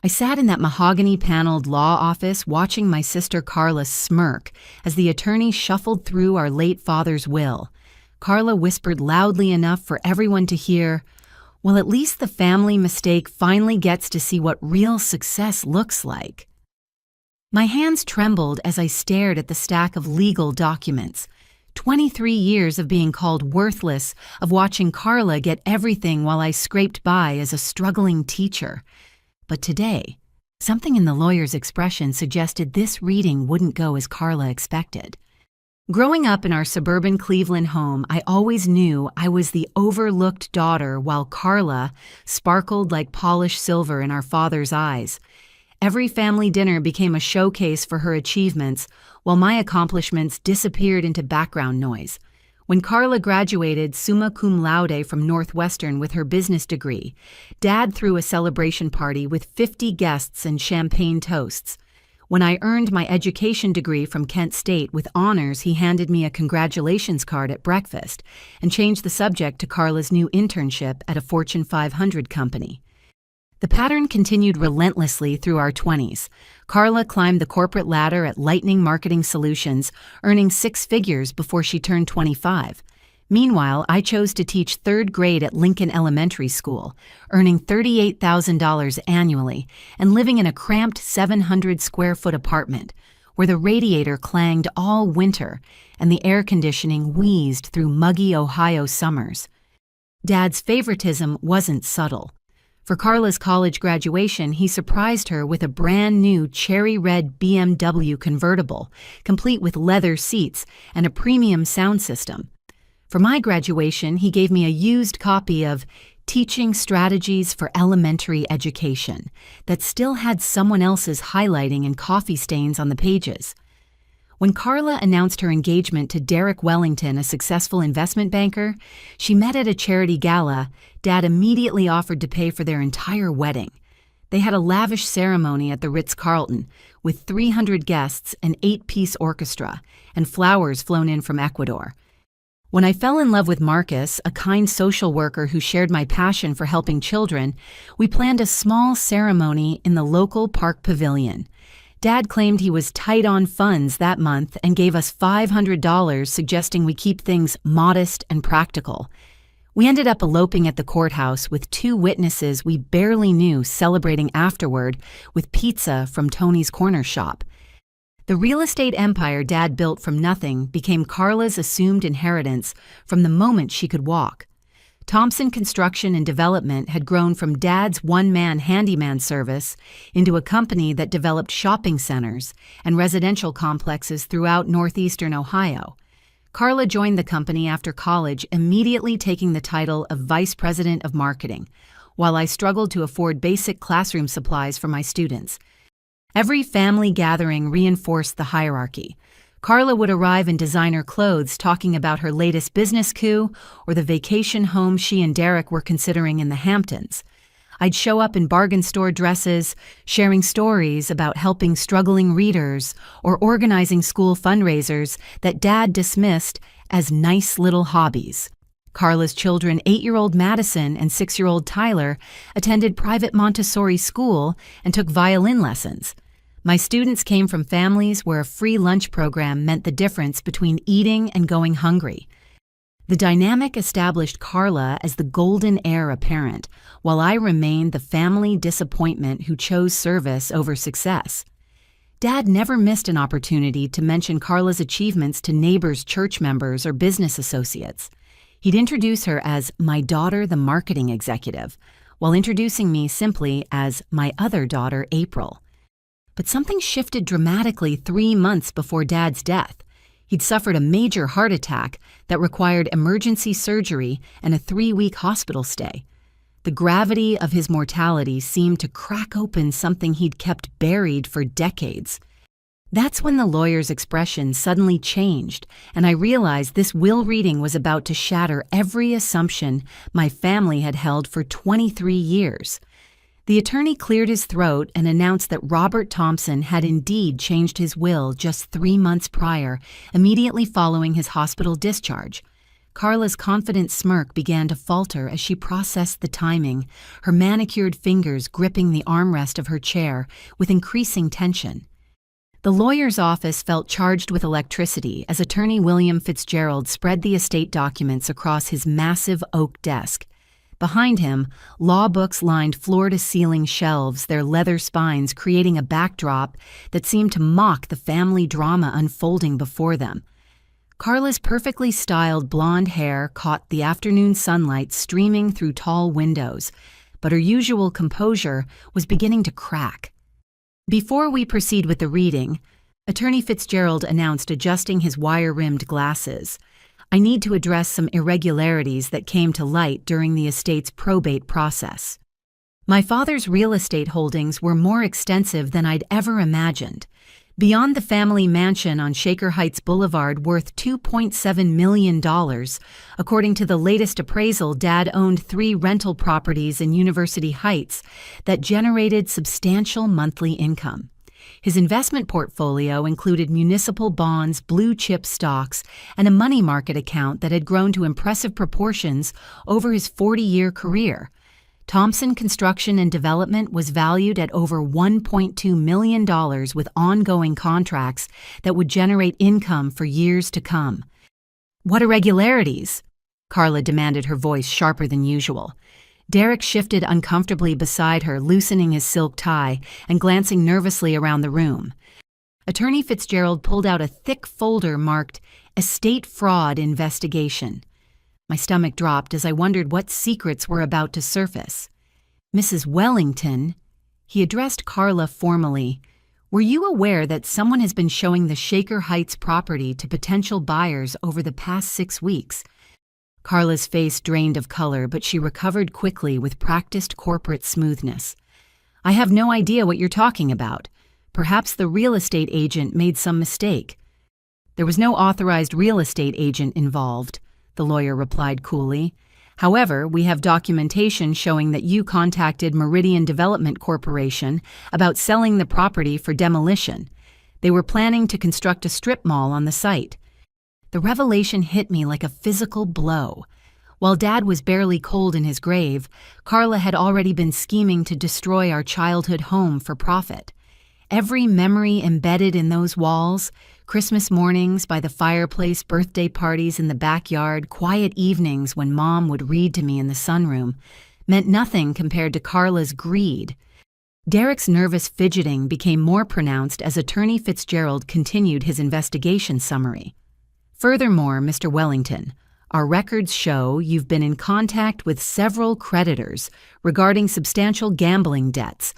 I sat in that mahogany-paneled law office watching my sister Carla smirk as the attorney shuffled through our late father's will. Carla whispered loudly enough for everyone to hear, "Well, at least the family mistake finally gets to see what real success looks like." My hands trembled as I stared at the stack of legal documents. 23 years of being called worthless, of watching Carla get everything while I scraped by as a struggling teacher. But today, something in the lawyer's expression suggested this reading wouldn't go as Carla expected. Growing up in our suburban Cleveland home, I always knew I was the overlooked daughter while Carla sparkled like polished silver in our father's eyes. Every family dinner became a showcase for her achievements, while my accomplishments disappeared into background noise. When Carla graduated summa cum laude from Northwestern with her business degree, Dad threw a celebration party with 50 guests and champagne toasts. When I earned my education degree from Kent State with honors, he handed me a congratulations card at breakfast and changed the subject to Carla's new internship at a Fortune 500 company. The pattern continued relentlessly through our 20s. Carla climbed the corporate ladder at Lightning Marketing Solutions, earning 6 figures before she turned 25. Meanwhile, I chose to teach 3rd grade at Lincoln Elementary School, earning $38,000 annually and living in a cramped 700-square-foot apartment where the radiator clanged all winter and the air conditioning wheezed through muggy Ohio summers. Dad's favoritism wasn't subtle. For Carla's college graduation, he surprised her with a brand new cherry red BMW convertible, complete with leather seats and a premium sound system. For my graduation, he gave me a used copy of Teaching Strategies for Elementary Education that still had someone else's highlighting and coffee stains on the pages. When Carla announced her engagement to Derek Wellington, a successful investment banker, she met at a charity gala. Dad immediately offered to pay for their entire wedding. They had a lavish ceremony at the Ritz-Carlton with 300 guests, an 8-piece orchestra, and flowers flown in from Ecuador. When I fell in love with Marcus, a kind social worker who shared my passion for helping children, we planned a small ceremony in the local park pavilion. Dad claimed he was tight on funds that month and gave us $500, suggesting we keep things modest and practical. We ended up eloping at the courthouse with 2 witnesses we barely knew celebrating afterward with pizza from Tony's Corner Shop. The real estate empire Dad built from nothing became Carla's assumed inheritance from the moment she could walk. Thompson Construction and Development had grown from Dad's one-man handyman service into a company that developed shopping centers and residential complexes throughout northeastern Ohio. Carla joined the company after college, immediately taking the title of Vice President of Marketing, while I struggled to afford basic classroom supplies for my students. Every family gathering reinforced the hierarchy. Carla would arrive in designer clothes talking about her latest business coup or the vacation home she and Derek were considering in the Hamptons. I'd show up in bargain store dresses, sharing stories about helping struggling readers or organizing school fundraisers that Dad dismissed as nice little hobbies. Carla's children, 8-year-old Madison and 6-year-old Tyler, attended private Montessori school and took violin lessons. My students came from families where a free lunch program meant the difference between eating and going hungry. The dynamic established Carla as the golden heir apparent, while I remained the family disappointment who chose service over success. Dad never missed an opportunity to mention Carla's achievements to neighbors, church members, or business associates. He'd introduce her as my daughter, the marketing executive, while introducing me simply as my other daughter, April. But something shifted dramatically 3 months before Dad's death. He'd suffered a major heart attack that required emergency surgery and a 3-week hospital stay. The gravity of his mortality seemed to crack open something he'd kept buried for decades. That's when the lawyer's expression suddenly changed, and I realized this will reading was about to shatter every assumption my family had held for 23 years. The attorney cleared his throat and announced that Robert Thompson had indeed changed his will just 3 months prior, immediately following his hospital discharge. Carla's confident smirk began to falter as she processed the timing, her manicured fingers gripping the armrest of her chair with increasing tension. The lawyer's office felt charged with electricity as attorney William Fitzgerald spread the estate documents across his massive oak desk. Behind him, law books lined floor-to-ceiling shelves, their leather spines creating a backdrop that seemed to mock the family drama unfolding before them. Carla's perfectly styled blonde hair caught the afternoon sunlight streaming through tall windows, but her usual composure was beginning to crack. Before we proceed with the reading, Attorney Fitzgerald announced, adjusting his wire-rimmed glasses, "I need to address some irregularities that came to light during the estate's probate process. My father's real estate holdings were more extensive than I'd ever imagined. Beyond the family mansion on Shaker Heights Boulevard worth $2.7 million, according to the latest appraisal, Dad owned 3 rental properties in University Heights that generated substantial monthly income. His investment portfolio included municipal bonds, blue-chip stocks, and a money market account that had grown to impressive proportions over his 40-year career. Thompson Construction and Development was valued at over $1.2 million with ongoing contracts that would generate income for years to come." "What irregularities?" Carla demanded, her voice sharper than usual. Derek shifted uncomfortably beside her, loosening his silk tie and glancing nervously around the room. Attorney Fitzgerald pulled out a thick folder marked "Estate Fraud Investigation." My stomach dropped as I wondered what secrets were about to surface. "Mrs. Wellington," he addressed Carla formally, "were you aware that someone has been showing the Shaker Heights property to potential buyers over the past 6 weeks?" Carla's face drained of color, but she recovered quickly with practiced corporate smoothness. "I have no idea what you're talking about. Perhaps the real estate agent made some mistake." "There was no authorized real estate agent involved," the lawyer replied coolly. "However, we have documentation showing that you contacted Meridian Development Corporation about selling the property for demolition. They were planning to construct a strip mall on the site." The revelation hit me like a physical blow. While Dad was barely cold in his grave, Carla had already been scheming to destroy our childhood home for profit. Every memory embedded in those walls, Christmas mornings by the fireplace, birthday parties in the backyard, quiet evenings when Mom would read to me in the sunroom, meant nothing compared to Carla's greed. Derek's nervous fidgeting became more pronounced as Attorney Fitzgerald continued his investigation summary. "Furthermore, Mr. Wellington, our records show you've been in contact with several creditors regarding substantial gambling debts.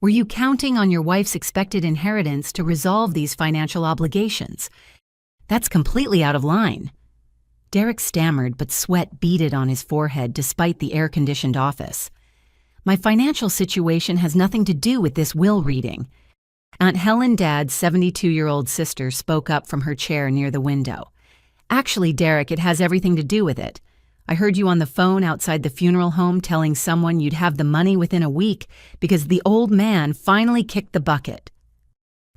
Were you counting on your wife's expected inheritance to resolve these financial obligations?" "That's completely out of line." Derek stammered, but sweat beaded on his forehead despite the air-conditioned office. "My financial situation has nothing to do with this will reading." Aunt Helen, Dad's 72-year-old sister, spoke up from her chair near the window. "Actually, Derek, it has everything to do with it. I heard you on the phone outside the funeral home telling someone you'd have the money within a week because the old man finally kicked the bucket."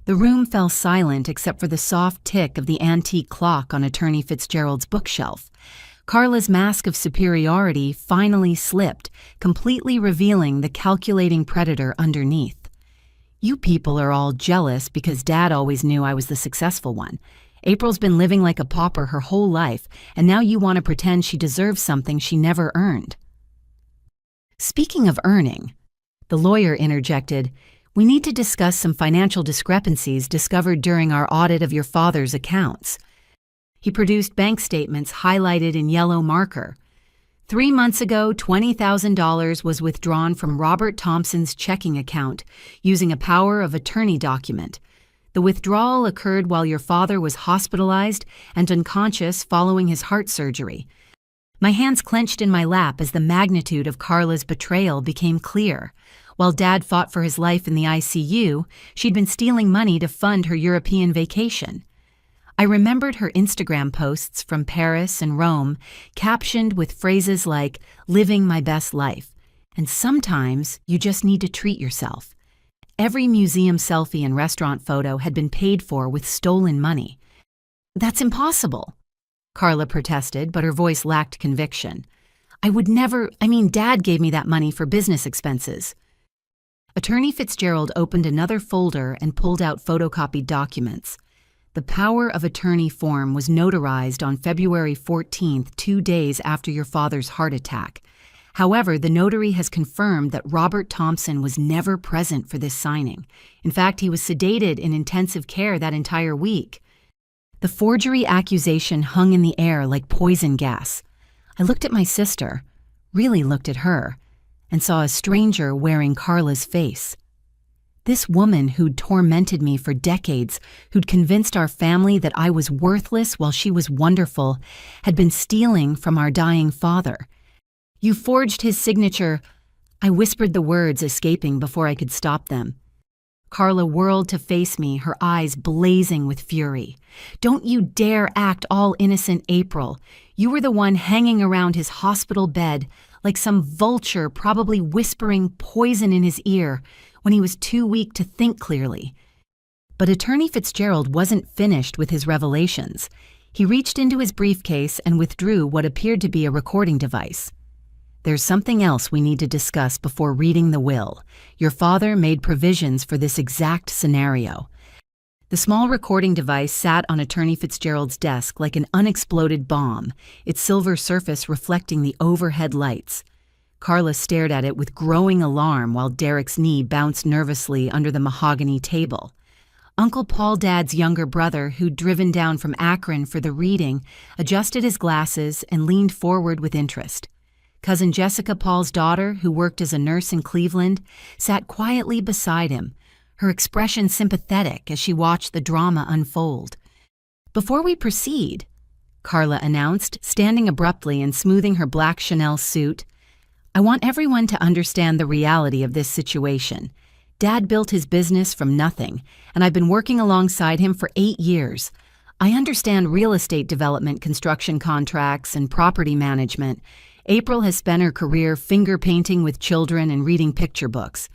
The room fell silent except for the soft tick of the antique clock on Attorney Fitzgerald's bookshelf. Carla's mask of superiority finally slipped, completely revealing the calculating predator underneath. "You people are all jealous because Dad always knew I was the successful one. April's been living like a pauper her whole life, and now you want to pretend she deserves something she never earned." "Speaking of earning," the lawyer interjected, "we need to discuss some financial discrepancies discovered during our audit of your father's accounts." He produced bank statements highlighted in yellow marker. 3 months ago, $20,000 was withdrawn from Robert Thompson's checking account using a power of attorney document. The withdrawal occurred while your father was hospitalized and unconscious following his heart surgery. My hands clenched in my lap as the magnitude of Carla's betrayal became clear. While Dad fought for his life in the ICU, she'd been stealing money to fund her European vacation. I remembered her Instagram posts from Paris and Rome, captioned with phrases like, "living my best life," and "sometimes you just need to treat yourself." Every museum selfie and restaurant photo had been paid for with stolen money. "That's impossible." Carla protested, but her voice lacked conviction. Dad gave me that money for business expenses. Attorney Fitzgerald opened another folder and pulled out photocopied documents. The power of attorney form was notarized on February 14th, 2 days after your father's heart attack. However, the notary has confirmed that Robert Thompson was never present for this signing. In fact, he was sedated in intensive care that entire week. The forgery accusation hung in the air like poison gas. I looked at my sister, really looked at her, and saw a stranger wearing Carla's face. This woman who'd tormented me for decades, who'd convinced our family that I was worthless while she was wonderful, had been stealing from our dying father. "You forged his signature." I whispered the words, escaping before I could stop them. Carla whirled to face me, her eyes blazing with fury. "Don't you dare act all innocent, April. You were the one hanging around his hospital bed like some vulture, probably whispering poison in his ear when he was too weak to think clearly." But Attorney Fitzgerald wasn't finished with his revelations. He reached into his briefcase and withdrew what appeared to be a recording device. "There's something else we need to discuss before reading the will. Your father made provisions for this exact scenario." The small recording device sat on Attorney Fitzgerald's desk like an unexploded bomb, its silver surface reflecting the overhead lights. Carla stared at it with growing alarm while Derek's knee bounced nervously under the mahogany table. Uncle Paul Dad's younger brother, who'd driven down from Akron for the reading, adjusted his glasses and leaned forward with interest. Cousin Jessica Paul's daughter, who worked as a nurse in Cleveland, sat quietly beside him, her expression sympathetic as she watched the drama unfold. "Before we proceed," Carla announced, standing abruptly and smoothing her black Chanel suit, "I want everyone to understand the reality of this situation. Dad built his business from nothing, and I've been working alongside him for 8 years. I understand real estate development, construction contracts, and property management. April has spent her career finger painting with children and reading picture books."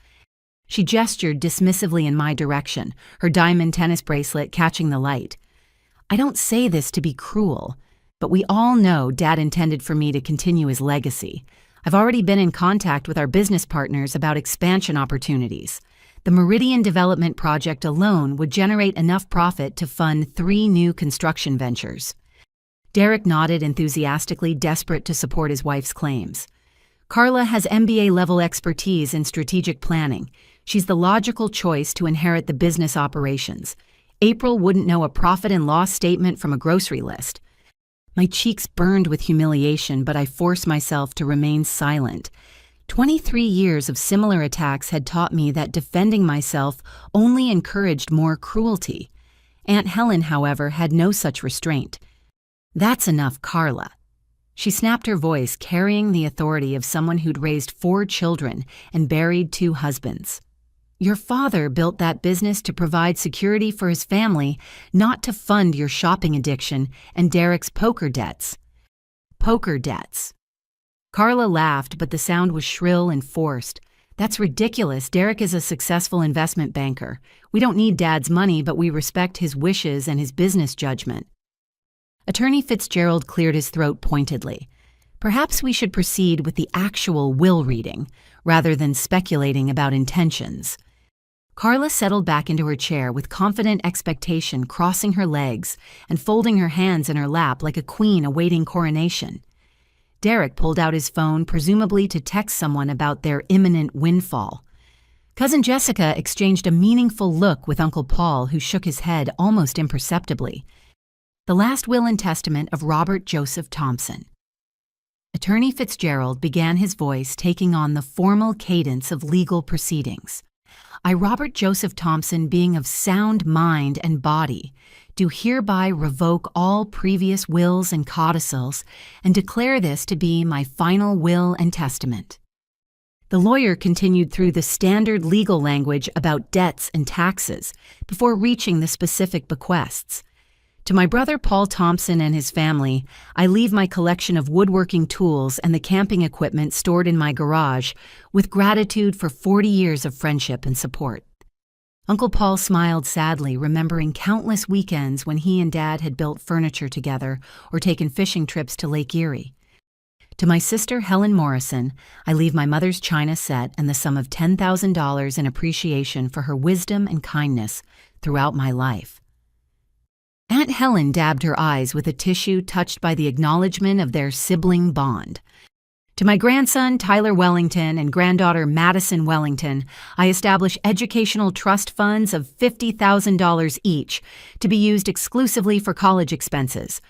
She gestured dismissively in my direction, her diamond tennis bracelet catching the light. "I don't say this to be cruel, but we all know Dad intended for me to continue his legacy. I've already been in contact with our business partners about expansion opportunities. The Meridian Development project alone would generate enough profit to fund 3 new construction ventures." Derek nodded enthusiastically, desperate to support his wife's claims. "Carla has MBA-level expertise in strategic planning. She's the logical choice to inherit the business operations. April wouldn't know a profit and loss statement from a grocery list." My cheeks burned with humiliation, but I forced myself to remain silent. 23 years of similar attacks had taught me that defending myself only encouraged more cruelty. Aunt Helen, however, had no such restraint. "That's enough, Carla." She snapped her voice, carrying the authority of someone who'd raised 4 children and buried 2 husbands. "Your father built that business to provide security for his family, not to fund your shopping addiction and Derek's poker debts." "Poker debts." Carla laughed, but the sound was shrill and forced. "That's ridiculous. Derek is a successful investment banker. We don't need Dad's money, but we respect his wishes and his business judgment." Attorney Fitzgerald cleared his throat pointedly. "Perhaps we should proceed with the actual will reading, rather than speculating about intentions." Carla settled back into her chair with confident expectation, crossing her legs and folding her hands in her lap like a queen awaiting coronation. Derek pulled out his phone, presumably to text someone about their imminent windfall. Cousin Jessica exchanged a meaningful look with Uncle Paul, who shook his head almost imperceptibly. The last will and testament of Robert Joseph Thompson. Attorney Fitzgerald began his voice taking on the formal cadence of legal proceedings. "I, Robert Joseph Thompson, being of sound mind and body, do hereby revoke all previous wills and codicils and declare this to be my final will and testament." The lawyer continued through the standard legal language about debts and taxes before reaching the specific bequests. "To my brother Paul Thompson and his family, I leave my collection of woodworking tools and the camping equipment stored in my garage with gratitude for 40 years of friendship and support." Uncle Paul smiled sadly, remembering countless weekends when he and Dad had built furniture together or taken fishing trips to Lake Erie. To my sister, Helen Morrison, I leave my mother's china set and the sum of $10,000 in appreciation for her wisdom and kindness throughout my life. Aunt Helen dabbed her eyes with a tissue touched by the acknowledgement of their sibling bond. To my grandson, Tyler Wellington, and granddaughter, Madison Wellington, I establish educational trust funds of $50,000 each to be used exclusively for college expenses.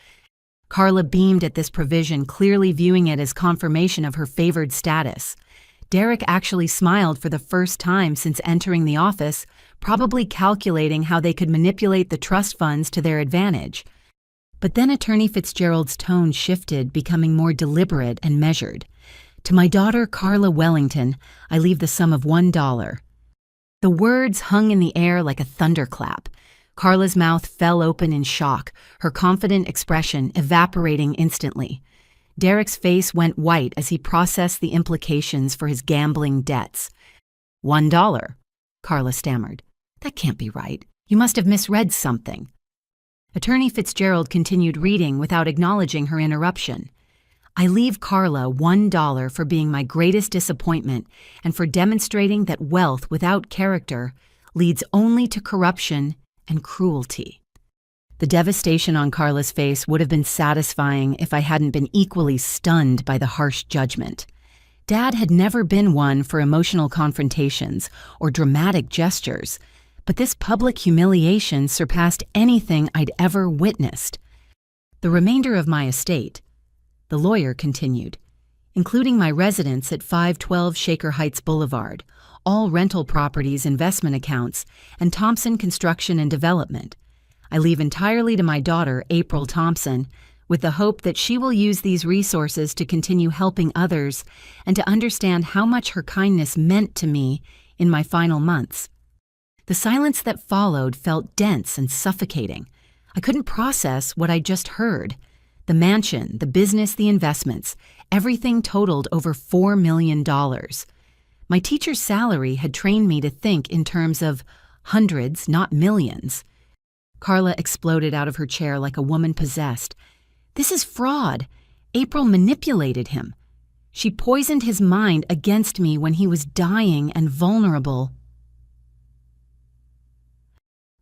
Carla beamed at this provision, clearly viewing it as confirmation of her favored status. Derek actually smiled for the first time since entering the office, probably calculating how they could manipulate the trust funds to their advantage. But then Attorney Fitzgerald's tone shifted, becoming more deliberate and measured. To my daughter, Carla Wellington, I leave the sum of $1. The words hung in the air like a thunderclap. Carla's mouth fell open in shock, her confident expression evaporating instantly. Derek's face went white as he processed the implications for his gambling debts. $1, Carla stammered. That can't be right. You must have misread something. Attorney Fitzgerald continued reading without acknowledging her interruption. I leave Carla $1 for being my greatest disappointment and for demonstrating that wealth without character leads only to corruption and cruelty. The devastation on Carla's face would have been satisfying if I hadn't been equally stunned by the harsh judgment. Dad had never been one for emotional confrontations or dramatic gestures, but this public humiliation surpassed anything I'd ever witnessed. The remainder of my estate, the lawyer continued, including my residence at 512 Shaker Heights Boulevard, all rental properties, investment accounts, and Thompson Construction and Development. I leave entirely to my daughter, April Thompson, with the hope that she will use these resources to continue helping others and to understand how much her kindness meant to me in my final months. The silence that followed felt dense and suffocating. I couldn't process what I just heard. The mansion, the business, the investments, everything totaled over $4 million. My teacher's salary had trained me to think in terms of hundreds, not millions. Carla exploded out of her chair like a woman possessed. This is fraud. April manipulated him. She poisoned his mind against me when he was dying and vulnerable.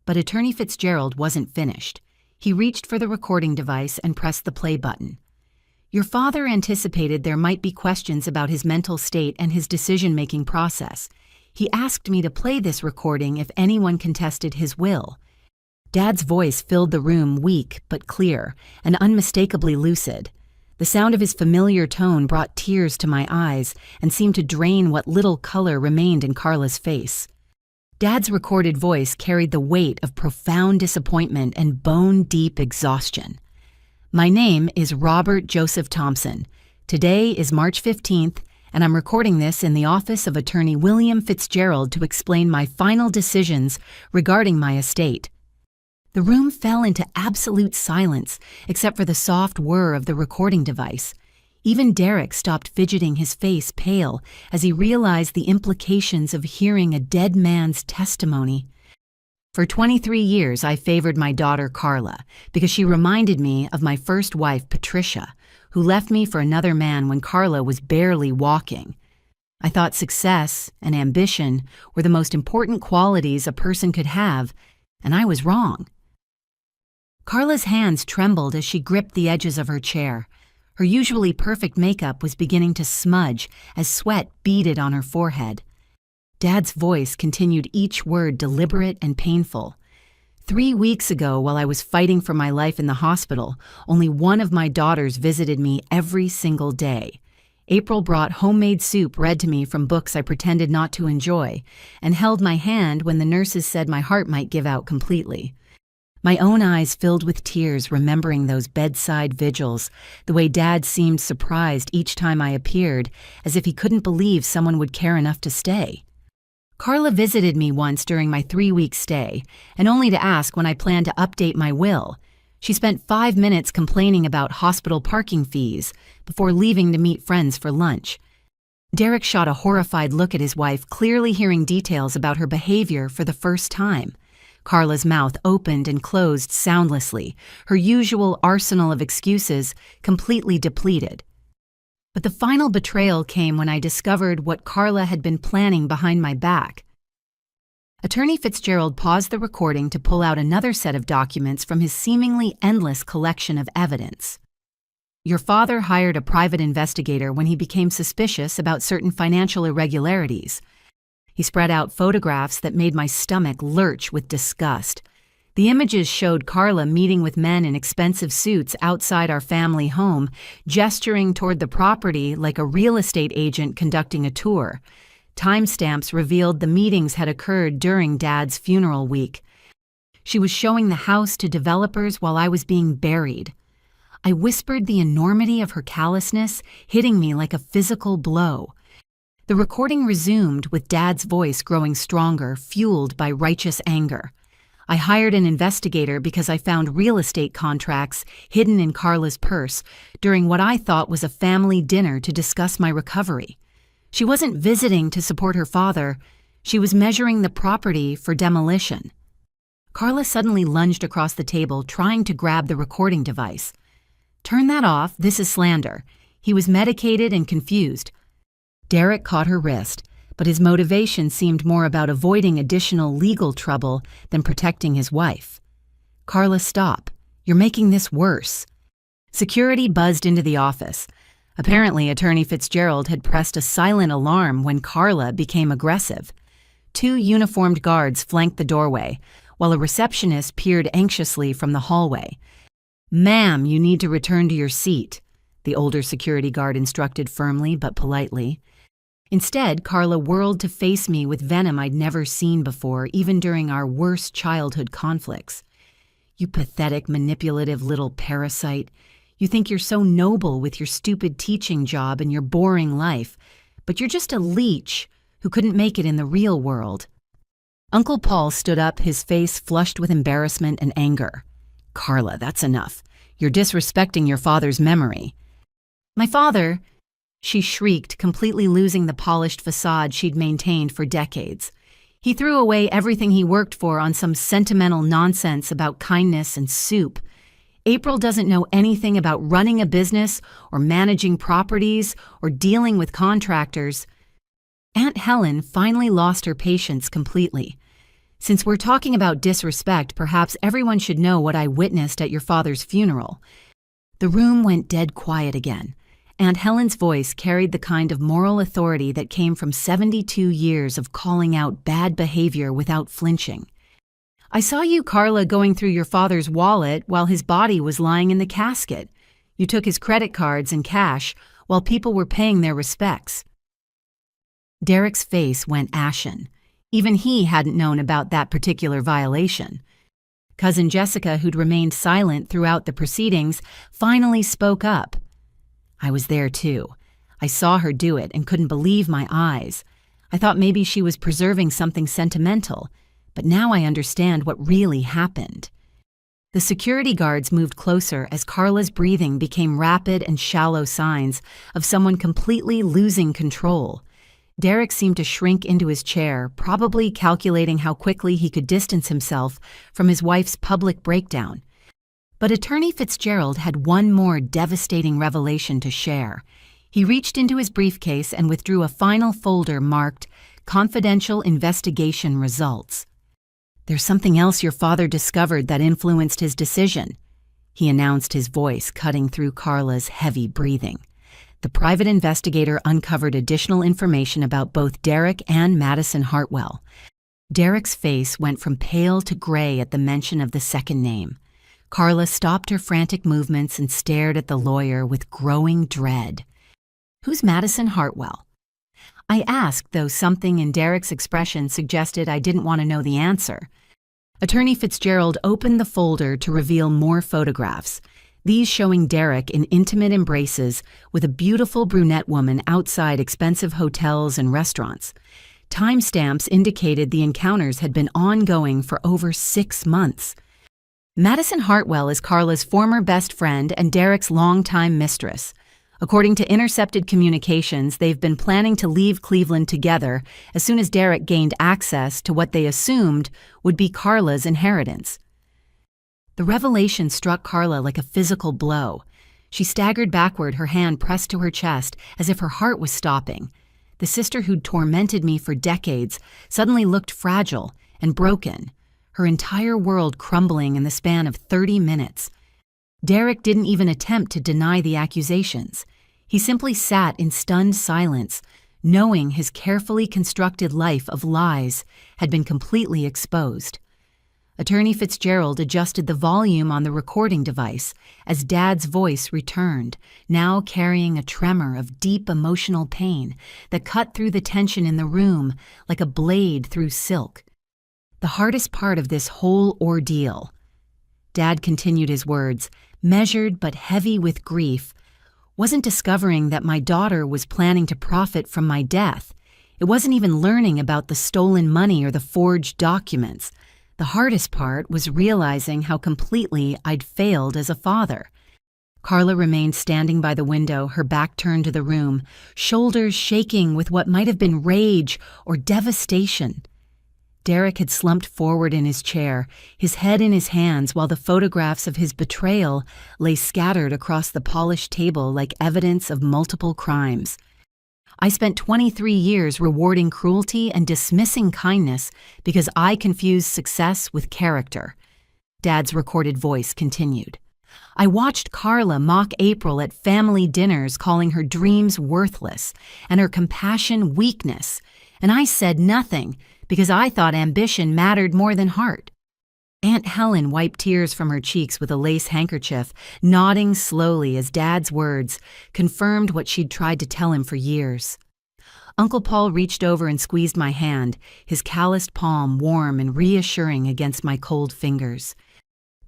But Attorney Fitzgerald wasn't finished. He reached for the recording device and pressed the play button. Your father anticipated there might be questions about his mental state and his decision-making process. He asked me to play this recording if anyone contested his will. Dad's voice filled the room, weak but clear and unmistakably lucid. The sound of his familiar tone brought tears to my eyes and seemed to drain what little color remained in Carla's face. Dad's recorded voice carried the weight of profound disappointment and bone-deep exhaustion. My name is Robert Joseph Thompson. Today is March 15th, and I'm recording this in the office of Attorney William Fitzgerald to explain my final decisions regarding my estate. The room fell into absolute silence, except for the soft whir of the recording device. Even Derek stopped fidgeting, his face pale, as he realized the implications of hearing a dead man's testimony. For 23 years, I favored my daughter Carla because she reminded me of my first wife, Patricia, who left me for another man when Carla was barely walking. I thought success and ambition were the most important qualities a person could have, and I was wrong. Carla's hands trembled as she gripped the edges of her chair. Her usually perfect makeup was beginning to smudge as sweat beaded on her forehead. Dad's voice continued each word deliberate and painful. 3 weeks ago, while I was fighting for my life in the hospital, only one of my daughters visited me every single day. April brought homemade soup read to me from books I pretended not to enjoy, and held my hand when the nurses said my heart might give out completely. My own eyes filled with tears remembering those bedside vigils, the way Dad seemed surprised each time I appeared, as if he couldn't believe someone would care enough to stay. Carla visited me once during my 3-week stay, and only to ask when I planned to update my will. She spent 5 minutes complaining about hospital parking fees before leaving to meet friends for lunch. Derek shot a horrified look at his wife, clearly hearing details about her behavior for the first time. Carla's mouth opened and closed soundlessly, her usual arsenal of excuses completely depleted. But the final betrayal came when I discovered what Carla had been planning behind my back. Attorney Fitzgerald paused the recording to pull out another set of documents from his seemingly endless collection of evidence. Your father hired a private investigator when he became suspicious about certain financial irregularities. He spread out photographs that made my stomach lurch with disgust. The images showed Carla meeting with men in expensive suits outside our family home, gesturing toward the property like a real estate agent conducting a tour. Timestamps revealed the meetings had occurred during Dad's funeral week. She was showing the house to developers while I was being buried. I whispered the enormity of her callousness, hitting me like a physical blow. The recording resumed with Dad's voice growing stronger, fueled by righteous anger. I hired an investigator because I found real estate contracts hidden in Carla's purse during what I thought was a family dinner to discuss my recovery. She wasn't visiting to support her father. She was measuring the property for demolition. Carla suddenly lunged across the table, trying to grab the recording device. "Turn that off. This is slander." He was medicated and confused. Derek caught her wrist, but his motivation seemed more about avoiding additional legal trouble than protecting his wife. "Carla, stop. You're making this worse." Security buzzed into the office. Apparently, Attorney Fitzgerald had pressed a silent alarm when Carla became aggressive. 2 uniformed guards flanked the doorway, while a receptionist peered anxiously from the hallway. "Ma'am, you need to return to your seat," the older security guard instructed firmly but politely. Instead, Carla whirled to face me with venom I'd never seen before, even during our worst childhood conflicts. "You pathetic, manipulative little parasite. You think you're so noble with your stupid teaching job and your boring life, but you're just a leech who couldn't make it in the real world." Uncle Paul stood up, his face flushed with embarrassment and anger. "Carla, that's enough. You're disrespecting your father's memory." "My father," she shrieked, completely losing the polished facade she'd maintained for decades. "He threw away everything he worked for on some sentimental nonsense about kindness and soup. April doesn't know anything about running a business or managing properties or dealing with contractors." Aunt Helen finally lost her patience completely. "Since we're talking about disrespect, perhaps everyone should know what I witnessed at your father's funeral." The room went dead quiet again. Aunt Helen's voice carried the kind of moral authority that came from 72 years of calling out bad behavior without flinching. "I saw you, Carla, going through your father's wallet while his body was lying in the casket. You took his credit cards and cash while people were paying their respects." Derek's face went ashen. Even he hadn't known about that particular violation. Cousin Jessica, who'd remained silent throughout the proceedings, finally spoke up. "I was there too. I saw her do it and couldn't believe my eyes. I thought maybe she was preserving something sentimental, but now I understand what really happened." The security guards moved closer as Carla's breathing became rapid and shallow signs of someone completely losing control. Derek seemed to shrink into his chair, probably calculating how quickly he could distance himself from his wife's public breakdown. But Attorney Fitzgerald had one more devastating revelation to share. He reached into his briefcase and withdrew a final folder marked "Confidential Investigation Results." "There's something else your father discovered that influenced his decision," he announced, his voice cutting through Carla's heavy breathing. The private investigator uncovered additional information about both Derek and Madison Hartwell. Derek's face went from pale to gray at the mention of the second name. Carla stopped her frantic movements and stared at the lawyer with growing dread. "Who's Madison Hartwell?" I asked, though something in Derek's expression suggested I didn't want to know the answer. Attorney Fitzgerald opened the folder to reveal more photographs, these showing Derek in intimate embraces with a beautiful brunette woman outside expensive hotels and restaurants. Timestamps indicated the encounters had been ongoing for over 6 months. Madison Hartwell is Carla's former best friend and Derek's longtime mistress. According to intercepted communications, they've been planning to leave Cleveland together as soon as Derek gained access to what they assumed would be Carla's inheritance. The revelation struck Carla like a physical blow. She staggered backward, her hand pressed to her chest, as if her heart was stopping. The sister who'd tormented me for decades suddenly looked fragile and broken, her entire world crumbling in the span of 30 minutes. Derek didn't even attempt to deny the accusations. He simply sat in stunned silence, knowing his carefully constructed life of lies had been completely exposed. Attorney Fitzgerald adjusted the volume on the recording device as Dad's voice returned, now carrying a tremor of deep emotional pain that cut through the tension in the room like a blade through silk. The hardest part of this whole ordeal, Dad continued his words, measured but heavy with grief, wasn't discovering that my daughter was planning to profit from my death. It wasn't even learning about the stolen money or the forged documents. The hardest part was realizing how completely I'd failed as a father. Carla remained standing by the window, her back turned to the room, shoulders shaking with what might have been rage or devastation. Derek had slumped forward in his chair, his head in his hands, while the photographs of his betrayal lay scattered across the polished table like evidence of multiple crimes. I spent 23 years rewarding cruelty and dismissing kindness because I confused success with character. Dad's recorded voice continued. I watched Carla mock April at family dinners, calling her dreams worthless and her compassion weakness, and I said nothing because I thought ambition mattered more than heart. Aunt Helen wiped tears from her cheeks with a lace handkerchief, nodding slowly as Dad's words confirmed what she'd tried to tell him for years. Uncle Paul reached over and squeezed my hand, his calloused palm warm and reassuring against my cold fingers.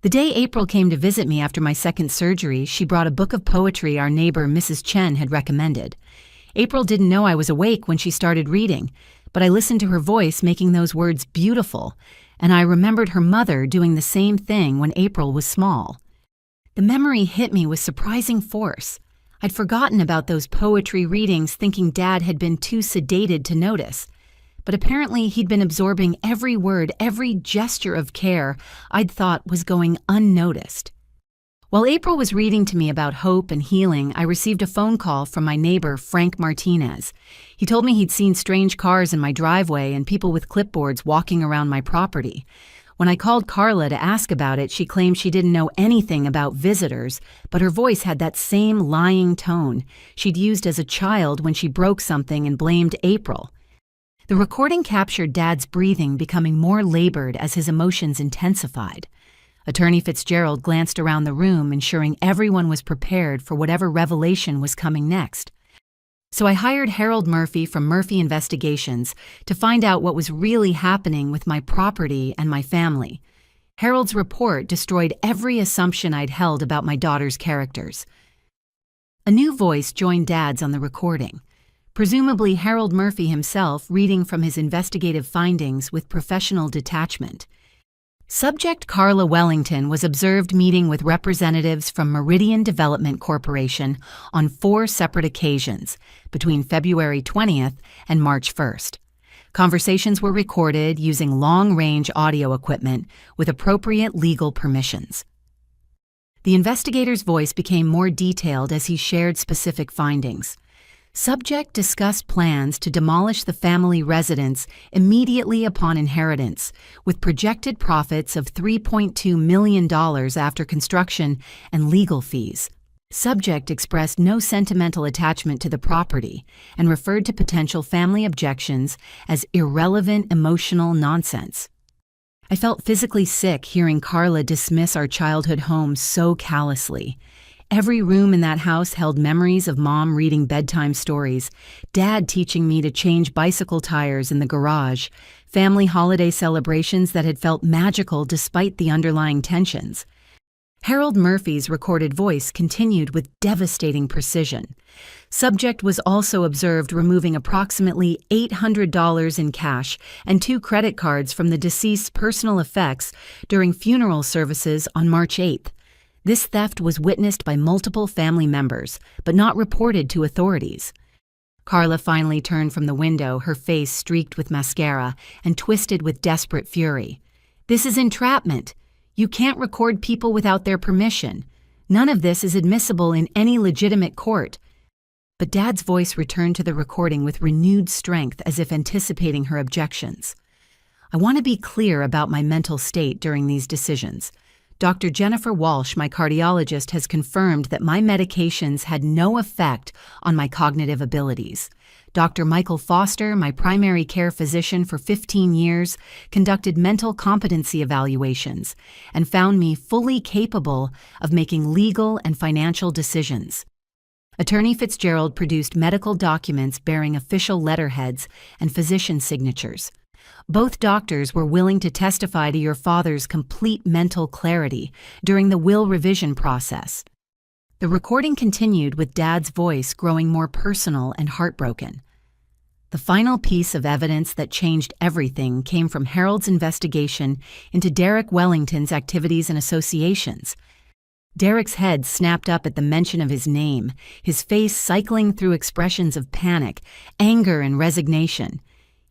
The day April came to visit me after my second surgery, she brought a book of poetry our neighbor Mrs. Chen had recommended. April didn't know I was awake when she started reading, but I listened to her voice making those words beautiful, and I remembered her mother doing the same thing when April was small. The memory hit me with surprising force. I'd forgotten about those poetry readings, thinking Dad had been too sedated to notice. But apparently he'd been absorbing every word, every gesture of care I'd thought was going unnoticed. While April was reading to me about hope and healing, I received a phone call from my neighbor, Frank Martinez. He told me he'd seen strange cars in my driveway and people with clipboards walking around my property. When I called Carla to ask about it, she claimed she didn't know anything about visitors, but her voice had that same lying tone she'd used as a child when she broke something and blamed April. The recording captured Dad's breathing becoming more labored as his emotions intensified. Attorney Fitzgerald glanced around the room, ensuring everyone was prepared for whatever revelation was coming next. So I hired Harold Murphy from Murphy Investigations to find out what was really happening with my property and my family. Harold's report destroyed every assumption I'd held about my daughter's characters. A new voice joined Dad's on the recording, presumably Harold Murphy himself reading from his investigative findings with professional detachment. Subject Carla Wellington was observed meeting with representatives from Meridian Development Corporation on 4 separate occasions between February 20th and March 1st. Conversations were recorded using long-range audio equipment with appropriate legal permissions. The investigator's voice became more detailed as he shared specific findings. Subject discussed plans to demolish the family residence immediately upon inheritance, with projected profits of $3.2 million after construction and legal fees. Subject expressed no sentimental attachment to the property and referred to potential family objections as irrelevant emotional nonsense. I felt physically sick hearing Carla dismiss our childhood home so callously. Every room in that house held memories of Mom reading bedtime stories, Dad teaching me to change bicycle tires in the garage, family holiday celebrations that had felt magical despite the underlying tensions. Harold Murphy's recorded voice continued with devastating precision. Subject was also observed removing approximately $800 in cash and 2 credit cards from the deceased's personal effects during funeral services on March 8th. This theft was witnessed by multiple family members, but not reported to authorities. Carla finally turned from the window, her face streaked with mascara and twisted with desperate fury. "This is entrapment. You can't record people without their permission. None of this is admissible in any legitimate court." But Dad's voice returned to the recording with renewed strength, as if anticipating her objections. "I want to be clear about my mental state during these decisions. Dr. Jennifer Walsh, my cardiologist, has confirmed that my medications had no effect on my cognitive abilities. Dr. Michael Foster, my primary care physician for 15 years, conducted mental competency evaluations and found me fully capable of making legal and financial decisions." Attorney Fitzgerald produced medical documents bearing official letterheads and physician signatures. "Both doctors were willing to testify to your father's complete mental clarity during the will revision process." The recording continued with Dad's voice growing more personal and heartbroken. The final piece of evidence that changed everything came from Harold's investigation into Derek Wellington's activities and associations. Derek's head snapped up at the mention of his name, his face cycling through expressions of panic, anger, and resignation.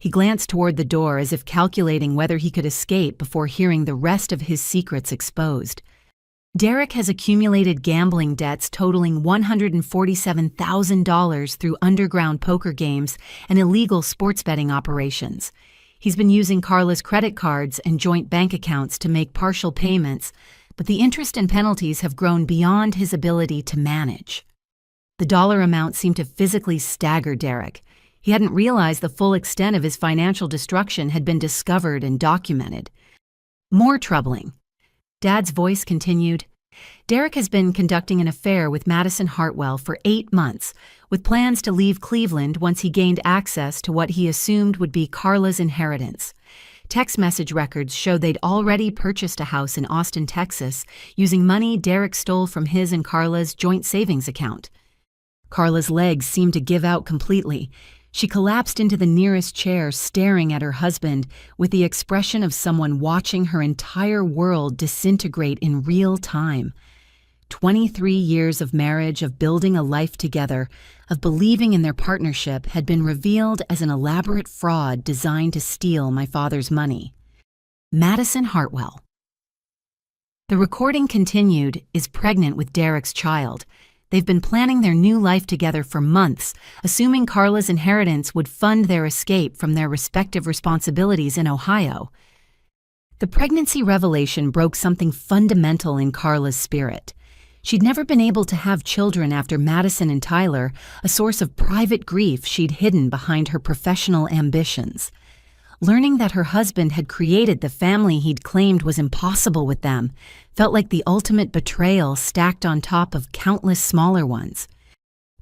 He glanced toward the door as if calculating whether he could escape before hearing the rest of his secrets exposed. "Derek has accumulated gambling debts totaling $147,000 through underground poker games and illegal sports betting operations. He's been using Carla's credit cards and joint bank accounts to make partial payments, but the interest and penalties have grown beyond his ability to manage." The dollar amount seemed to physically stagger Derek. He hadn't realized the full extent of his financial destruction had been discovered and documented. More troubling. Dad's voice continued, "Derek has been conducting an affair with Madison Hartwell for 8 months, with plans to leave Cleveland once he gained access to what he assumed would be Carla's inheritance. Text message records showed they'd already purchased a house in Austin, Texas, using money Derek stole from his and Carla's joint savings account." Carla's legs seemed to give out completely. She collapsed into the nearest chair, staring at her husband with the expression of someone watching her entire world disintegrate in real time. 23 years of marriage, of building a life together, of believing in their partnership, had been revealed as an elaborate fraud designed to steal my father's money. Madison Hartwell. The recording continued, is pregnant with Derek's child. They've been planning their new life together for months, assuming Carla's inheritance would fund their escape from their respective responsibilities in Ohio. The pregnancy revelation broke something fundamental in Carla's spirit. She'd never been able to have children after Madison and Tyler, a source of private grief she'd hidden behind her professional ambitions. Learning that her husband had created the family he'd claimed was impossible with them felt like the ultimate betrayal stacked on top of countless smaller ones.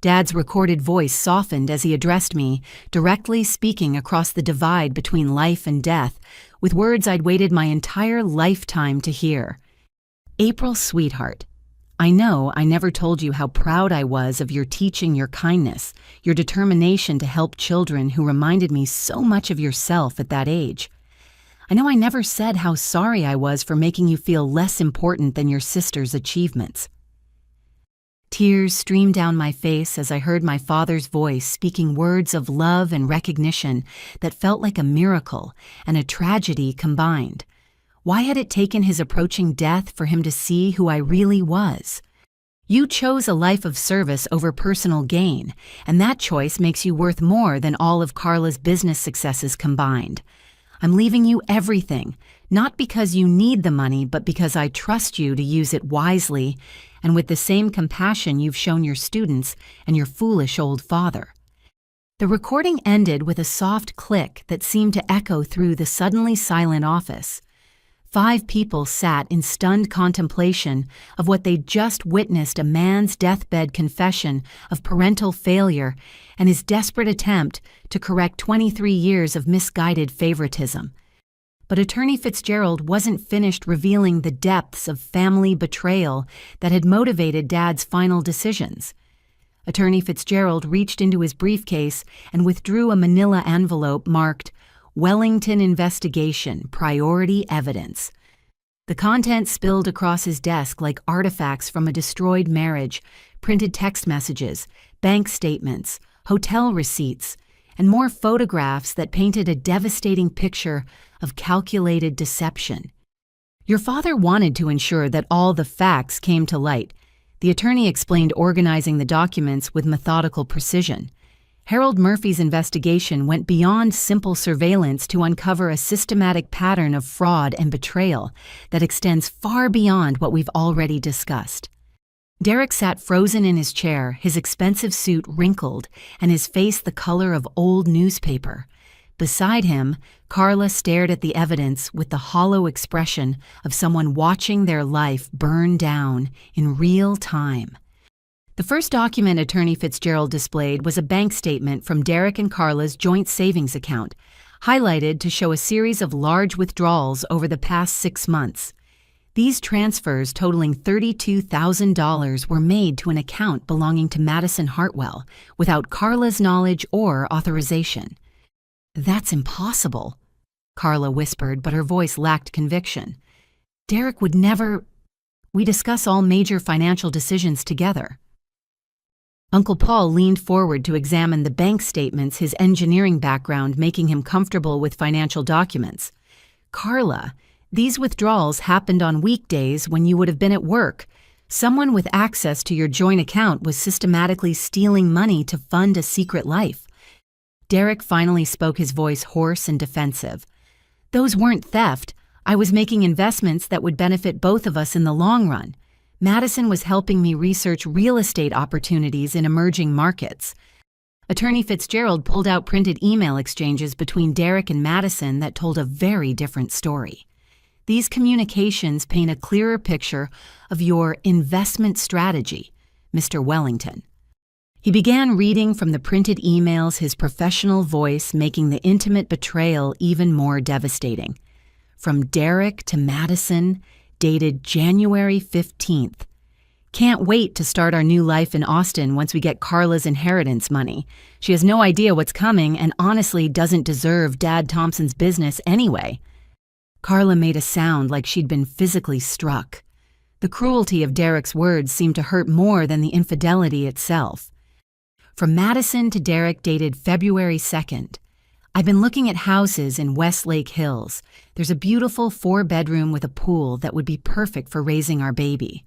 Dad's recorded voice softened as he addressed me, directly speaking across the divide between life and death, with words I'd waited my entire lifetime to hear. "April, sweetheart, I know I never told you how proud I was of your teaching, your kindness, your determination to help children who reminded me so much of yourself at that age. I know I never said how sorry I was for making you feel less important than your sister's achievements." Tears streamed down my face as I heard my father's voice speaking words of love and recognition that felt like a miracle and a tragedy combined. Why had it taken his approaching death for him to see who I really was? "You chose a life of service over personal gain, and that choice makes you worth more than all of Carla's business successes combined. I'm leaving you everything, not because you need the money, but because I trust you to use it wisely and with the same compassion you've shown your students and your foolish old father." The recording ended with a soft click that seemed to echo through the suddenly silent office. 5 people sat in stunned contemplation of what they'd just witnessed, a man's deathbed confession of parental failure and his desperate attempt to correct 23 years of misguided favoritism. But Attorney Fitzgerald wasn't finished revealing the depths of family betrayal that had motivated Dad's final decisions. Attorney Fitzgerald reached into his briefcase and withdrew a manila envelope marked Wellington Investigation, Priority Evidence. The content spilled across his desk like artifacts from a destroyed marriage, printed text messages, bank statements, hotel receipts, and more photographs that painted a devastating picture of calculated deception. Your father wanted to ensure that all the facts came to light. The attorney explained, organizing the documents with methodical precision. Harold Murphy's investigation went beyond simple surveillance to uncover a systematic pattern of fraud and betrayal that extends far beyond what we've already discussed. Derek sat frozen in his chair, his expensive suit wrinkled and his face the color of old newspaper. Beside him, Carla stared at the evidence with the hollow expression of someone watching their life burn down in real time. The first document Attorney Fitzgerald displayed was a bank statement from Derek and Carla's joint savings account, highlighted to show a series of large withdrawals over the past 6 months. These transfers totaling $32,000 were made to an account belonging to Madison Hartwell without Carla's knowledge or authorization. "That's impossible," Carla whispered, but her voice lacked conviction. "Derek would never. We discuss all major financial decisions together." Uncle Paul leaned forward to examine the bank statements, his engineering background making him comfortable with financial documents. "Carla, these withdrawals happened on weekdays when you would have been at work. Someone with access to your joint account was systematically stealing money to fund a secret life." Derek finally spoke, his voice hoarse and defensive. "Those weren't theft. I was making investments that would benefit both of us in the long run. Madison was helping me research real estate opportunities in emerging markets." Attorney Fitzgerald pulled out printed email exchanges between Derek and Madison that told a very different story. "These communications paint a clearer picture of your investment strategy, Mr. Wellington." He began reading from the printed emails, his professional voice making the intimate betrayal even more devastating. From Derek to Madison, dated January 15th. "Can't wait to start our new life in Austin once we get Carla's inheritance money. She has no idea what's coming and honestly doesn't deserve Dad Thompson's business anyway." Carla made a sound like she'd been physically struck. The cruelty of Derek's words seemed to hurt more than the infidelity itself. From Madison to Derek, dated February 2nd. "I've been looking at houses in Westlake Hills. There's a beautiful 4-bedroom with a pool that would be perfect for raising our baby.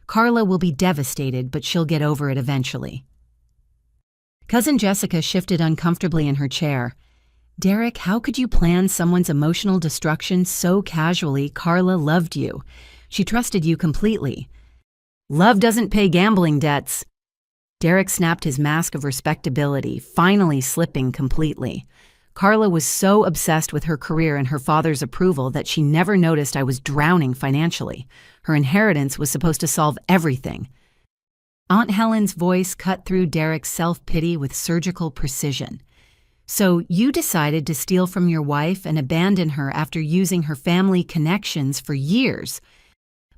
Carla will be devastated, but she'll get over it eventually." Cousin Jessica shifted uncomfortably in her chair. "Derek, how could you plan someone's emotional destruction so casually? Carla loved you. She trusted you completely." "Love doesn't pay gambling debts." Derek snapped his mask of respectability, finally slipping completely. "Carla was so obsessed with her career and her father's approval that she never noticed I was drowning financially. Her inheritance was supposed to solve everything." Aunt Helen's voice cut through Derek's self-pity with surgical precision. "So you decided to steal from your wife and abandon her after using her family connections for years."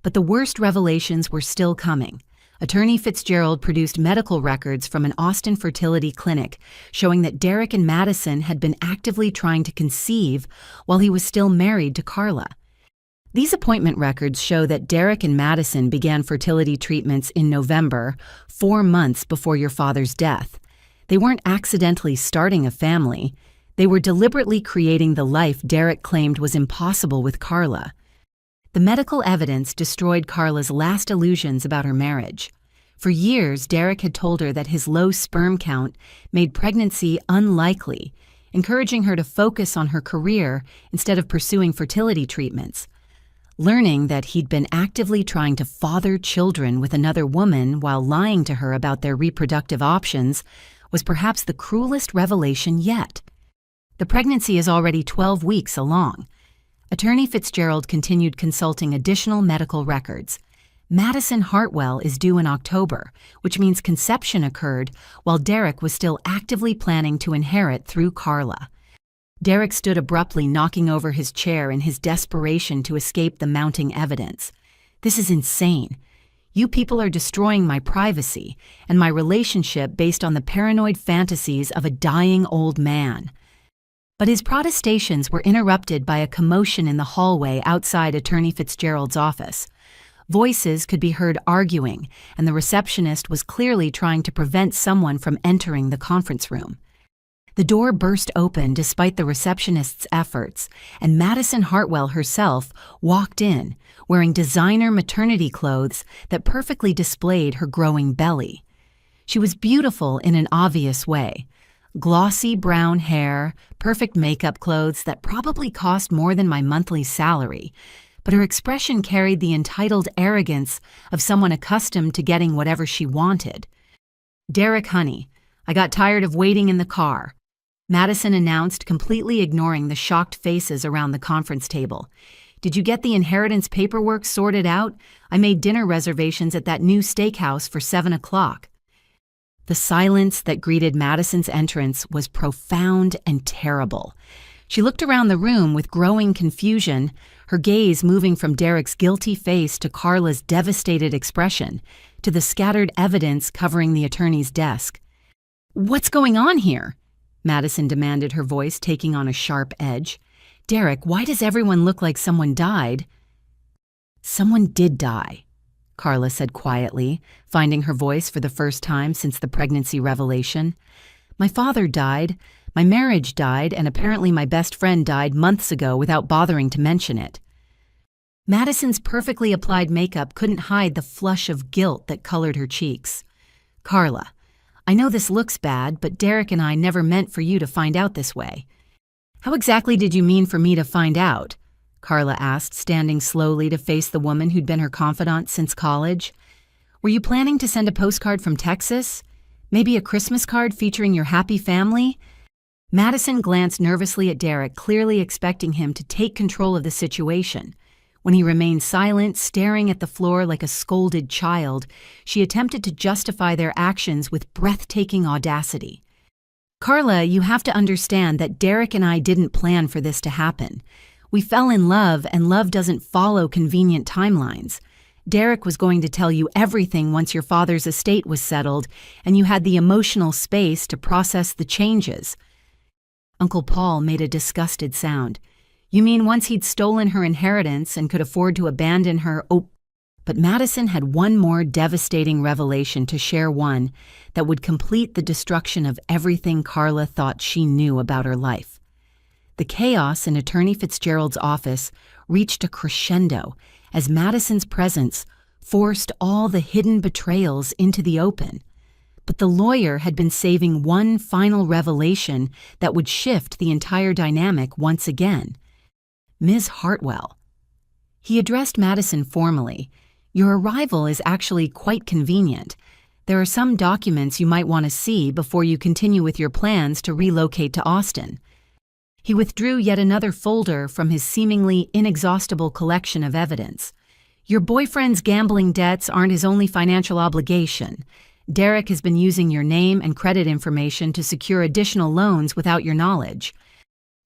But the worst revelations were still coming. Attorney Fitzgerald produced medical records from an Austin fertility clinic showing that Derek and Madison had been actively trying to conceive while he was still married to Carla. These appointment records show that Derek and Madison began fertility treatments in November, 4 months before your father's death. They weren't accidentally starting a family. They were deliberately creating the life Derek claimed was impossible with Carla. The medical evidence destroyed Carla's last illusions about her marriage. For years, Derek had told her that his low sperm count made pregnancy unlikely, encouraging her to focus on her career instead of pursuing fertility treatments. Learning that he'd been actively trying to father children with another woman while lying to her about their reproductive options was perhaps the cruelest revelation yet. The pregnancy is already 12 weeks along. Attorney Fitzgerald continued consulting additional medical records. Madison Hartwell is due in October, which means conception occurred while Derek was still actively planning to inherit through Carla. Derek stood abruptly, knocking over his chair in his desperation to escape the mounting evidence. "This is insane. You people are destroying my privacy and my relationship based on the paranoid fantasies of a dying old man." But his protestations were interrupted by a commotion in the hallway outside Attorney Fitzgerald's office. Voices could be heard arguing, and the receptionist was clearly trying to prevent someone from entering the conference room. The door burst open despite the receptionist's efforts, and Madison Hartwell herself walked in, wearing designer maternity clothes that perfectly displayed her growing belly. She was beautiful in an obvious way. Glossy brown hair, perfect makeup clothes that probably cost more than my monthly salary, but her expression carried the entitled arrogance of someone accustomed to getting whatever she wanted. "Derek, honey, I got tired of waiting in the car," Madison announced, completely ignoring the shocked faces around the conference table. "Did you get the inheritance paperwork sorted out? I made dinner reservations at that new steakhouse for 7 o'clock. The silence that greeted Madison's entrance was profound and terrible. She looked around the room with growing confusion, her gaze moving from Derek's guilty face to Carla's devastated expression, to the scattered evidence covering the attorney's desk. "What's going on here?" Madison demanded, her voice taking on a sharp edge. "Derek, why does everyone look like someone died?" "Someone did die," Carla said quietly, finding her voice for the first time since the pregnancy revelation. "My father died, my marriage died, and apparently my best friend died months ago without bothering to mention it." Madison's perfectly applied makeup couldn't hide the flush of guilt that colored her cheeks. "Carla, I know this looks bad, but Derek and I never meant for you to find out this way." "How exactly did you mean for me to find out?" Carla asked, standing slowly to face the woman who'd been her confidant since college. "Were you planning to send a postcard from Texas? Maybe a Christmas card featuring your happy family?" Madison glanced nervously at Derek, clearly expecting him to take control of the situation. When he remained silent, staring at the floor like a scolded child, she attempted to justify their actions with breathtaking audacity. "Carla, you have to understand that Derek and I didn't plan for this to happen. We fell in love, and love doesn't follow convenient timelines. Derek was going to tell you everything once your father's estate was settled, and you had the emotional space to process the changes." Uncle Paul made a disgusted sound. "You mean once he'd stolen her inheritance and could afford to abandon her?" "Oh, but Madison had one more devastating revelation to share, one that would complete the destruction of everything Carla thought she knew about her life. The chaos in Attorney Fitzgerald's office reached a crescendo as Madison's presence forced all the hidden betrayals into the open. But the lawyer had been saving one final revelation that would shift the entire dynamic once again. "Ms. Hartwell." He addressed Madison formally. "Your arrival is actually quite convenient. There are some documents you might want to see before you continue with your plans to relocate to Austin." He withdrew yet another folder from his seemingly inexhaustible collection of evidence. "Your boyfriend's gambling debts aren't his only financial obligation. Derek has been using your name and credit information to secure additional loans without your knowledge."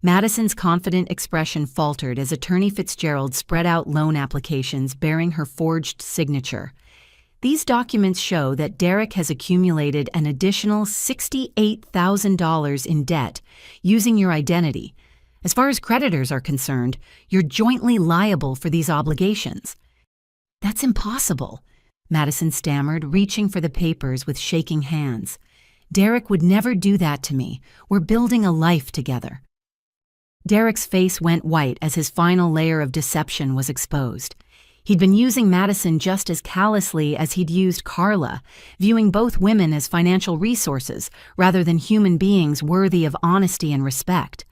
Madison's confident expression faltered as Attorney Fitzgerald spread out loan applications bearing her forged signature. "These documents show that Derek has accumulated an additional $68,000 in debt using your identity. As far as creditors are concerned, you're jointly liable for these obligations." "That's impossible," Madison stammered, reaching for the papers with shaking hands. "Derek would never do that to me. We're building a life together." Derek's face went white as his final layer of deception was exposed. He'd been using Madison just as callously as he'd used Carla, viewing both women as financial resources rather than human beings worthy of honesty and respect.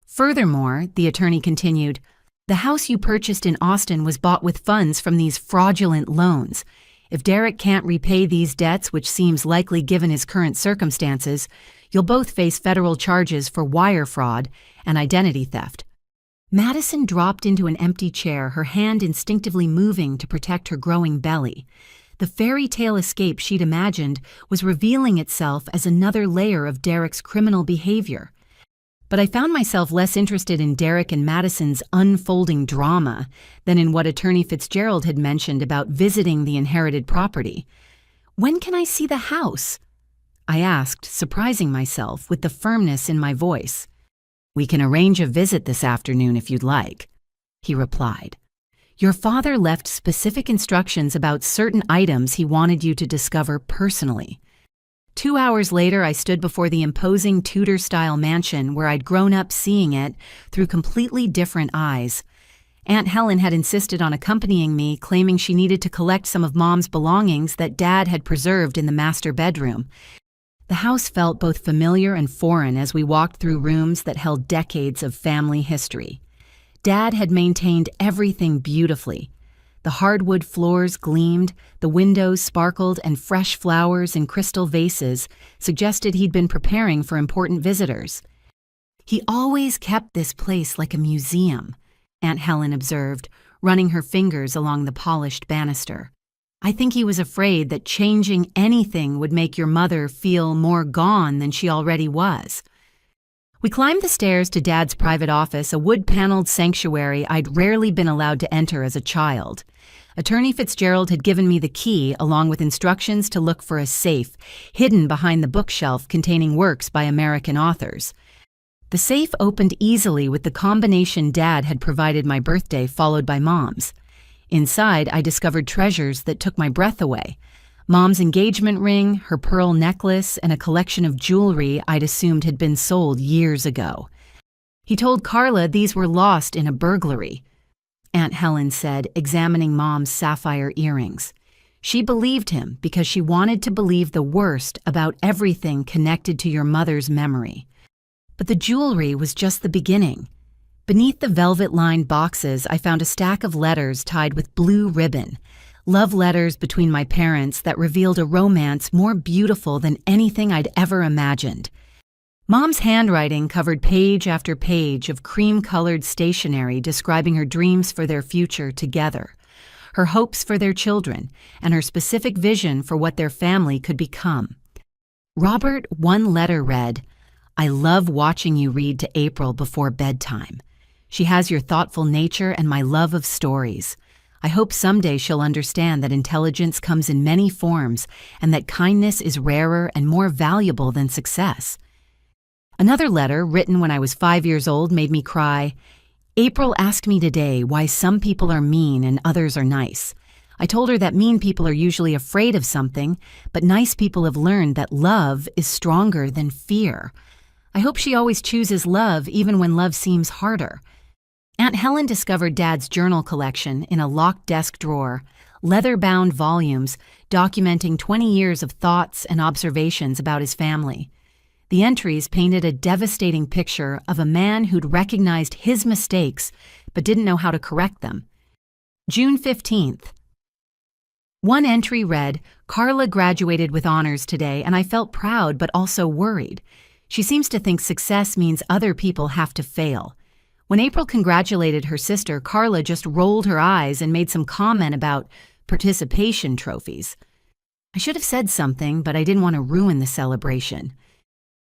"Furthermore," the attorney continued, "the house you purchased in Austin was bought with funds from these fraudulent loans. If Derek can't repay these debts, which seems likely given his current circumstances, you'll both face federal charges for wire fraud and identity theft." Madison dropped into an empty chair, her hand instinctively moving to protect her growing belly. The fairy tale escape she'd imagined was revealing itself as another layer of Derek's criminal behavior. But I found myself less interested in Derek and Madison's unfolding drama than in what Attorney Fitzgerald had mentioned about visiting the inherited property. "When can I see the house?" I asked, surprising myself with the firmness in my voice. "We can arrange a visit this afternoon if you'd like," he replied. "Your father left specific instructions about certain items he wanted you to discover personally." 2 hours later, I stood before the imposing Tudor-style mansion where I'd grown up seeing it through completely different eyes. Aunt Helen had insisted on accompanying me, claiming she needed to collect some of Mom's belongings that Dad had preserved in the master bedroom. The house felt both familiar and foreign as we walked through rooms that held decades of family history. Dad had maintained everything beautifully. The hardwood floors gleamed, the windows sparkled, and fresh flowers in crystal vases suggested he'd been preparing for important visitors. "He always kept this place like a museum," Aunt Helen observed, running her fingers along the polished banister. "I think he was afraid that changing anything would make your mother feel more gone than she already was." We climbed the stairs to Dad's private office, a wood-paneled sanctuary I'd rarely been allowed to enter as a child. Attorney Fitzgerald had given me the key, along with instructions to look for a safe hidden behind the bookshelf containing works by American authors. The safe opened easily with the combination Dad had provided my birthday, followed by Mom's. Inside, I discovered treasures that took my breath away. Mom's engagement ring, her pearl necklace, and a collection of jewelry I'd assumed had been sold years ago. "He told Carla these were lost in a burglary," Aunt Helen said, examining Mom's sapphire earrings. "She believed him because she wanted to believe the worst about everything connected to your mother's memory. But the jewelry was just the beginning. Beneath the velvet-lined boxes, I found a stack of letters tied with blue ribbon, love letters between my parents that revealed a romance more beautiful than anything I'd ever imagined. Mom's handwriting covered page after page of cream-colored stationery describing her dreams for their future together, her hopes for their children, and her specific vision for what their family could become. Robert, one letter read, "I love watching you read to April before bedtime. She has your thoughtful nature and my love of stories. I hope someday she'll understand that intelligence comes in many forms and that kindness is rarer and more valuable than success." Another letter, written when I was 5 years old, made me cry. "April asked me today why some people are mean and others are nice. I told her that mean people are usually afraid of something, but nice people have learned that love is stronger than fear. I hope she always chooses love even when love seems harder." Aunt Helen discovered Dad's journal collection in a locked desk drawer, leather-bound volumes documenting 20 years of thoughts and observations about his family. The entries painted a devastating picture of a man who'd recognized his mistakes but didn't know how to correct them. June 15th. One entry read, "Carla graduated with honors today, and I felt proud but also worried. She seems to think success means other people have to fail." When April congratulated her sister, Carla just rolled her eyes and made some comment about participation trophies. I should have said something, but I didn't want to ruin the celebration.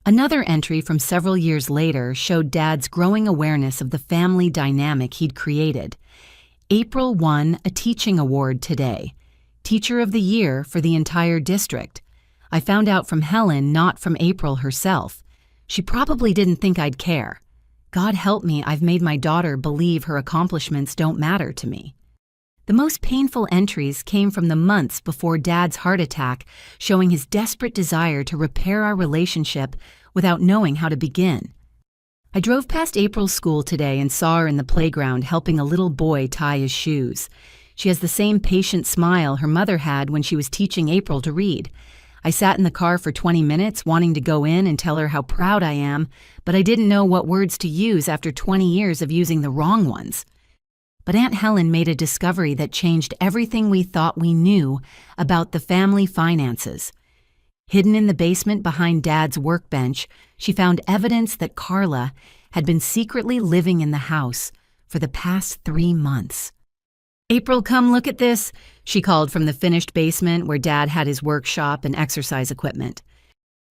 Another entry from several years later showed Dad's growing awareness of the family dynamic he'd created. April won a teaching award today, Teacher of the Year for the entire district. I found out from Helen, not from April herself. She probably didn't think I'd care. God help me, I've made my daughter believe her accomplishments don't matter to me. The most painful entries came from the months before Dad's heart attack, showing his desperate desire to repair our relationship without knowing how to begin. I drove past April's school today and saw her in the playground helping a little boy tie his shoes. She has the same patient smile her mother had when she was teaching April to read. I sat in the car for 20 minutes wanting to go in and tell her how proud I am, but I didn't know what words to use after 20 years of using the wrong ones. But Aunt Helen made a discovery that changed everything we thought we knew about the family finances. Hidden in the basement behind Dad's workbench, she found evidence that Carla had been secretly living in the house for the past 3 months. "April, come look at this," she called from the finished basement where Dad had his workshop and exercise equipment.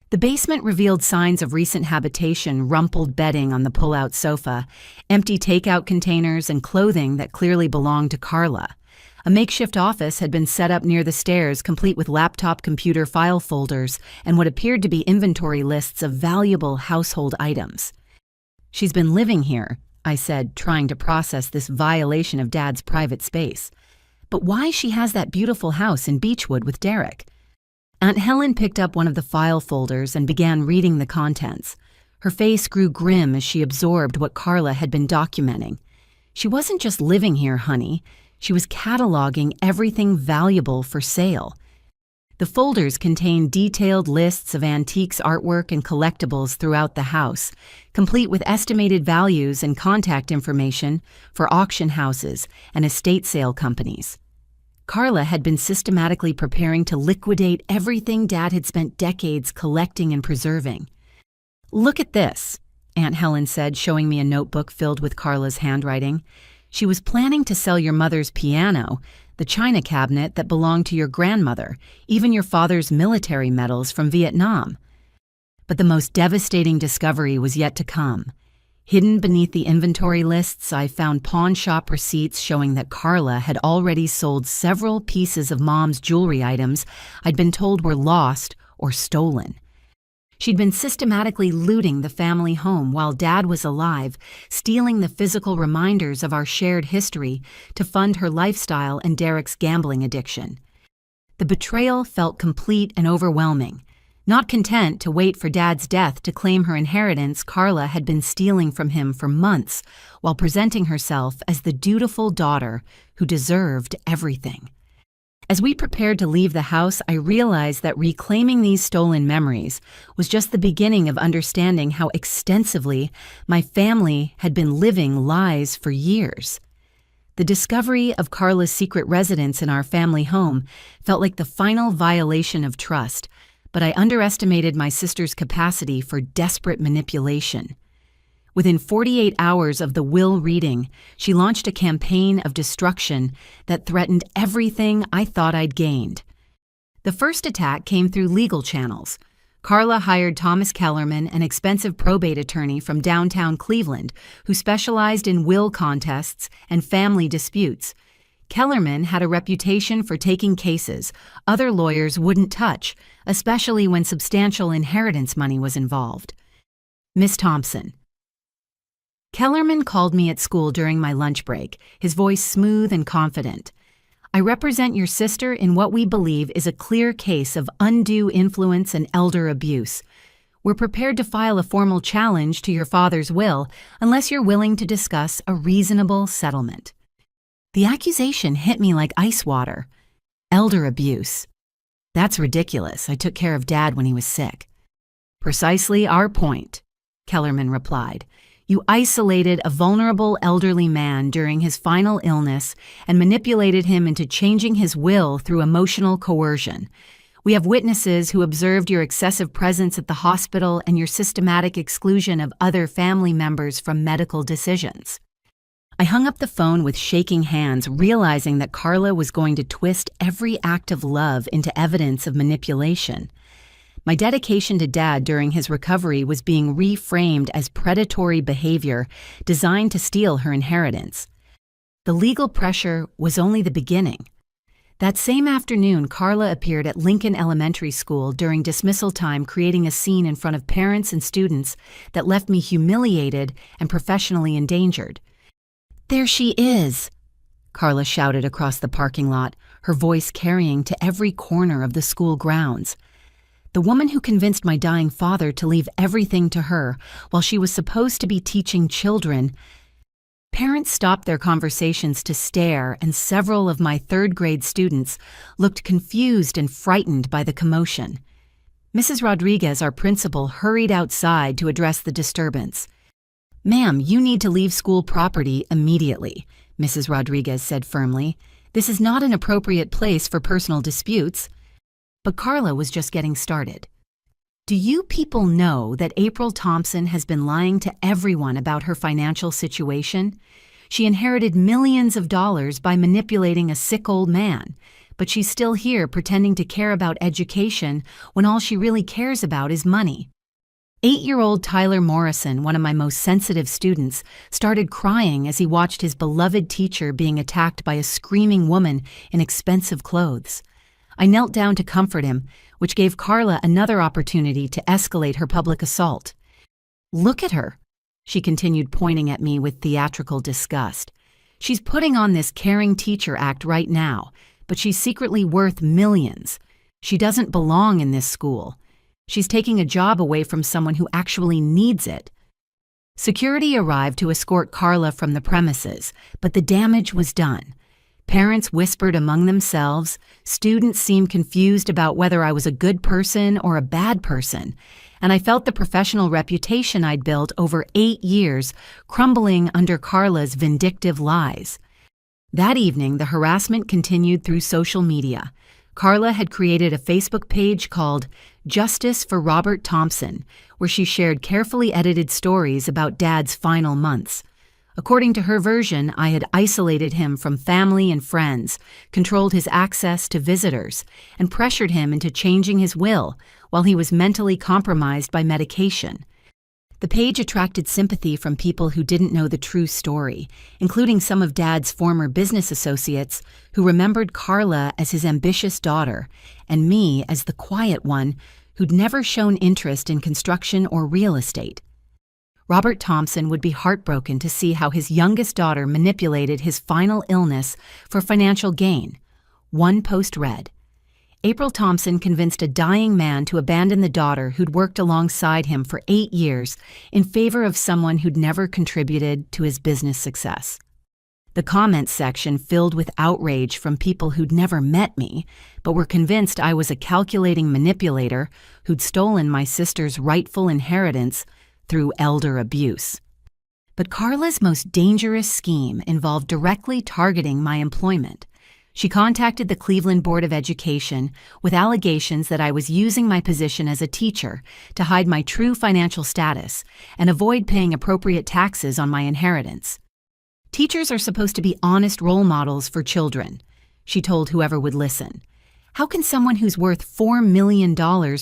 The basement revealed signs of recent habitation, rumpled bedding on the pull-out sofa, empty takeout containers, and clothing that clearly belonged to Carla. A makeshift office had been set up near the stairs, complete with laptop computer file folders and what appeared to be inventory lists of valuable household items. She's been living here, I said, trying to process this violation of Dad's private space. But why she has that beautiful house in Beechwood with Derek? Aunt Helen picked up one of the file folders and began reading the contents. Her face grew grim as she absorbed what Carla had been documenting. She wasn't just living here, honey. She was cataloging everything valuable for sale. The folders contained detailed lists of antiques, artwork, and collectibles throughout the house, complete with estimated values and contact information for auction houses and estate sale companies. Carla had been systematically preparing to liquidate everything Dad had spent decades collecting and preserving. "Look at this," Aunt Helen said, showing me a notebook filled with Carla's handwriting. "She was planning to sell your mother's piano, the china cabinet that belonged to your grandmother, even your father's military medals from Vietnam." But the most devastating discovery was yet to come. Hidden beneath the inventory lists, I found pawn shop receipts showing that Carla had already sold several pieces of Mom's jewelry items I'd been told were lost or stolen. She'd been systematically looting the family home while Dad was alive, stealing the physical reminders of our shared history to fund her lifestyle and Derek's gambling addiction. The betrayal felt complete and overwhelming. Not content to wait for Dad's death to claim her inheritance, Carla had been stealing from him for months while presenting herself as the dutiful daughter who deserved everything. As we prepared to leave the house, I realized that reclaiming these stolen memories was just the beginning of understanding how extensively my family had been living lies for years. The discovery of Carla's secret residence in our family home felt like the final violation of trust, but I underestimated my sister's capacity for desperate manipulation. Within 48 hours of the will reading, she launched a campaign of destruction that threatened everything I thought I'd gained. The first attack came through legal channels. Carla hired Thomas Kellerman, an expensive probate attorney from downtown Cleveland, who specialized in will contests and family disputes. Kellerman had a reputation for taking cases other lawyers wouldn't touch, especially when substantial inheritance money was involved. "Miss Thompson." Kellerman called me at school during my lunch break, his voice smooth and confident. "I represent your sister in what we believe is a clear case of undue influence and elder abuse. We're prepared to file a formal challenge to your father's will unless you're willing to discuss a reasonable settlement." The accusation hit me like ice water. Elder abuse. That's ridiculous. I took care of Dad when he was sick. "Precisely our point," Kellerman replied. "You isolated a vulnerable elderly man during his final illness and manipulated him into changing his will through emotional coercion. We have witnesses who observed your excessive presence at the hospital and your systematic exclusion of other family members from medical decisions." I hung up the phone with shaking hands, realizing that Carla was going to twist every act of love into evidence of manipulation. My dedication to Dad during his recovery was being reframed as predatory behavior designed to steal her inheritance. The legal pressure was only the beginning. That same afternoon, Carla appeared at Lincoln Elementary School during dismissal time, creating a scene in front of parents and students that left me humiliated and professionally endangered. "There she is!" Carla shouted across the parking lot, her voice carrying to every corner of the school grounds. "The woman who convinced my dying father to leave everything to her while she was supposed to be teaching children." Parents stopped their conversations to stare, and several of my third-grade students looked confused and frightened by the commotion. Mrs. Rodriguez, our principal, hurried outside to address the disturbance. "Ma'am, you need to leave school property immediately," Mrs. Rodriguez said firmly. "This is not an appropriate place for personal disputes." But Carla was just getting started. "Do you people know that April Thompson has been lying to everyone about her financial situation? She inherited millions of dollars by manipulating a sick old man, but she's still here pretending to care about education when all she really cares about is money." 8-year-old Tyler Morrison, one of my most sensitive students, started crying as he watched his beloved teacher being attacked by a screaming woman in expensive clothes. I knelt down to comfort him, which gave Carla another opportunity to escalate her public assault. "Look at her. she continued, pointing at me with theatrical disgust. "She's putting on this caring teacher act right now, but she's secretly worth millions. She doesn't belong in this school. She's taking a job away from someone who actually needs it." Security arrived to escort Carla from the premises, but the damage was done. Parents whispered among themselves, students seemed confused about whether I was a good person or a bad person, and I felt the professional reputation I'd built over 8 years crumbling under Carla's vindictive lies. That evening, the harassment continued through social media. Carla had created a Facebook page called Justice for Robert Thompson, where she shared carefully edited stories about Dad's final months. According to her version, I had isolated him from family and friends, controlled his access to visitors, and pressured him into changing his will while he was mentally compromised by medication. The page attracted sympathy from people who didn't know the true story, including some of Dad's former business associates who remembered Carla as his ambitious daughter and me as the quiet one who'd never shown interest in construction or real estate. Robert Thompson would be heartbroken to see how his youngest daughter manipulated his final illness for financial gain. One post read, "April Thompson convinced a dying man to abandon the daughter who'd worked alongside him for 8 years in favor of someone who'd never contributed to his business success." The comments section filled with outrage from people who'd never met me, but were convinced I was a calculating manipulator who'd stolen my sister's rightful inheritance through elder abuse. But Carla's most dangerous scheme involved directly targeting my employment. She contacted the Cleveland Board of Education with allegations that I was using my position as a teacher to hide my true financial status and avoid paying appropriate taxes on my inheritance. "Teachers are supposed to be honest role models for children," she told whoever would listen. "How can someone who's worth $4 million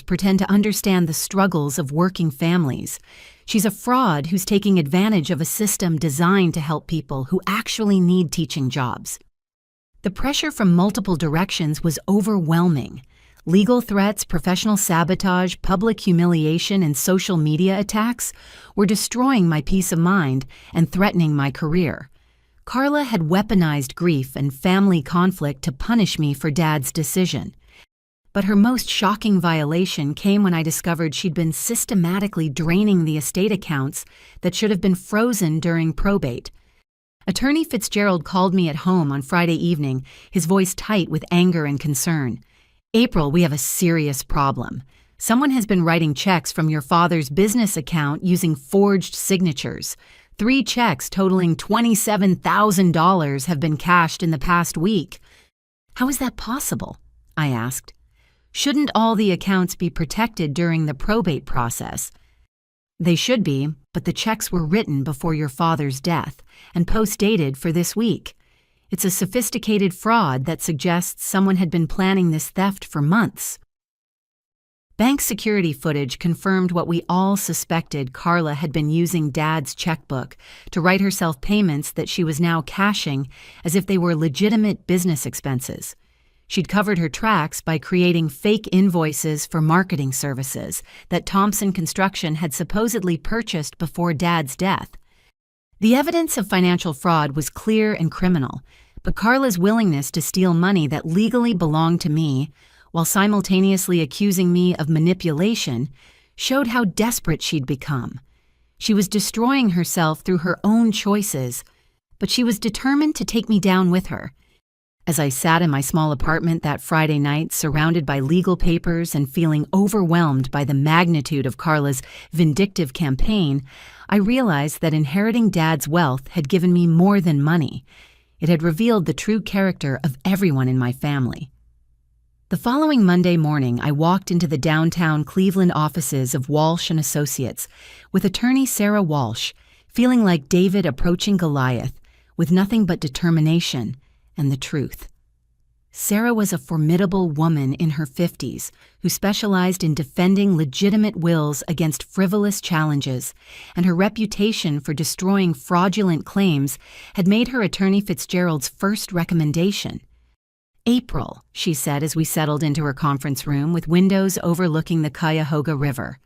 pretend to understand the struggles of working families? She's a fraud who's taking advantage of a system designed to help people who actually need teaching jobs." The pressure from multiple directions was overwhelming. Legal threats, professional sabotage, public humiliation, and social media attacks were destroying my peace of mind and threatening my career. Carla had weaponized grief and family conflict to punish me for Dad's decision. But her most shocking violation came when I discovered she'd been systematically draining the estate accounts that should have been frozen during probate. Attorney Fitzgerald called me at home on Friday evening, his voice tight with anger and concern. "April, we have a serious problem. Someone has been writing checks from your father's business account using forged signatures. 3 checks totaling $27,000 have been cashed in the past week." "How is that possible?" I asked. "Shouldn't all the accounts be protected during the probate process?" "They should be, but the checks were written before your father's death and post-dated for this week. It's a sophisticated fraud that suggests someone had been planning this theft for months." Bank security footage confirmed what we all suspected. Carla had been using Dad's checkbook to write herself payments that she was now cashing as if they were legitimate business expenses. She'd covered her tracks by creating fake invoices for marketing services that Thompson Construction had supposedly purchased before Dad's death. The evidence of financial fraud was clear and criminal, but Carla's willingness to steal money that legally belonged to me, while simultaneously accusing me of manipulation, showed how desperate she'd become. She was destroying herself through her own choices, but she was determined to take me down with her. As I sat in my small apartment that Friday night, surrounded by legal papers and feeling overwhelmed by the magnitude of Carla's vindictive campaign, I realized that inheriting Dad's wealth had given me more than money. It had revealed the true character of everyone in my family. The following Monday morning, I walked into the downtown Cleveland offices of Walsh & Associates with attorney Sarah Walsh, feeling like David approaching Goliath, with nothing but determination and the truth. Sarah was a formidable woman in her 50s who specialized in defending legitimate wills against frivolous challenges, and her reputation for destroying fraudulent claims had made her attorney Fitzgerald's first recommendation. "April," she said as we settled into her conference room with windows overlooking the Cuyahoga River,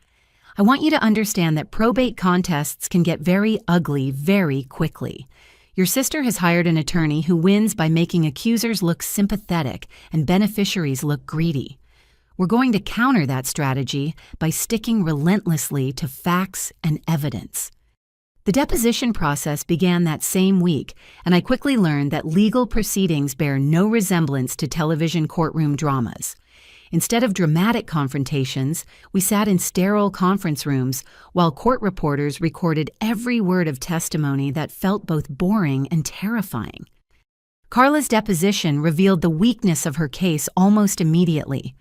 I want you to understand that probate contests can get very ugly very quickly. Your sister has hired an attorney who wins by making accusers look sympathetic and beneficiaries look greedy. We're going to counter that strategy by sticking relentlessly to facts and evidence. The deposition process began that same week, and I quickly learned that legal proceedings bear no resemblance to television courtroom dramas. Instead of dramatic confrontations, we sat in sterile conference rooms while court reporters recorded every word of testimony that felt both boring and terrifying. Carla's deposition revealed the weakness of her case almost immediately.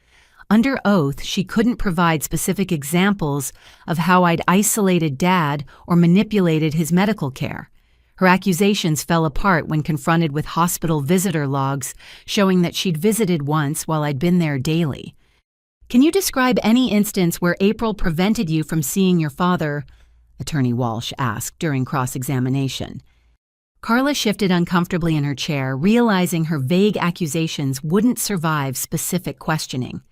Under oath, she couldn't provide specific examples of how I'd isolated Dad or manipulated his medical care. Her accusations fell apart when confronted with hospital visitor logs showing that she'd visited once while I'd been there daily. "Can you describe any instance where April prevented you from seeing your father?" Attorney Walsh asked during cross-examination. Carla shifted uncomfortably in her chair, realizing her vague accusations wouldn't survive specific questioning.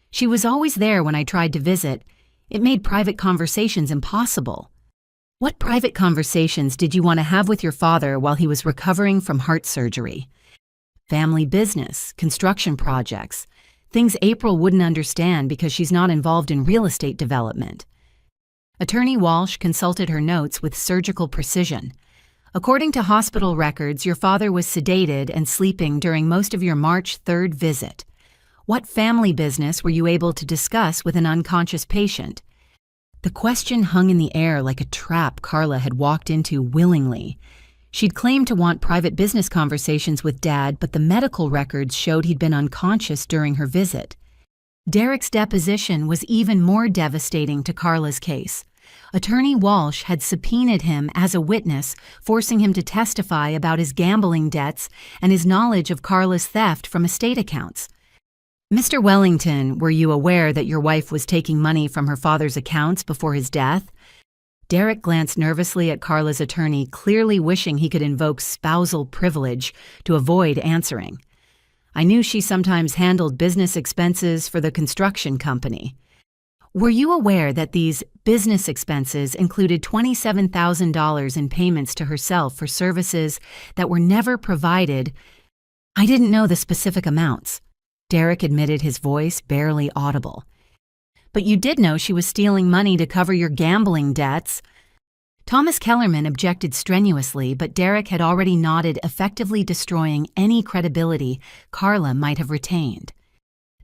"She was always there when I tried to visit. It made private conversations impossible." "What private conversations did you want to have with your father while he was recovering from heart surgery?" "Family business, construction projects, things April wouldn't understand because she's not involved in real estate development." Attorney Walsh consulted her notes with surgical precision. "According to hospital records, your father was sedated and sleeping during most of your March 3rd visit. What family business were you able to discuss with an unconscious patient?" The question hung in the air like a trap Carla had walked into willingly. She'd claimed to want private business conversations with Dad, but the medical records showed he'd been unconscious during her visit. Derek's deposition was even more devastating to Carla's case. Attorney Walsh had subpoenaed him as a witness, forcing him to testify about his gambling debts and his knowledge of Carla's theft from estate accounts. "Mr. Wellington, were you aware that your wife was taking money from her father's accounts before his death?" Derek glanced nervously at Carla's attorney, clearly wishing he could invoke spousal privilege to avoid answering. "I knew she sometimes handled business expenses for the construction company." "Were you aware that these business expenses included $27,000 in payments to herself for services that were never provided?" "I didn't know the specific amounts." Derek admitted, his voice barely audible. "But you did know she was stealing money to cover your gambling debts." Thomas Kellerman objected strenuously, but Derek had already nodded, effectively destroying any credibility Carla might have retained.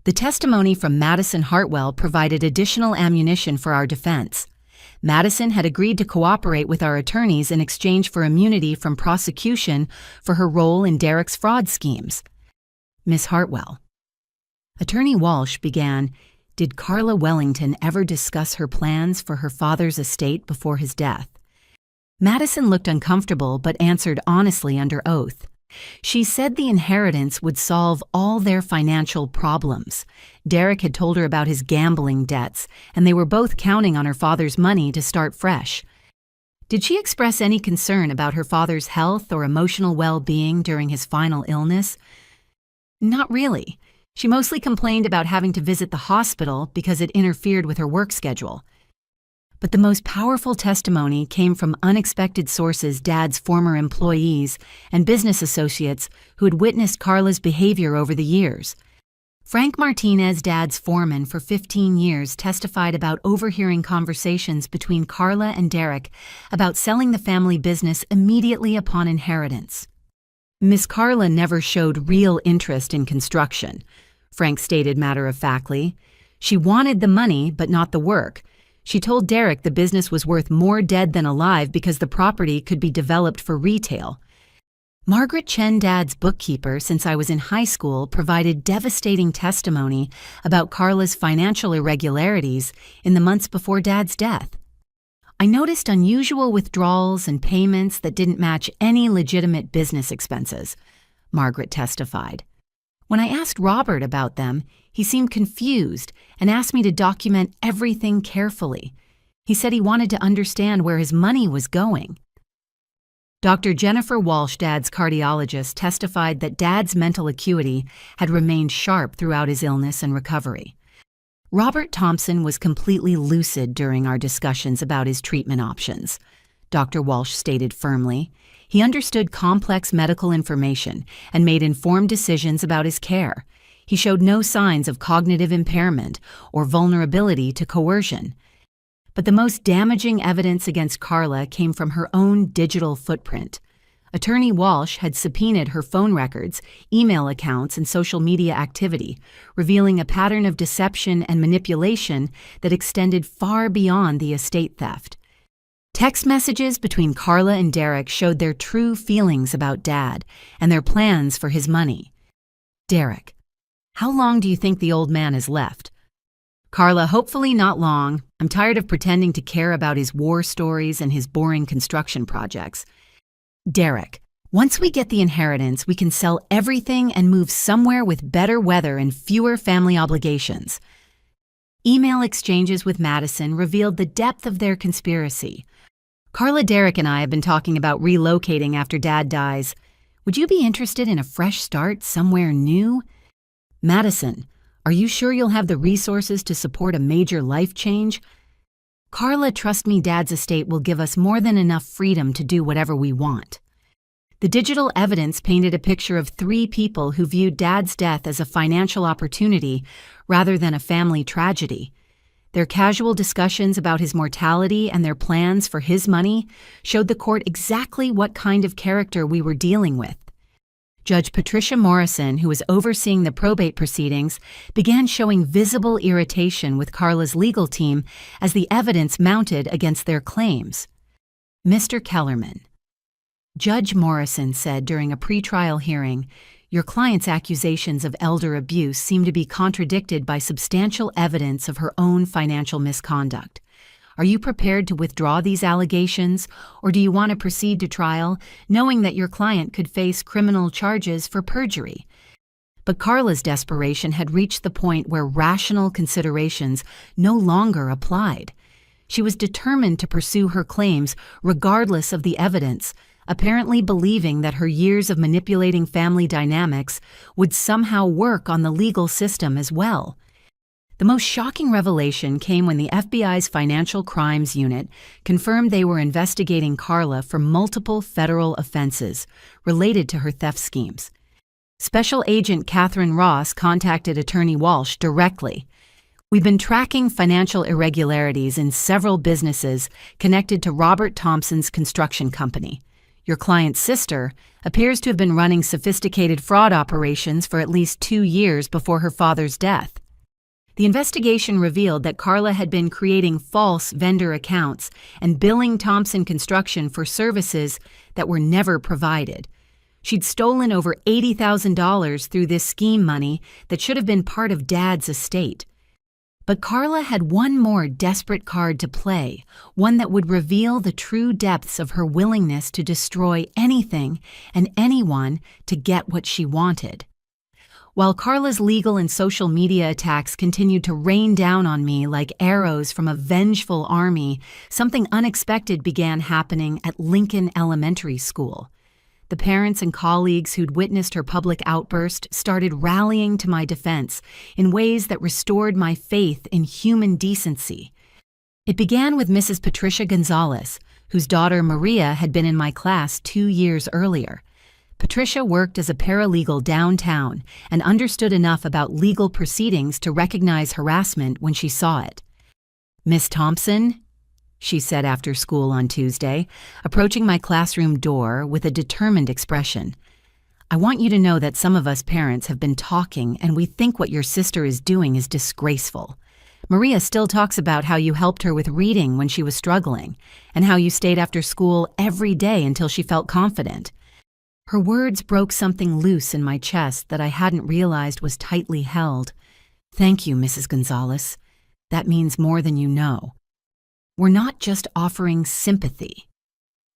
The testimony from Madison Hartwell provided additional ammunition for our defense. Madison had agreed to cooperate with our attorneys in exchange for immunity from prosecution for her role in Derek's fraud schemes. "Miss Hartwell." Attorney Walsh began, "Did Carla Wellington ever discuss her plans for her father's estate before his death?" Madison looked uncomfortable but answered honestly under oath. "She said the inheritance would solve all their financial problems. Derek had told her about his gambling debts, and they were both counting on her father's money to start fresh." "Did she express any concern about her father's health or emotional well-being during his final illness?" "Not really. She mostly complained about having to visit the hospital because it interfered with her work schedule." But the most powerful testimony came from unexpected sources, Dad's former employees and business associates who had witnessed Carla's behavior over the years. Frank Martinez, Dad's foreman for 15 years, testified about overhearing conversations between Carla and Derek about selling the family business immediately upon inheritance. "Miss Carla never showed real interest in construction," Frank stated matter-of-factly. "She wanted the money, but not the work. She told Derek the business was worth more dead than alive because the property could be developed for retail." Margaret Chen, Dad's bookkeeper since I was in high school, provided devastating testimony about Carla's financial irregularities in the months before Dad's death. "I noticed unusual withdrawals and payments that didn't match any legitimate business expenses," Margaret testified. "When I asked Robert about them, he seemed confused and asked me to document everything carefully. He said he wanted to understand where his money was going." Dr. Jennifer Walsh, Dad's cardiologist, testified that Dad's mental acuity had remained sharp throughout his illness and recovery. Robert Thompson was completely lucid during our discussions about his treatment options, Dr. Walsh stated firmly. He understood complex medical information and made informed decisions about his care. He showed no signs of cognitive impairment or vulnerability to coercion. But the most damaging evidence against Carla came from her own digital footprint. Attorney Walsh had subpoenaed her phone records, email accounts, and social media activity, revealing a pattern of deception and manipulation that extended far beyond the estate theft. Text messages between Carla and Derek showed their true feelings about Dad and their plans for his money. Derek: "How long do you think the old man has left?" Carla: "Hopefully not long. I'm tired of pretending to care about his war stories and his boring construction projects." Derek: "Once we get the inheritance, we can sell everything and move somewhere with better weather and fewer family obligations." Email exchanges with Madison revealed the depth of their conspiracy. Carla, Derek, and I have been talking about relocating after Dad dies. Would you be interested in a fresh start somewhere new? Madison: "Are you sure you'll have the resources to support a major life change?" Carla: "Trust me, Dad's estate will give us more than enough freedom to do whatever we want." The digital evidence painted a picture of three people who viewed Dad's death as a financial opportunity rather than a family tragedy. Their casual discussions about his mortality and their plans for his money showed the court exactly what kind of character we were dealing with. Judge Patricia Morrison, who was overseeing the probate proceedings, began showing visible irritation with Carla's legal team as the evidence mounted against their claims. Mr. Kellerman: Judge Morrison said during a pretrial hearing, "Your client's accusations of elder abuse seem to be contradicted by substantial evidence of her own financial misconduct. Are you prepared to withdraw these allegations, or do you want to proceed to trial, knowing that your client could face criminal charges for perjury?" But Carla's desperation had reached the point where rational considerations no longer applied. She was determined to pursue her claims regardless of the evidence, apparently believing that her years of manipulating family dynamics would somehow work on the legal system as well. The most shocking revelation came when the FBI's Financial Crimes Unit confirmed they were investigating Carla for multiple federal offenses related to her theft schemes. Special Agent Catherine Ross contacted Attorney Walsh directly. "We've been tracking financial irregularities in several businesses connected to Robert Thompson's construction company. Your client's sister appears to have been running sophisticated fraud operations for at least 2 years before her father's death." The investigation revealed that Carla had been creating false vendor accounts and billing Thompson Construction for services that were never provided. She'd stolen over $80,000 through this scheme money that should have been part of Dad's estate. But Carla had one more desperate card to play, one that would reveal the true depths of her willingness to destroy anything and anyone to get what she wanted. While Carla's legal and social media attacks continued to rain down on me like arrows from a vengeful army, something unexpected began happening at Lincoln Elementary School. The parents and colleagues who'd witnessed her public outburst started rallying to my defense in ways that restored my faith in human decency. It began with Mrs. Patricia Gonzalez, whose daughter Maria had been in my class 2 years earlier. Patricia worked as a paralegal downtown and understood enough about legal proceedings to recognize harassment when she saw it. "Miss Thompson," she said after school on Tuesday, approaching my classroom door with a determined expression, "I want you to know that some of us parents have been talking and we think what your sister is doing is disgraceful. Maria still talks about how you helped her with reading when she was struggling and how you stayed after school every day until she felt confident." Her words broke something loose in my chest that I hadn't realized was tightly held. "Thank you, Mrs. Gonzalez. That means more than you know. We're not just offering sympathy."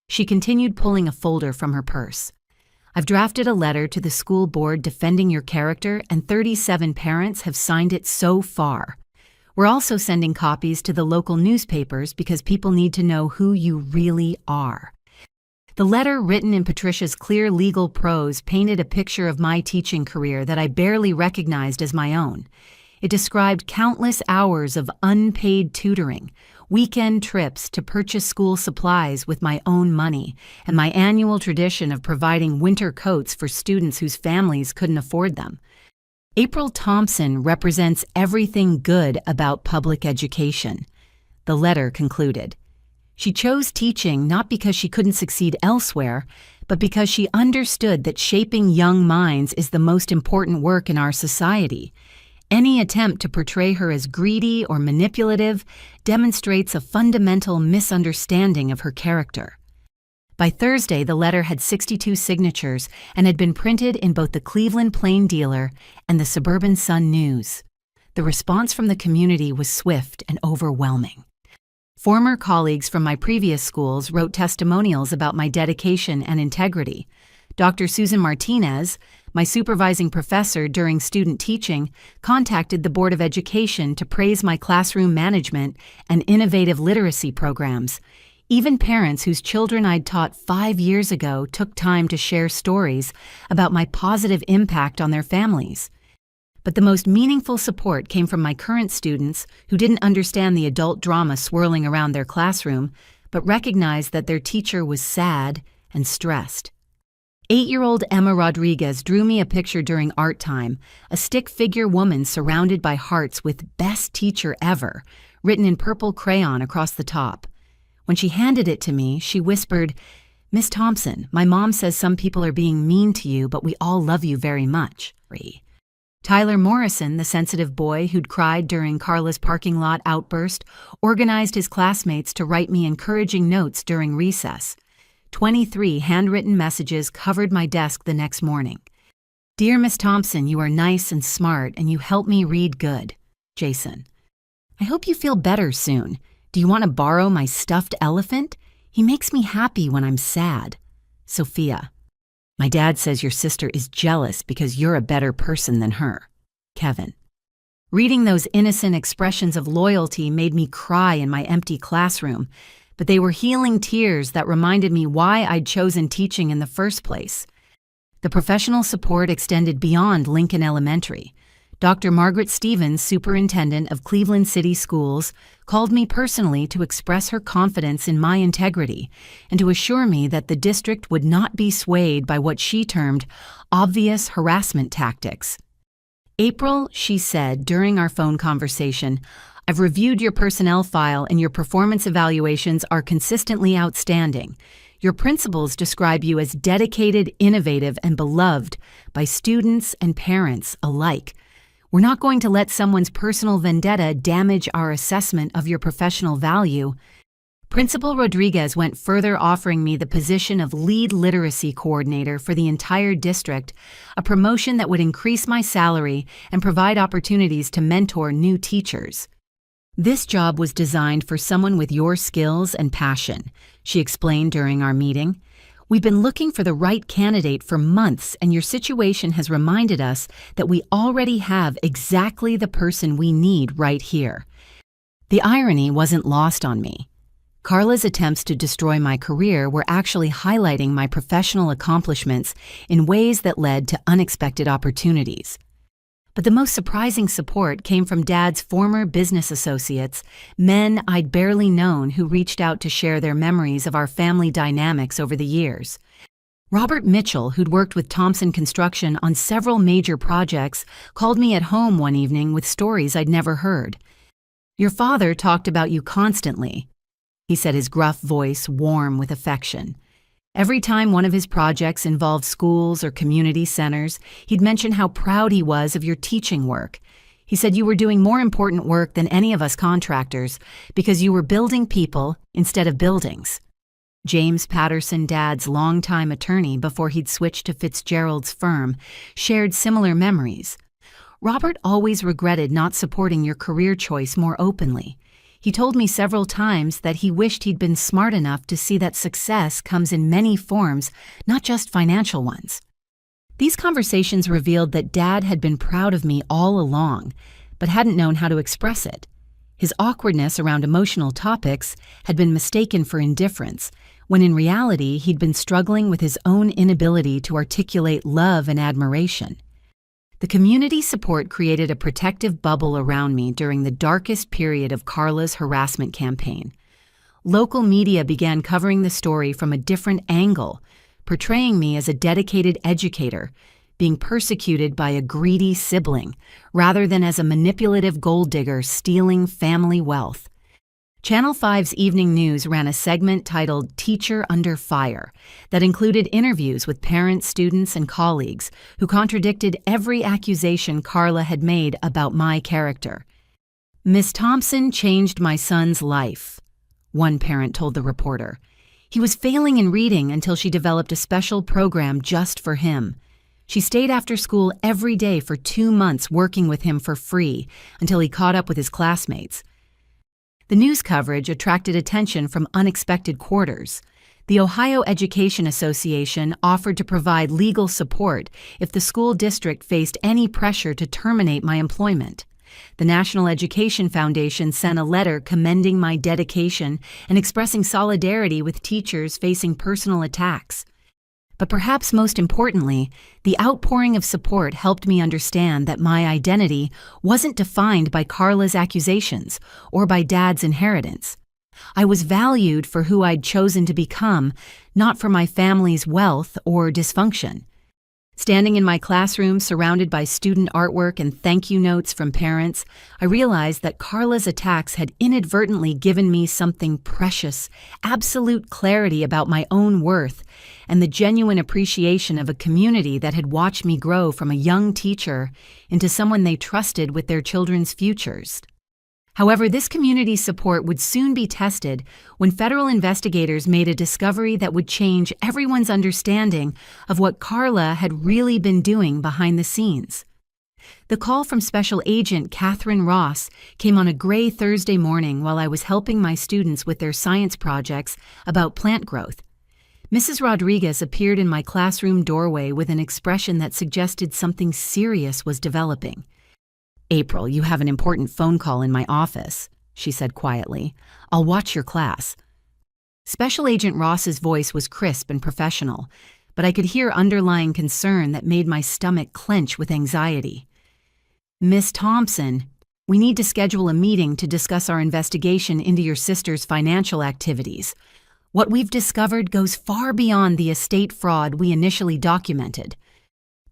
She continued pulling a folder from her purse. "I've drafted a letter to the school board defending your character, and 37 parents have signed it so far. We're also sending copies to the local newspapers because people need to know who you really are." The letter, written in Patricia's clear legal prose, painted a picture of my teaching career that I barely recognized as my own. It described countless hours of unpaid tutoring, weekend trips to purchase school supplies with my own money, and my annual tradition of providing winter coats for students whose families couldn't afford them. April Thompson represents everything good about public education. The letter concluded. She chose teaching not because she couldn't succeed elsewhere, but because she understood that shaping young minds is the most important work in our society. Any attempt to portray her as greedy or manipulative demonstrates a fundamental misunderstanding of her character. By Thursday, the letter had 62 signatures and had been printed in both the Cleveland Plain Dealer and the Suburban Sun News. The response from the community was swift and overwhelming. Former colleagues from my previous schools wrote testimonials about my dedication and integrity. Dr. Susan Martinez, my supervising professor during student teaching, contacted the Board of Education to praise my classroom management and innovative literacy programs. Even parents whose children I'd taught 5 years ago took time to share stories about my positive impact on their families. But the most meaningful support came from my current students who didn't understand the adult drama swirling around their classroom, but recognized that their teacher was sad and stressed. 8-year-old Emma Rodriguez drew me a picture during art time, a stick figure woman surrounded by hearts with "Best Teacher Ever" written in purple crayon across the top. When she handed it to me, she whispered, "Miss Thompson, my mom says some people are being mean to you, but we all love you very much." Tyler Morrison, the sensitive boy who'd cried during Carla's parking lot outburst, organized his classmates to write me encouraging notes during recess. 23 handwritten messages covered my desk the next morning. "Dear Miss Thompson, you are nice and smart, and you help me read good. Jason. I hope you feel better soon. Do you want to borrow my stuffed elephant? He makes me happy when I'm sad. Sophia. My dad says your sister is jealous because you're a better person than her. Kevin." Reading those innocent expressions of loyalty made me cry in my empty classroom, but they were healing tears that reminded me why I'd chosen teaching in the first place. The professional support extended beyond Lincoln Elementary. Dr. Margaret Stevens, superintendent of Cleveland City Schools, called me personally to express her confidence in my integrity and to assure me that the district would not be swayed by what she termed obvious harassment tactics. "April," she said during our phone conversation, "I've reviewed your personnel file and your performance evaluations are consistently outstanding. Your principals describe you as dedicated, innovative, and beloved by students and parents alike. We're not going to let someone's personal vendetta damage our assessment of your professional value." Principal Rodriguez went further, offering me the position of lead literacy coordinator for the entire district, a promotion that would increase my salary and provide opportunities to mentor new teachers. "This job was designed for someone with your skills and passion," she explained during our meeting. "We've been looking for the right candidate for months, and your situation has reminded us that we already have exactly the person we need right here." The irony wasn't lost on me. Carla's attempts to destroy my career were actually highlighting my professional accomplishments in ways that led to unexpected opportunities. But the most surprising support came from Dad's former business associates, men I'd barely known who reached out to share their memories of our family dynamics over the years. Robert Mitchell, who'd worked with Thompson Construction on several major projects, called me at home one evening with stories I'd never heard. "Your father talked about you constantly," he said, his gruff voice warm with affection. "Every time one of his projects involved schools or community centers, he'd mention how proud he was of your teaching work. He said you were doing more important work than any of us contractors because you were building people instead of buildings." James Patterson, Dad's longtime attorney before he'd switched to Fitzgerald's firm, shared similar memories. "Robert always regretted not supporting your career choice more openly. He told me several times that he wished he'd been smart enough to see that success comes in many forms, not just financial ones." These conversations revealed that Dad had been proud of me all along, but hadn't known how to express it. His awkwardness around emotional topics had been mistaken for indifference, when in reality he'd been struggling with his own inability to articulate love and admiration. The community support created a protective bubble around me during the darkest period of Carla's harassment campaign. Local media began covering the story from a different angle, portraying me as a dedicated educator, being persecuted by a greedy sibling, rather than as a manipulative gold digger stealing family wealth. Channel 5's Evening News ran a segment titled Teacher Under Fire that included interviews with parents, students, and colleagues who contradicted every accusation Carla had made about my character. "Miss Thompson changed my son's life," one parent told the reporter. "He was failing in reading until she developed a special program just for him. She stayed after school every day for 2 months working with him for free until he caught up with his classmates." The news coverage attracted attention from unexpected quarters. The Ohio Education Association offered to provide legal support if the school district faced any pressure to terminate my employment. The National Education Foundation sent a letter commending my dedication and expressing solidarity with teachers facing personal attacks. But perhaps most importantly, the outpouring of support helped me understand that my identity wasn't defined by Carla's accusations or by Dad's inheritance. I was valued for who I'd chosen to become, not for my family's wealth or dysfunction. Standing in my classroom surrounded by student artwork and thank you notes from parents, I realized that Carla's attacks had inadvertently given me something precious, absolute clarity about my own worth, and the genuine appreciation of a community that had watched me grow from a young teacher into someone they trusted with their children's futures. However, this community support would soon be tested when federal investigators made a discovery that would change everyone's understanding of what Carla had really been doing behind the scenes. The call from Special Agent Catherine Ross came on a gray Thursday morning while I was helping my students with their science projects about plant growth. Mrs. Rodriguez appeared in my classroom doorway with an expression that suggested something serious was developing. "April, you have an important phone call in my office," she said quietly. "I'll watch your class." Special Agent Ross's voice was crisp and professional, but I could hear underlying concern that made my stomach clench with anxiety. "Miss Thompson, we need to schedule a meeting to discuss our investigation into your sister's financial activities. What we've discovered goes far beyond the estate fraud we initially documented."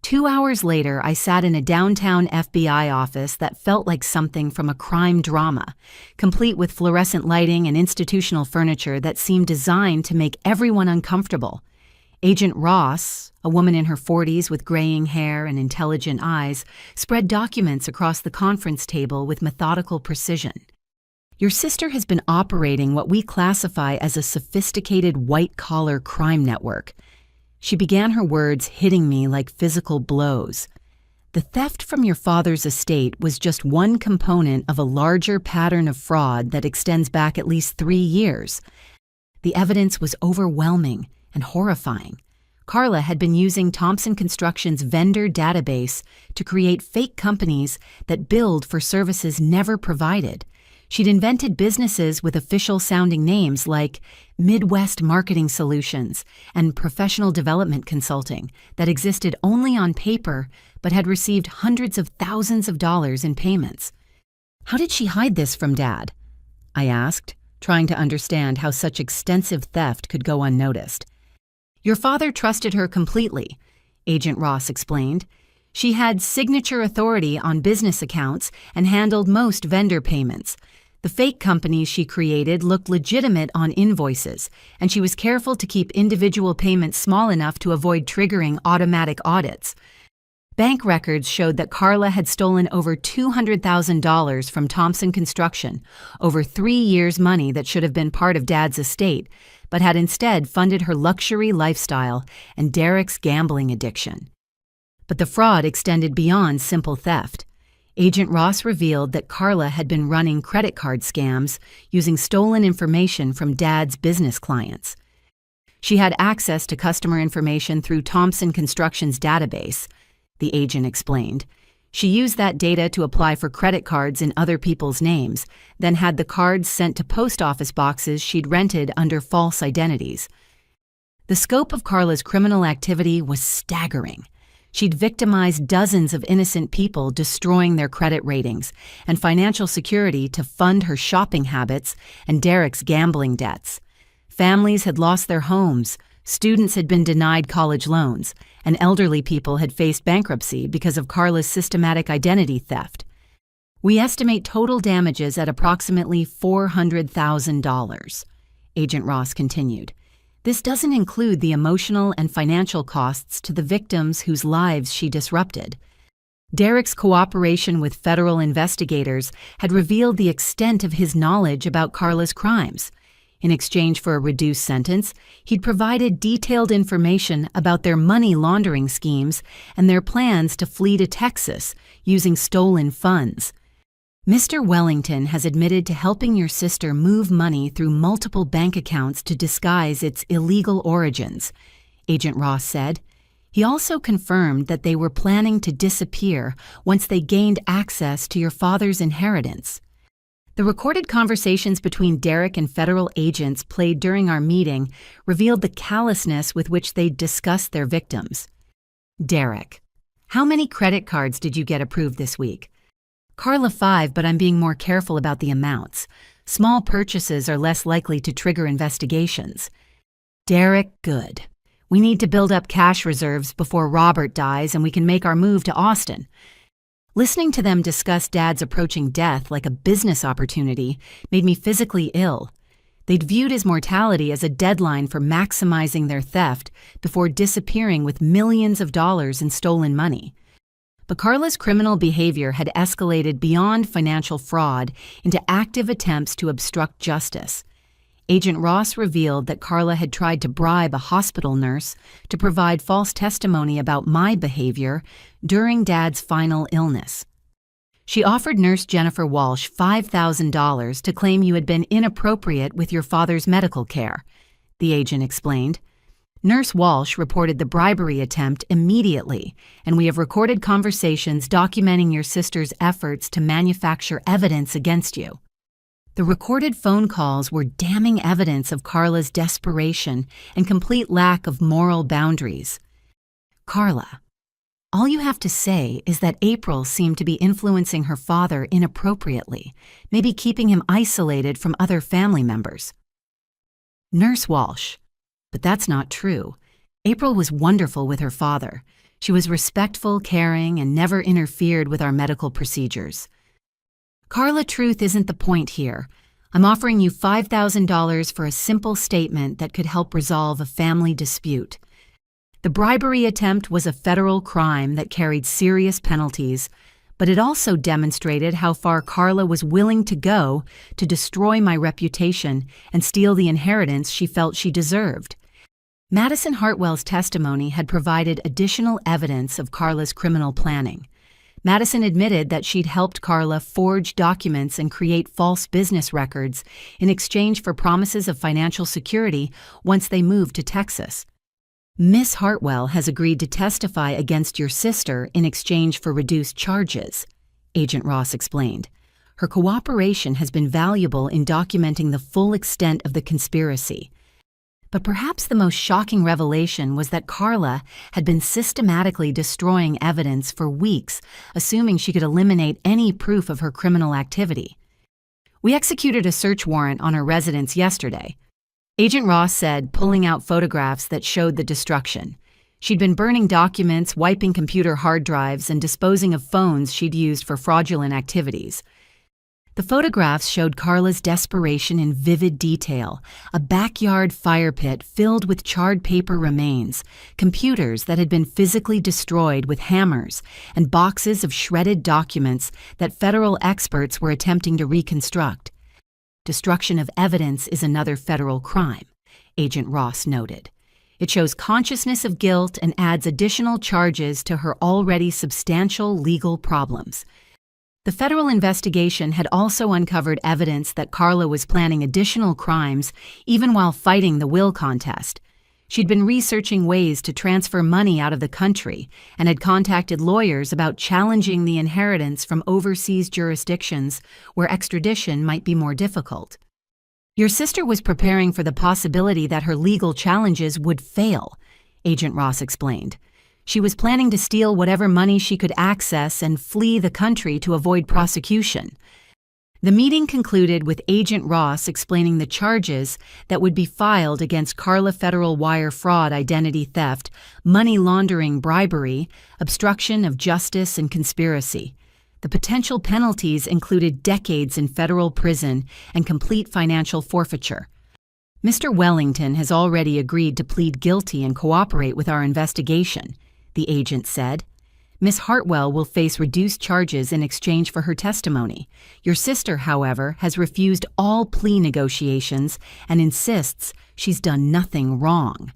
2 hours later, I sat in a downtown FBI office that felt like something from a crime drama, complete with fluorescent lighting and institutional furniture that seemed designed to make everyone uncomfortable. Agent Ross, a woman in her 40s with graying hair and intelligent eyes, spread documents across the conference table with methodical precision. "Your sister has been operating what we classify as a sophisticated white-collar crime network." She began her words hitting me like physical blows. "The theft from your father's estate was just one component of a larger pattern of fraud that extends back at least 3 years. The evidence was overwhelming and horrifying. Carla had been using Thompson Construction's vendor database to create fake companies that billed for services never provided. She'd invented businesses with official-sounding names like Midwest Marketing Solutions and Professional Development Consulting that existed only on paper but had received hundreds of thousands of dollars in payments. "How did she hide this from Dad?" I asked, trying to understand how such extensive theft could go unnoticed. "Your father trusted her completely," Agent Ross explained. "She had signature authority on business accounts and handled most vendor payments. The fake companies she created looked legitimate on invoices, and she was careful to keep individual payments small enough to avoid triggering automatic audits. Bank records showed that Carla had stolen over $200,000 from Thompson Construction, over 3 years' money that should have been part of Dad's estate, but had instead funded her luxury lifestyle and Derek's gambling addiction. But the fraud extended beyond simple theft. Agent Ross revealed that Carla had been running credit card scams using stolen information from Dad's business clients. She had access to customer information through Thompson Construction's database, the agent explained. She used that data to apply for credit cards in other people's names, then had the cards sent to post office boxes she'd rented under false identities. The scope of Carla's criminal activity was staggering. She'd victimized dozens of innocent people, destroying their credit ratings and financial security to fund her shopping habits and Derek's gambling debts. Families had lost their homes, students had been denied college loans, and elderly people had faced bankruptcy because of Carla's systematic identity theft. We estimate total damages at approximately $400,000, Agent Ross continued. This doesn't include the emotional and financial costs to the victims whose lives she disrupted. Derek's cooperation with federal investigators had revealed the extent of his knowledge about Carla's crimes. In exchange for a reduced sentence, he'd provided detailed information about their money laundering schemes and their plans to flee to Texas using stolen funds. Mr. Wellington has admitted to helping your sister move money through multiple bank accounts to disguise its illegal origins, Agent Ross said. He also confirmed that they were planning to disappear once they gained access to your father's inheritance. The recorded conversations between Derek and federal agents played during our meeting revealed the callousness with which they discussed their victims. Derek: how many credit cards did you get approved this week? Carla, 5, but I'm being more careful about the amounts. Small purchases are less likely to trigger investigations. Derek: good. We need to build up cash reserves before Robert dies and we can make our move to Austin. Listening to them discuss Dad's approaching death like a business opportunity made me physically ill. They'd viewed his mortality as a deadline for maximizing their theft before disappearing with millions of dollars in stolen money. But Carla's criminal behavior had escalated beyond financial fraud into active attempts to obstruct justice. Agent Ross revealed that Carla had tried to bribe a hospital nurse to provide false testimony about my behavior during Dad's final illness. She offered Nurse Jennifer Walsh $5,000 to claim you had been inappropriate with your father's medical care, the agent explained. Nurse Walsh reported the bribery attempt immediately, and we have recorded conversations documenting your sister's efforts to manufacture evidence against you. The recorded phone calls were damning evidence of Carla's desperation and complete lack of moral boundaries. Carla: all you have to say is that April seemed to be influencing her father inappropriately, maybe keeping him isolated from other family members. Nurse Walsh: but that's not true. April was wonderful with her father. She was respectful, caring, and never interfered with our medical procedures. Carla, truth isn't the point here. I'm offering you $5,000 for a simple statement that could help resolve a family dispute. The bribery attempt was a federal crime that carried serious penalties, but it also demonstrated how far Carla was willing to go to destroy my reputation and steal the inheritance she felt she deserved. Madison Hartwell's testimony had provided additional evidence of Carla's criminal planning. Madison admitted that she'd helped Carla forge documents and create false business records in exchange for promises of financial security once they moved to Texas. Miss Hartwell has agreed to testify against your sister in exchange for reduced charges, Agent Ross explained. Her cooperation has been valuable in documenting the full extent of the conspiracy. But perhaps the most shocking revelation was that Carla had been systematically destroying evidence for weeks, assuming she could eliminate any proof of her criminal activity. We executed a search warrant on her residence yesterday, Agent Ross said, pulling out photographs that showed the destruction. She'd been burning documents, wiping computer hard drives, and disposing of phones she'd used for fraudulent activities. The photographs showed Carla's desperation in vivid detail: a backyard fire pit filled with charred paper remains, computers that had been physically destroyed with hammers, and boxes of shredded documents that federal experts were attempting to reconstruct. Destruction of evidence is another federal crime, Agent Ross noted. It shows consciousness of guilt and adds additional charges to her already substantial legal problems. The federal investigation had also uncovered evidence that Carla was planning additional crimes even while fighting the will contest. She'd been researching ways to transfer money out of the country and had contacted lawyers about challenging the inheritance from overseas jurisdictions where extradition might be more difficult. Your sister was preparing for the possibility that her legal challenges would fail, Agent Ross explained. She was planning to steal whatever money she could access and flee the country to avoid prosecution. The meeting concluded with Agent Ross explaining the charges that would be filed against Carla: federal wire fraud, identity theft, money laundering, bribery, obstruction of justice, and conspiracy. The potential penalties included decades in federal prison and complete financial forfeiture. Mr. Wellington has already agreed to plead guilty and cooperate with our investigation, the agent said. Miss Hartwell will face reduced charges in exchange for her testimony. Your sister, however, has refused all plea negotiations and insists she's done nothing wrong.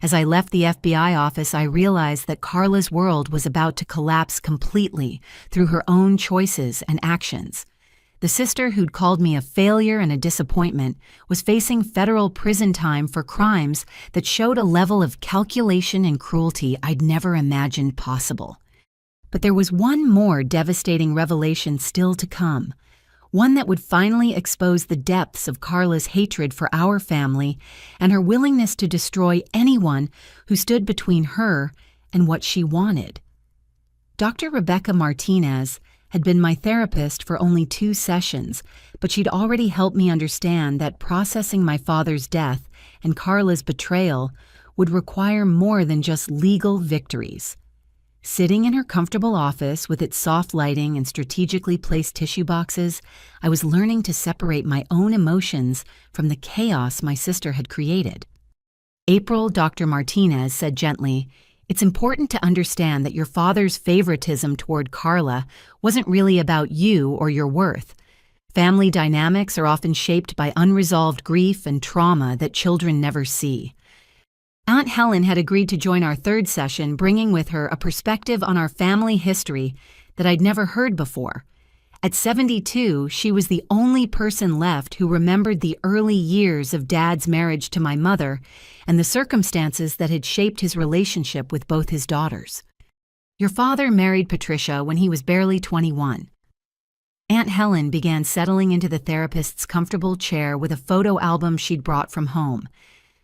As I left the FBI office, I realized that Carla's world was about to collapse completely through her own choices and actions. The sister who'd called me a failure and a disappointment was facing federal prison time for crimes that showed a level of calculation and cruelty I'd never imagined possible. But there was one more devastating revelation still to come, one that would finally expose the depths of Carla's hatred for our family and her willingness to destroy anyone who stood between her and what she wanted. Dr. Rebecca Martinez had been my therapist for only 2 sessions, but she'd already helped me understand that processing my father's death and Carla's betrayal would require more than just legal victories. Sitting in her comfortable office with its soft lighting and strategically placed tissue boxes, I was learning to separate my own emotions from the chaos my sister had created. April, Dr. Martinez said gently, "It's important to understand that your father's favoritism toward Carla wasn't really about you or your worth. Family dynamics are often shaped by unresolved grief and trauma that children never see." Aunt Helen had agreed to join our 3rd session, bringing with her a perspective on our family history that I'd never heard before. At 72, she was the only person left who remembered the early years of Dad's marriage to my mother and the circumstances that had shaped his relationship with both his daughters. "Your father married Patricia when he was barely 21. Aunt Helen began settling into the therapist's comfortable chair with a photo album she'd brought from home.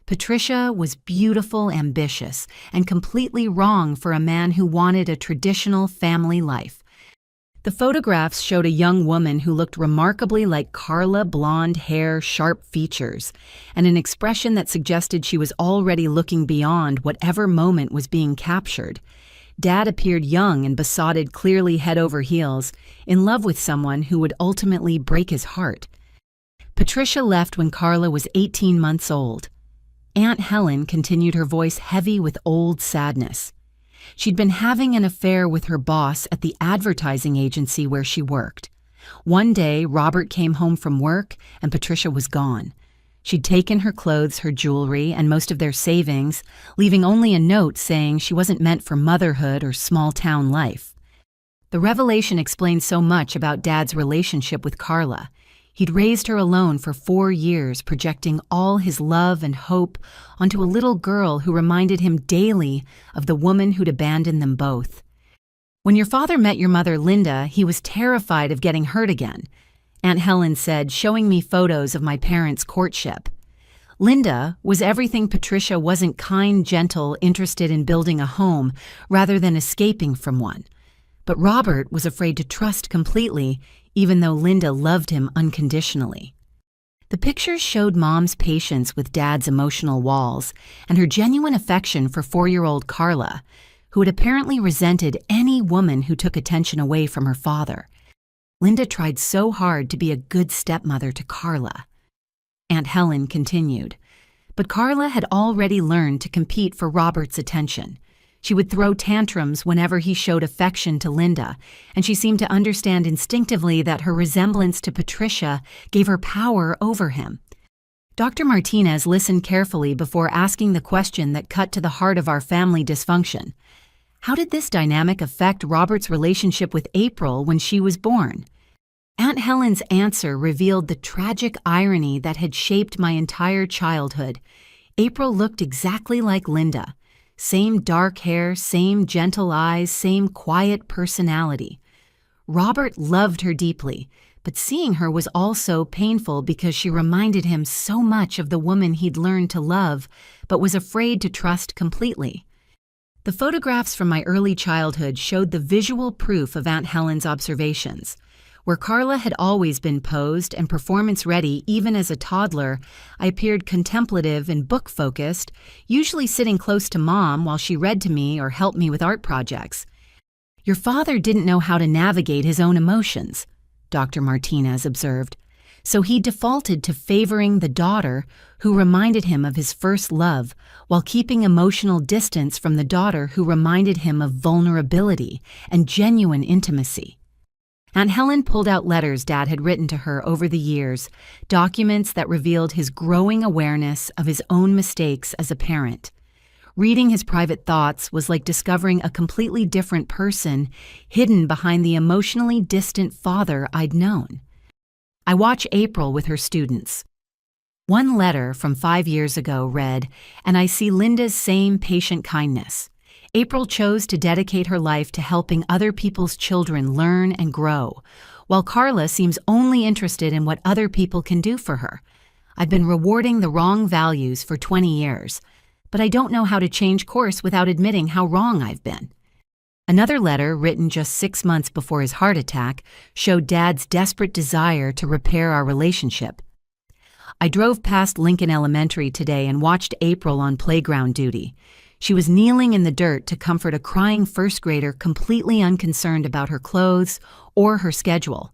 Patricia was beautiful, ambitious, and completely wrong for a man who wanted a traditional family life. The photographs showed a young woman who looked remarkably like Carla: blonde hair, sharp features, and an expression that suggested she was already looking beyond whatever moment was being captured. Dad appeared young and besotted, clearly head over heels, in love with someone who would ultimately break his heart. Patricia left when Carla was 18 months old. Aunt Helen continued, her voice heavy with old sadness. She'd been having an affair with her boss at the advertising agency where she worked. One day, Robert came home from work and Patricia was gone. She'd taken her clothes, her jewelry, and most of their savings, leaving only a note saying she wasn't meant for motherhood or small-town life. The revelation explained so much about Dad's relationship with Carla. He'd raised her alone for 4 years, projecting all his love and hope onto a little girl who reminded him daily of the woman who'd abandoned them both. "When your father met your mother, Linda, he was terrified of getting hurt again," Aunt Helen said, showing me photos of my parents' courtship. Linda was everything Patricia wasn't: kind, gentle, interested in building a home rather than escaping from one. But Robert was afraid to trust completely, even though Linda loved him unconditionally. The pictures showed Mom's patience with Dad's emotional walls and her genuine affection for 4-year-old Carla, who had apparently resented any woman who took attention away from her father. Linda tried so hard to be a good stepmother to Carla. Aunt Helen continued, but Carla had already learned to compete for Robert's attention. She would throw tantrums whenever he showed affection to Linda, and she seemed to understand instinctively that her resemblance to Patricia gave her power over him. Dr. Martinez listened carefully before asking the question that cut to the heart of our family dysfunction. How did this dynamic affect Robert's relationship with April when she was born? Aunt Helen's answer revealed the tragic irony that had shaped my entire childhood. April looked exactly like Linda. Same dark hair, same gentle eyes, same quiet personality. Robert loved her deeply, but seeing her was also painful because she reminded him so much of the woman he'd learned to love, but was afraid to trust completely. The photographs from my early childhood showed the visual proof of Aunt Helen's observations. Where Carla had always been posed and performance-ready even as a toddler, I appeared contemplative and book-focused, usually sitting close to Mom while she read to me or helped me with art projects. "Your father didn't know how to navigate his own emotions," Dr. Martinez observed, so he defaulted to favoring the daughter who reminded him of his first love while keeping emotional distance from the daughter who reminded him of vulnerability and genuine intimacy. Aunt Helen pulled out letters Dad had written to her over the years, documents that revealed his growing awareness of his own mistakes as a parent. Reading his private thoughts was like discovering a completely different person hidden behind the emotionally distant father I'd known. I watch April with her students. One letter from 5 years ago read, "And I see Linda's same patient kindness." April chose to dedicate her life to helping other people's children learn and grow, while Carla seems only interested in what other people can do for her. "I've been rewarding the wrong values for 20 years, but I don't know how to change course without admitting how wrong I've been." Another letter, written just 6 months before his heart attack, showed Dad's desperate desire to repair our relationship. "I drove past Lincoln Elementary today and watched April on playground duty. She was kneeling in the dirt to comfort a crying first grader completely unconcerned about her clothes or her schedule.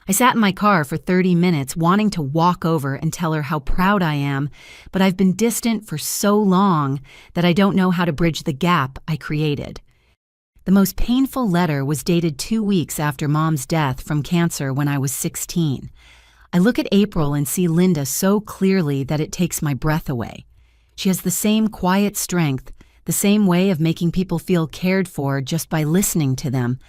I sat in my car for 30 minutes wanting to walk over and tell her how proud I am, but I've been distant for so long that I don't know how to bridge the gap I created." The most painful letter was dated 2 weeks after Mom's death from cancer when I was 16. I look at April and see Linda so clearly that it takes my breath away. She has the same quiet strength, the same way of making people feel cared for just by listening to them,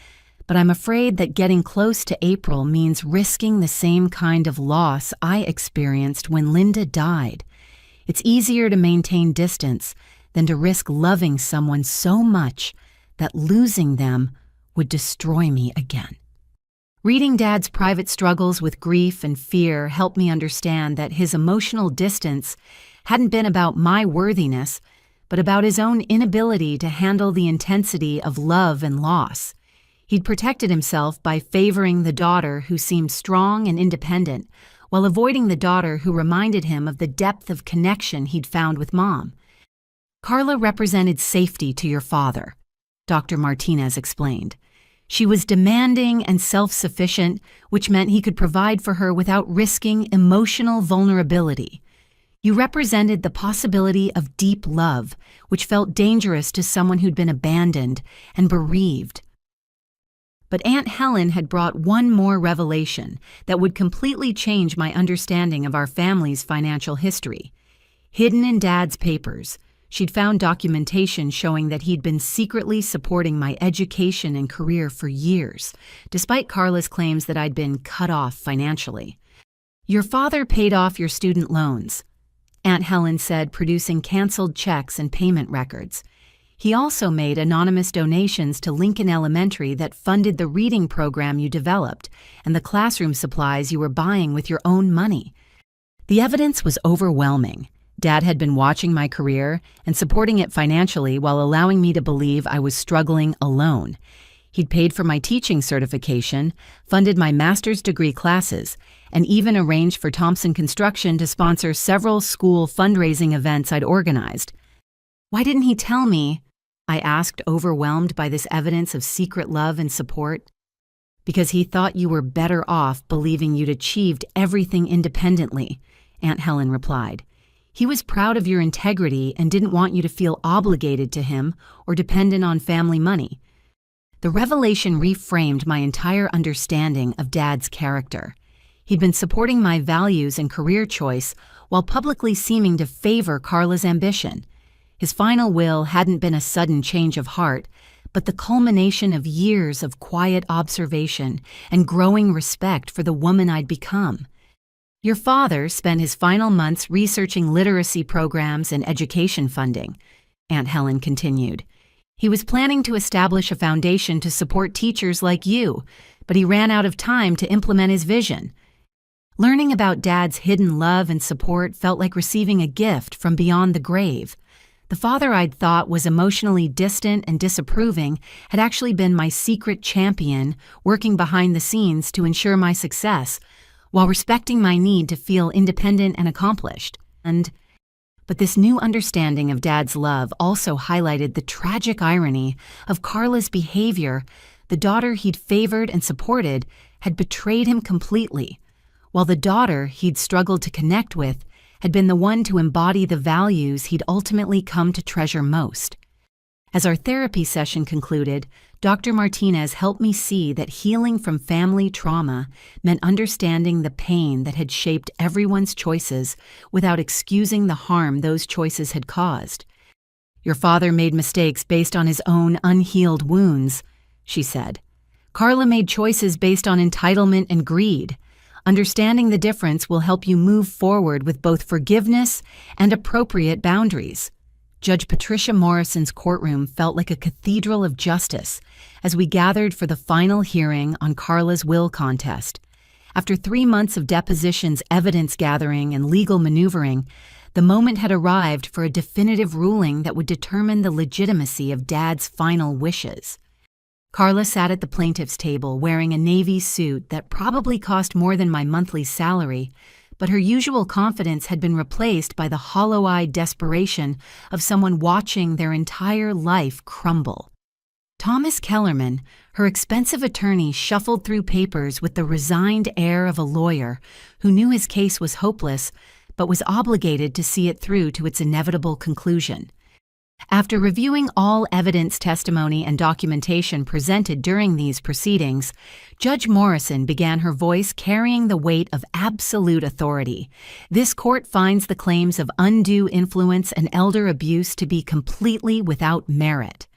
but I'm afraid that getting close to April means risking the same kind of loss I experienced when Linda died. It's easier to maintain distance than to risk loving someone so much that losing them would destroy me again. Reading Dad's private struggles with grief and fear helped me understand that his emotional distance hadn't been about my worthiness, but about his own inability to handle the intensity of love and loss. He'd protected himself by favoring the daughter who seemed strong and independent, while avoiding the daughter who reminded him of the depth of connection he'd found with Mom. "Carla represented safety to your father," Dr. Martinez explained. "She was demanding and self-sufficient, which meant he could provide for her without risking emotional vulnerability. You represented the possibility of deep love, which felt dangerous to someone who'd been abandoned and bereaved." But Aunt Helen had brought one more revelation that would completely change my understanding of our family's financial history. Hidden in Dad's papers, she'd found documentation showing that he'd been secretly supporting my education and career for years, despite Carla's claims that I'd been cut off financially. "Your father paid off your student loans," Aunt Helen said, producing canceled checks and payment records. "He also made anonymous donations to Lincoln Elementary that funded the reading program you developed and the classroom supplies you were buying with your own money." The evidence was overwhelming. Dad had been watching my career and supporting it financially while allowing me to believe I was struggling alone. He'd paid for my teaching certification, funded my master's degree classes, and even arranged for Thompson Construction to sponsor several school fundraising events I'd organized. "Why didn't he tell me?" I asked, overwhelmed by this evidence of secret love and support. "Because he thought you were better off believing you'd achieved everything independently," Aunt Helen replied. "He was proud of your integrity and didn't want you to feel obligated to him or dependent on family money." The revelation reframed my entire understanding of Dad's character. He'd been supporting my values and career choice while publicly seeming to favor Carla's ambition. His final will hadn't been a sudden change of heart, but the culmination of years of quiet observation and growing respect for the woman I'd become. "Your father spent his final months researching literacy programs and education funding," Aunt Helen continued. "He was planning to establish a foundation to support teachers like you, but he ran out of time to implement his vision." Learning about Dad's hidden love and support felt like receiving a gift from beyond the grave. The father I'd thought was emotionally distant and disapproving had actually been my secret champion, working behind the scenes to ensure my success, while respecting my need to feel independent and accomplished. But this new understanding of Dad's love also highlighted the tragic irony of Carla's behavior. The daughter he'd favored and supported had betrayed him completely, while the daughter he'd struggled to connect with had been the one to embody the values he'd ultimately come to treasure most. As our therapy session concluded, Dr. Martinez helped me see that healing from family trauma meant understanding the pain that had shaped everyone's choices without excusing the harm those choices had caused. "Your father made mistakes based on his own unhealed wounds," she said. "Carla made choices based on entitlement and greed. Understanding the difference will help you move forward with both forgiveness and appropriate boundaries." Judge Patricia Morrison's courtroom felt like a cathedral of justice as we gathered for the final hearing on Carla's will contest. After 3 months of depositions, evidence gathering, and legal maneuvering, the moment had arrived for a definitive ruling that would determine the legitimacy of Dad's final wishes. Carla sat at the plaintiff's table wearing a navy suit that probably cost more than my monthly salary, but her usual confidence had been replaced by the hollow-eyed desperation of someone watching their entire life crumble. Thomas Kellerman, her expensive attorney, shuffled through papers with the resigned air of a lawyer who knew his case was hopeless but was obligated to see it through to its inevitable conclusion. After reviewing all evidence, testimony, and documentation presented during these proceedings, Judge Morrison began, her voice carrying the weight of absolute authority. "This court finds the claims of undue influence and elder abuse to be completely without merit."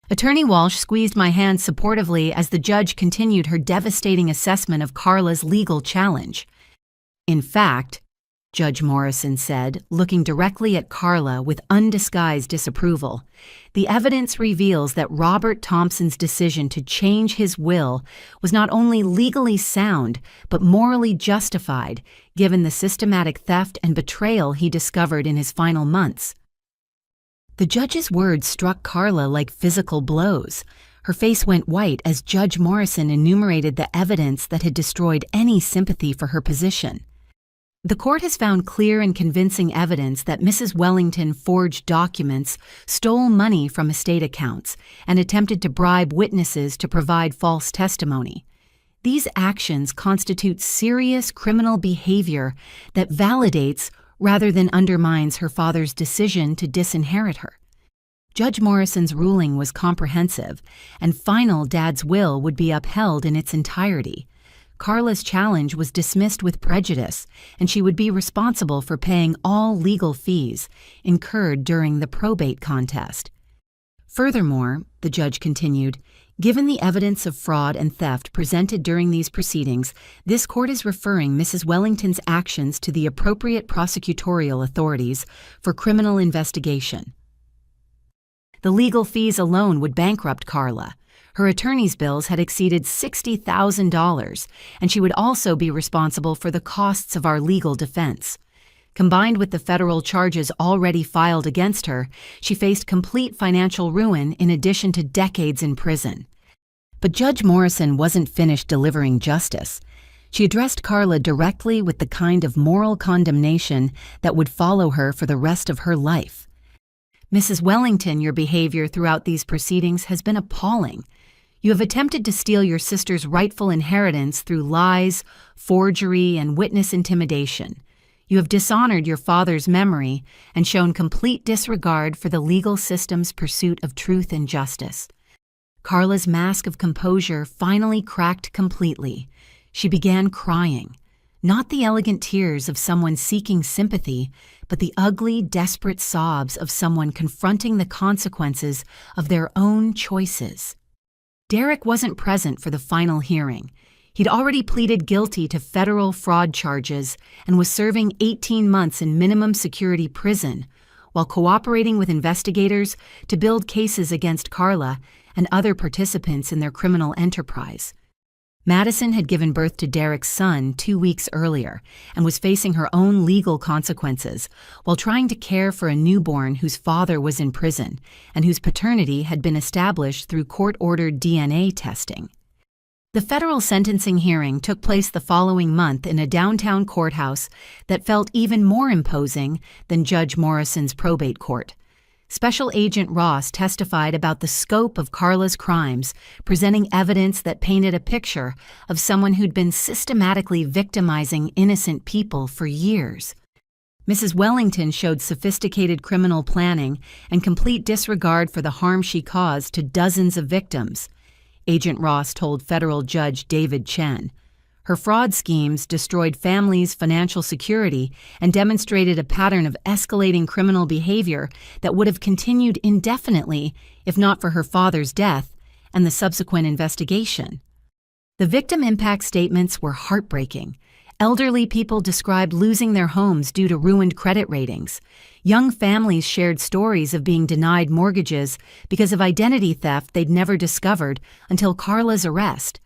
Attorney Walsh squeezed my hand supportively as the judge continued her devastating assessment of Carla's legal challenge. "In fact," Judge Morrison said, looking directly at Carla with undisguised disapproval, "the evidence reveals that Robert Thompson's decision to change his will was not only legally sound, but morally justified, given the systematic theft and betrayal he discovered in his final months." The judge's words struck Carla like physical blows. Her face went white as Judge Morrison enumerated the evidence that had destroyed any sympathy for her position. "The court has found clear and convincing evidence that Mrs. Wellington forged documents, stole money from estate accounts, and attempted to bribe witnesses to provide false testimony. These actions constitute serious criminal behavior that validates rather than undermines her father's decision to disinherit her." Judge Morrison's ruling was comprehensive, and final. Dad's will would be upheld in its entirety. Carla's challenge was dismissed with prejudice, and she would be responsible for paying all legal fees incurred during the probate contest. "Furthermore," the judge continued, "given the evidence of fraud and theft presented during these proceedings, this court is referring Mrs. Wellington's actions to the appropriate prosecutorial authorities for criminal investigation." The legal fees alone would bankrupt Carla. Her attorney's bills had exceeded $60,000, and she would also be responsible for the costs of our legal defense. Combined with the federal charges already filed against her, she faced complete financial ruin in addition to decades in prison. But Judge Morrison wasn't finished delivering justice. She addressed Carla directly with the kind of moral condemnation that would follow her for the rest of her life. "Mrs. Wellington, your behavior throughout these proceedings has been appalling. You have attempted to steal your sister's rightful inheritance through lies, forgery, and witness intimidation. You have dishonored your father's memory and shown complete disregard for the legal system's pursuit of truth and justice." Carla's mask of composure finally cracked completely. She began crying, not the elegant tears of someone seeking sympathy, but the ugly, desperate sobs of someone confronting the consequences of their own choices. Derek wasn't present for the final hearing. He'd already pleaded guilty to federal fraud charges and was serving 18 months in minimum security prison, while cooperating with investigators to build cases against Carla and other participants in their criminal enterprise. Madison had given birth to Derek's son 2 weeks earlier and was facing her own legal consequences while trying to care for a newborn whose father was in prison and whose paternity had been established through court-ordered DNA testing. The federal sentencing hearing took place the following month in a downtown courthouse that felt even more imposing than Judge Morrison's probate court. Special Agent Ross testified about the scope of Carla's crimes, presenting evidence that painted a picture of someone who'd been systematically victimizing innocent people for years. Mrs. Wellington showed sophisticated criminal planning and complete disregard for the harm she caused to dozens of victims. Agent Ross told federal judge David Chen. Her fraud schemes destroyed families' financial security and demonstrated a pattern of escalating criminal behavior that would have continued indefinitely if not for her father's death and the subsequent investigation. The victim impact statements were heartbreaking. Elderly people described losing their homes due to ruined credit ratings. Young families shared stories of being denied mortgages because of identity theft they'd never discovered until Carla's arrest.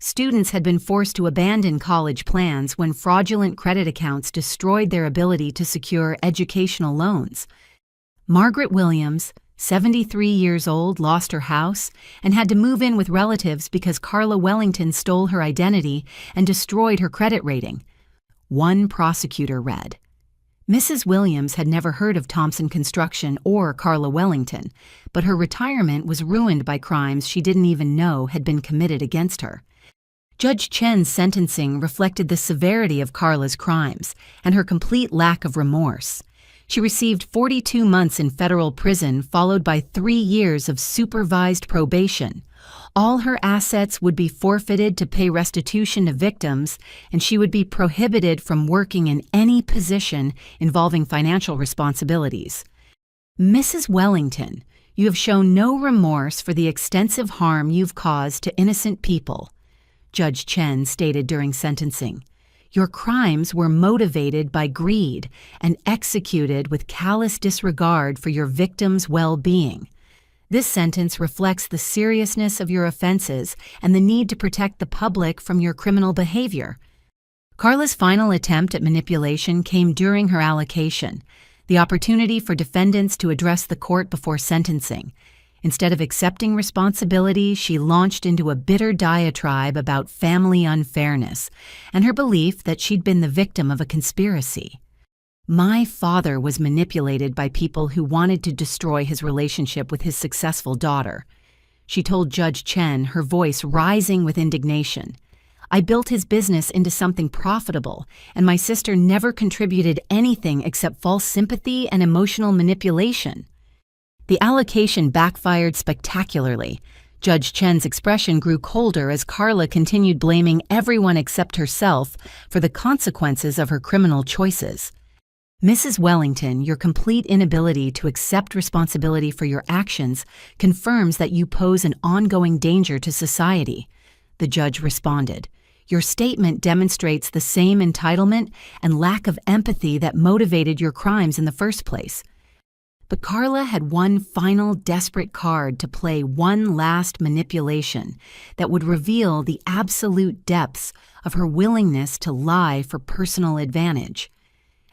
Students had been forced to abandon college plans when fraudulent credit accounts destroyed their ability to secure educational loans. Margaret Williams, 73 years old, lost her house and had to move in with relatives because Carla Wellington stole her identity and destroyed her credit rating. One prosecutor read, Mrs. Williams had never heard of Thompson Construction or Carla Wellington, but her retirement was ruined by crimes she didn't even know had been committed against her. Judge Chen's sentencing reflected the severity of Carla's crimes and her complete lack of remorse. She received 42 months in federal prison, followed by 3 years of supervised probation. All her assets would be forfeited to pay restitution to victims, and she would be prohibited from working in any position involving financial responsibilities. Mrs. Wellington, you have shown no remorse for the extensive harm you've caused to innocent people, Judge Chen stated during sentencing. Your crimes were motivated by greed and executed with callous disregard for your victims' well-being. This sentence reflects the seriousness of your offenses and the need to protect the public from your criminal behavior. Carla's final attempt at manipulation came during her allocation, the opportunity for defendants to address the court before sentencing. Instead of accepting responsibility, she launched into a bitter diatribe about family unfairness and her belief that she'd been the victim of a conspiracy. My father was manipulated by people who wanted to destroy his relationship with his successful daughter, she told Judge Chen, her voice rising with indignation. I built his business into something profitable, and my sister never contributed anything except false sympathy and emotional manipulation. The allocation backfired spectacularly. Judge Chen's expression grew colder as Carla continued blaming everyone except herself for the consequences of her criminal choices. Mrs. Wellington, your complete inability to accept responsibility for your actions confirms that you pose an ongoing danger to society, the judge responded. Your statement demonstrates the same entitlement and lack of empathy that motivated your crimes in the first place. But Carla had one final desperate card to play, one last manipulation that would reveal the absolute depths of her willingness to lie for personal advantage.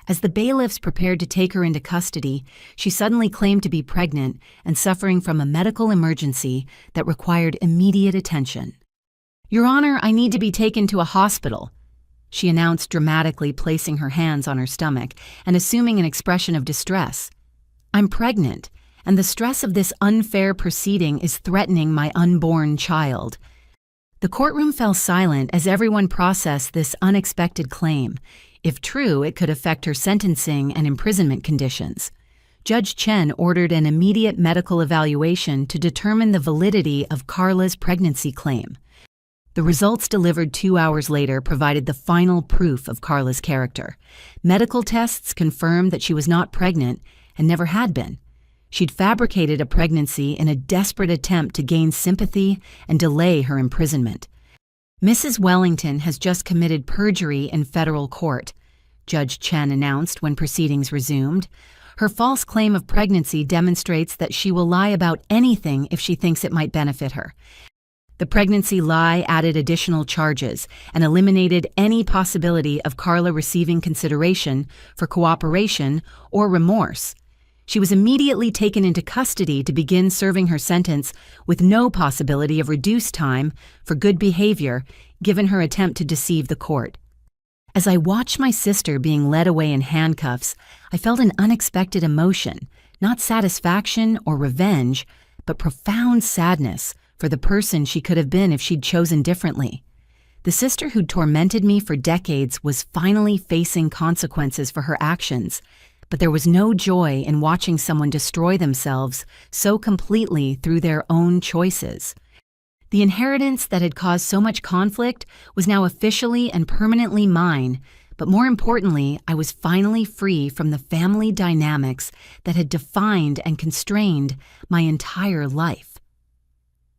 As the bailiffs prepared to take her into custody, she suddenly claimed to be pregnant and suffering from a medical emergency that required immediate attention. Your Honor, I need to be taken to a hospital, she announced, dramatically placing her hands on her stomach and assuming an expression of distress. I'm pregnant, and the stress of this unfair proceeding is threatening my unborn child. The courtroom fell silent as everyone processed this unexpected claim. If true, it could affect her sentencing and imprisonment conditions. Judge Chen ordered an immediate medical evaluation to determine the validity of Carla's pregnancy claim. The results delivered 2 hours later provided the final proof of Carla's character. Medical tests confirmed that she was not pregnant and never had been. She'd fabricated a pregnancy in a desperate attempt to gain sympathy and delay her imprisonment. Mrs. Wellington has just committed perjury in federal court, Judge Chen announced when proceedings resumed. Her false claim of pregnancy demonstrates that she will lie about anything if she thinks it might benefit her. The pregnancy lie added additional charges and eliminated any possibility of Carla receiving consideration for cooperation or remorse. She was immediately taken into custody to begin serving her sentence with no possibility of reduced time for good behavior given her attempt to deceive the court. As I watched my sister being led away in handcuffs, I felt an unexpected emotion, not satisfaction or revenge, but profound sadness for the person she could have been if she'd chosen differently. The sister who'd tormented me for decades was finally facing consequences for her actions, but there was no joy in watching someone destroy themselves so completely through their own choices. The inheritance that had caused so much conflict was now officially and permanently mine, but more importantly, I was finally free from the family dynamics that had defined and constrained my entire life.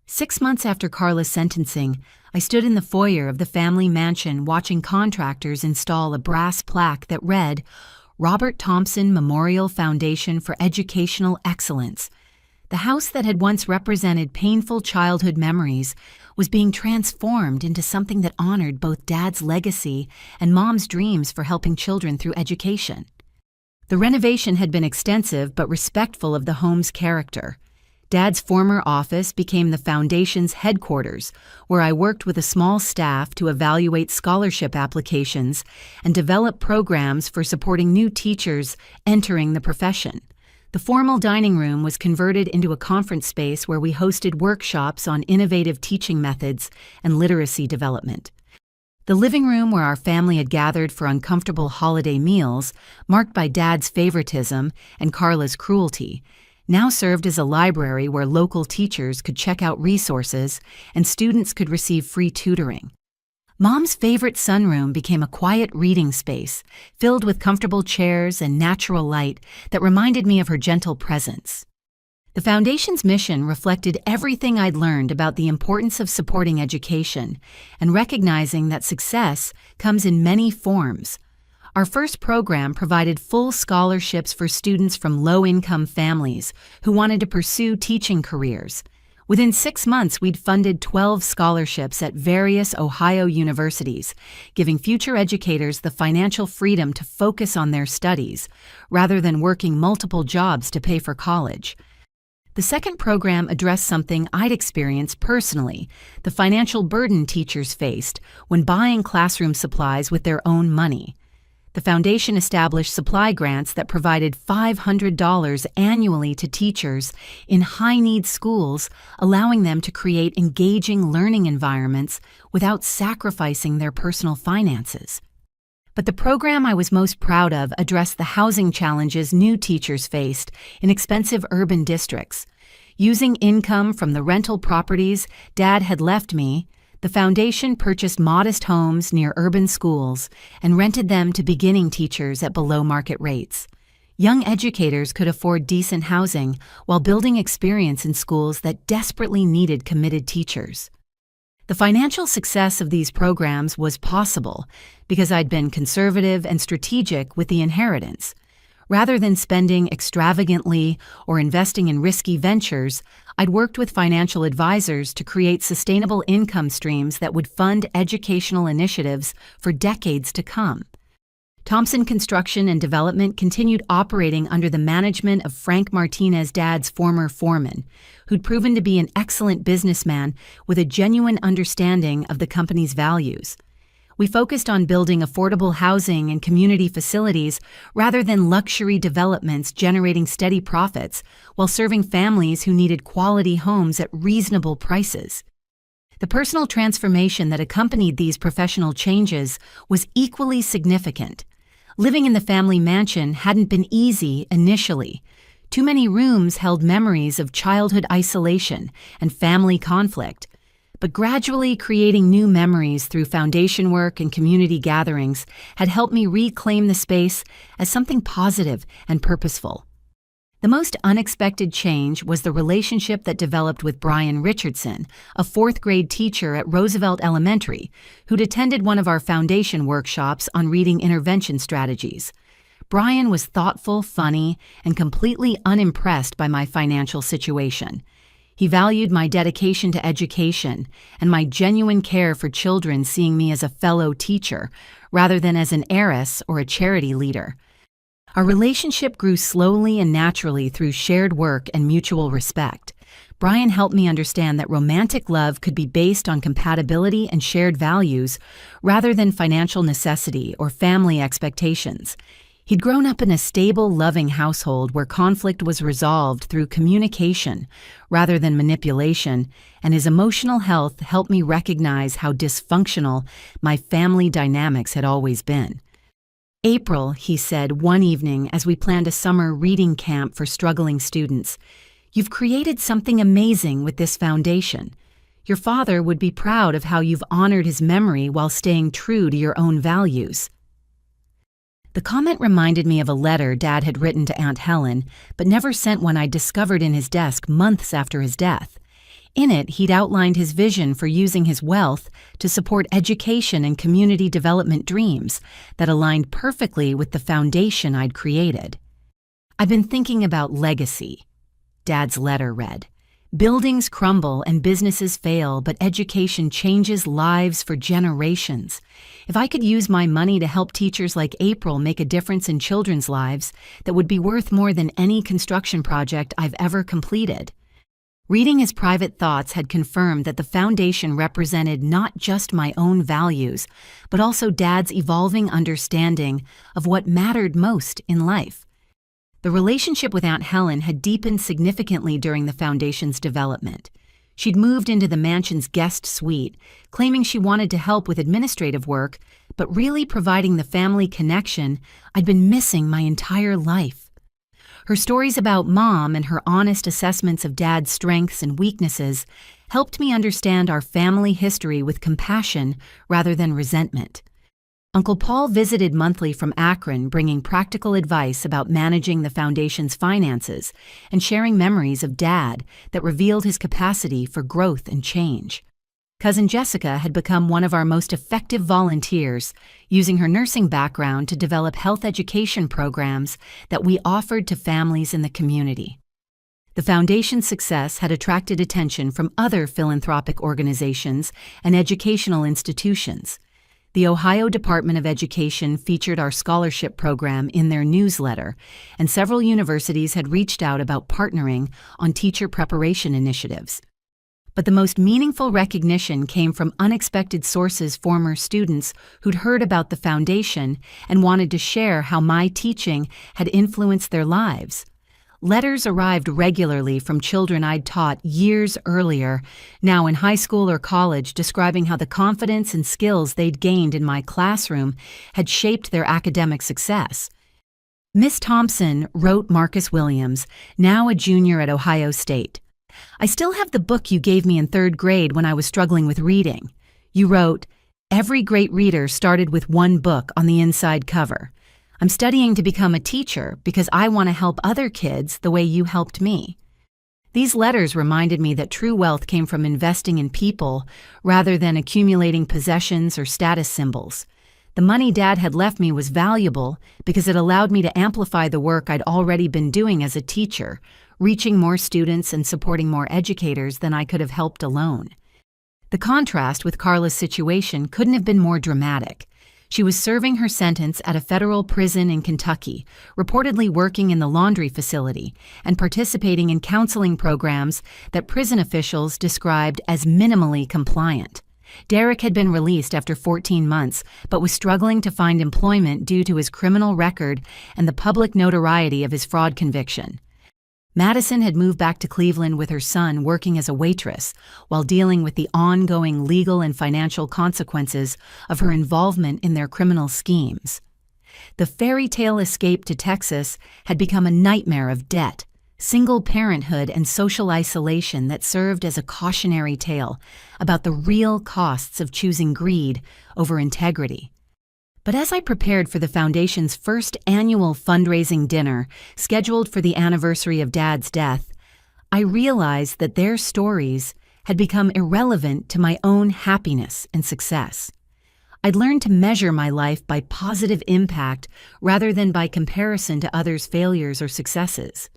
6 months after Carla's sentencing, I stood in the foyer of the family mansion watching contractors install a brass plaque that read, "Robert Thompson Memorial Foundation for Educational Excellence." The house that had once represented painful childhood memories was being transformed into something that honored both Dad's legacy and Mom's dreams for helping children through education. The renovation had been extensive but respectful of the home's character. Dad's former office became the foundation's headquarters, where I worked with a small staff to evaluate scholarship applications and develop programs for supporting new teachers entering the profession. The formal dining room was converted into a conference space where we hosted workshops on innovative teaching methods and literacy development. The living room where our family had gathered for uncomfortable holiday meals, marked by Dad's favoritism and Carla's cruelty, now served as a library where local teachers could check out resources and students could receive free tutoring. Mom's favorite sunroom became a quiet reading space, filled with comfortable chairs and natural light that reminded me of her gentle presence. The Foundation's mission reflected everything I'd learned about the importance of supporting education and recognizing that success comes in many forms. Our first program provided full scholarships for students from low-income families who wanted to pursue teaching careers. Within 6 months, we'd funded 12 scholarships at various Ohio universities, giving future educators the financial freedom to focus on their studies, rather than working multiple jobs to pay for college. The second program addressed something I'd experienced personally, the financial burden teachers faced when buying classroom supplies with their own money. The Foundation established supply grants that provided $500 annually to teachers in high-need schools, allowing them to create engaging learning environments without sacrificing their personal finances. But the program I was most proud of addressed the housing challenges new teachers faced in expensive urban districts. Using income from the rental properties Dad had left me, the Foundation purchased modest homes near urban schools and rented them to beginning teachers at below-market rates. Young educators could afford decent housing while building experience in schools that desperately needed committed teachers. The financial success of these programs was possible because I'd been conservative and strategic with the inheritance. Rather than spending extravagantly or investing in risky ventures, I'd worked with financial advisors to create sustainable income streams that would fund educational initiatives for decades to come. Thompson Construction and Development continued operating under the management of Frank Martinez, Dad's former foreman, who'd proven to be an excellent businessman with a genuine understanding of the company's values. We focused on building affordable housing and community facilities rather than luxury developments generating steady profits while serving families who needed quality homes at reasonable prices. The personal transformation that accompanied these professional changes was equally significant. Living in the family mansion hadn't been easy initially. Too many rooms held memories of childhood isolation and family conflict. But gradually creating new memories through foundation work and community gatherings had helped me reclaim the space as something positive and purposeful. The most unexpected change was the relationship that developed with Brian Richardson, a fourth-grade teacher at Roosevelt Elementary, who'd attended one of our foundation workshops on reading intervention strategies. Brian was thoughtful, funny, and completely unimpressed by my financial situation. He valued my dedication to education and my genuine care for children, seeing me as a fellow teacher rather than as an heiress or a charity leader. Our relationship grew slowly and naturally through shared work and mutual respect. Brian helped me understand that romantic love could be based on compatibility and shared values rather than financial necessity or family expectations. He'd grown up in a stable, loving household where conflict was resolved through communication rather than manipulation, and his emotional health helped me recognize how dysfunctional my family dynamics had always been. "April," he said one evening as we planned a summer reading camp for struggling students, "you've created something amazing with this foundation. Your father would be proud of how you've honored his memory while staying true to your own values." The comment reminded me of a letter Dad had written to Aunt Helen, but never sent one I'd discovered in his desk months after his death. In it, he'd outlined his vision for using his wealth to support education and community development dreams that aligned perfectly with the foundation I'd created. "I've been thinking about legacy," Dad's letter read. "Buildings crumble and businesses fail, but education changes lives for generations. If I could use my money to help teachers like April make a difference in children's lives, that would be worth more than any construction project I've ever completed." Reading his private thoughts had confirmed that the foundation represented not just my own values, but also Dad's evolving understanding of what mattered most in life. The relationship with Aunt Helen had deepened significantly during the foundation's development. She'd moved into the mansion's guest suite, claiming she wanted to help with administrative work, but really providing the family connection I'd been missing my entire life. Her stories about Mom and her honest assessments of Dad's strengths and weaknesses helped me understand our family history with compassion rather than resentment. Uncle Paul visited monthly from Akron, bringing practical advice about managing the foundation's finances and sharing memories of Dad that revealed his capacity for growth and change. Cousin Jessica had become one of our most effective volunteers, using her nursing background to develop health education programs that we offered to families in the community. The foundation's success had attracted attention from other philanthropic organizations and educational institutions. The Ohio Department of Education featured our scholarship program in their newsletter, and several universities had reached out about partnering on teacher preparation initiatives. But the most meaningful recognition came from unexpected sources, former students who'd heard about the foundation and wanted to share how my teaching had influenced their lives. Letters arrived regularly from children I'd taught years earlier, now in high school or college, describing how the confidence and skills they'd gained in my classroom had shaped their academic success. "Miss Thompson," wrote Marcus Williams, now a junior at Ohio State, "I still have the book you gave me in 3rd grade when I was struggling with reading. You wrote, 'Every great reader started with one book on the inside cover.' I'm studying to become a teacher because I want to help other kids the way you helped me." These letters reminded me that true wealth came from investing in people rather than accumulating possessions or status symbols. The money Dad had left me was valuable because it allowed me to amplify the work I'd already been doing as a teacher, reaching more students and supporting more educators than I could have helped alone. The contrast with Carla's situation couldn't have been more dramatic. She was serving her sentence at a federal prison in Kentucky, reportedly working in the laundry facility and participating in counseling programs that prison officials described as minimally compliant. Derek had been released after 14 months, but was struggling to find employment due to his criminal record and the public notoriety of his fraud conviction. Madison had moved back to Cleveland with her son working as a waitress while dealing with the ongoing legal and financial consequences of her involvement in their criminal schemes. The fairy tale escape to Texas had become a nightmare of debt, single parenthood, and social isolation that served as a cautionary tale about the real costs of choosing greed over integrity. But as I prepared for the Foundation's first annual fundraising dinner, scheduled for the anniversary of Dad's death, I realized that their stories had become irrelevant to my own happiness and success. I'd learned to measure my life by positive impact rather than by comparison to others' failures or successes.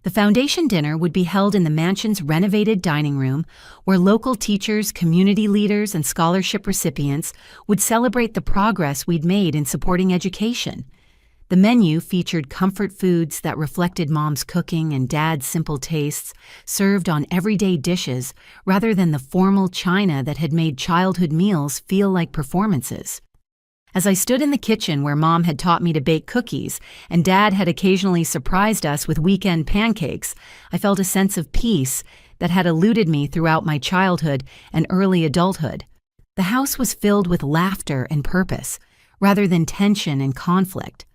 The foundation dinner would be held in the mansion's renovated dining room, where local teachers, community leaders, and scholarship recipients would celebrate the progress we'd made in supporting education. The menu featured comfort foods that reflected Mom's cooking and Dad's simple tastes, served on everyday dishes rather than the formal china that had made childhood meals feel like performances. As I stood in the kitchen where Mom had taught me to bake cookies and Dad had occasionally surprised us with weekend pancakes, I felt a sense of peace that had eluded me throughout my childhood and early adulthood. The house was filled with laughter and purpose, rather than tension and conflict.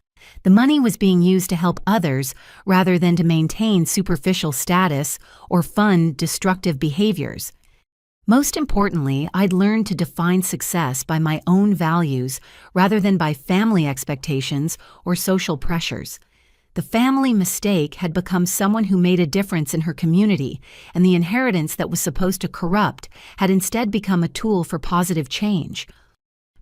The money was being used to help others rather than to maintain superficial status or fund destructive behaviors. Most importantly, I'd learned to define success by my own values rather than by family expectations or social pressures. The family mistake had become someone who made a difference in her community, and the inheritance that was supposed to corrupt had instead become a tool for positive change.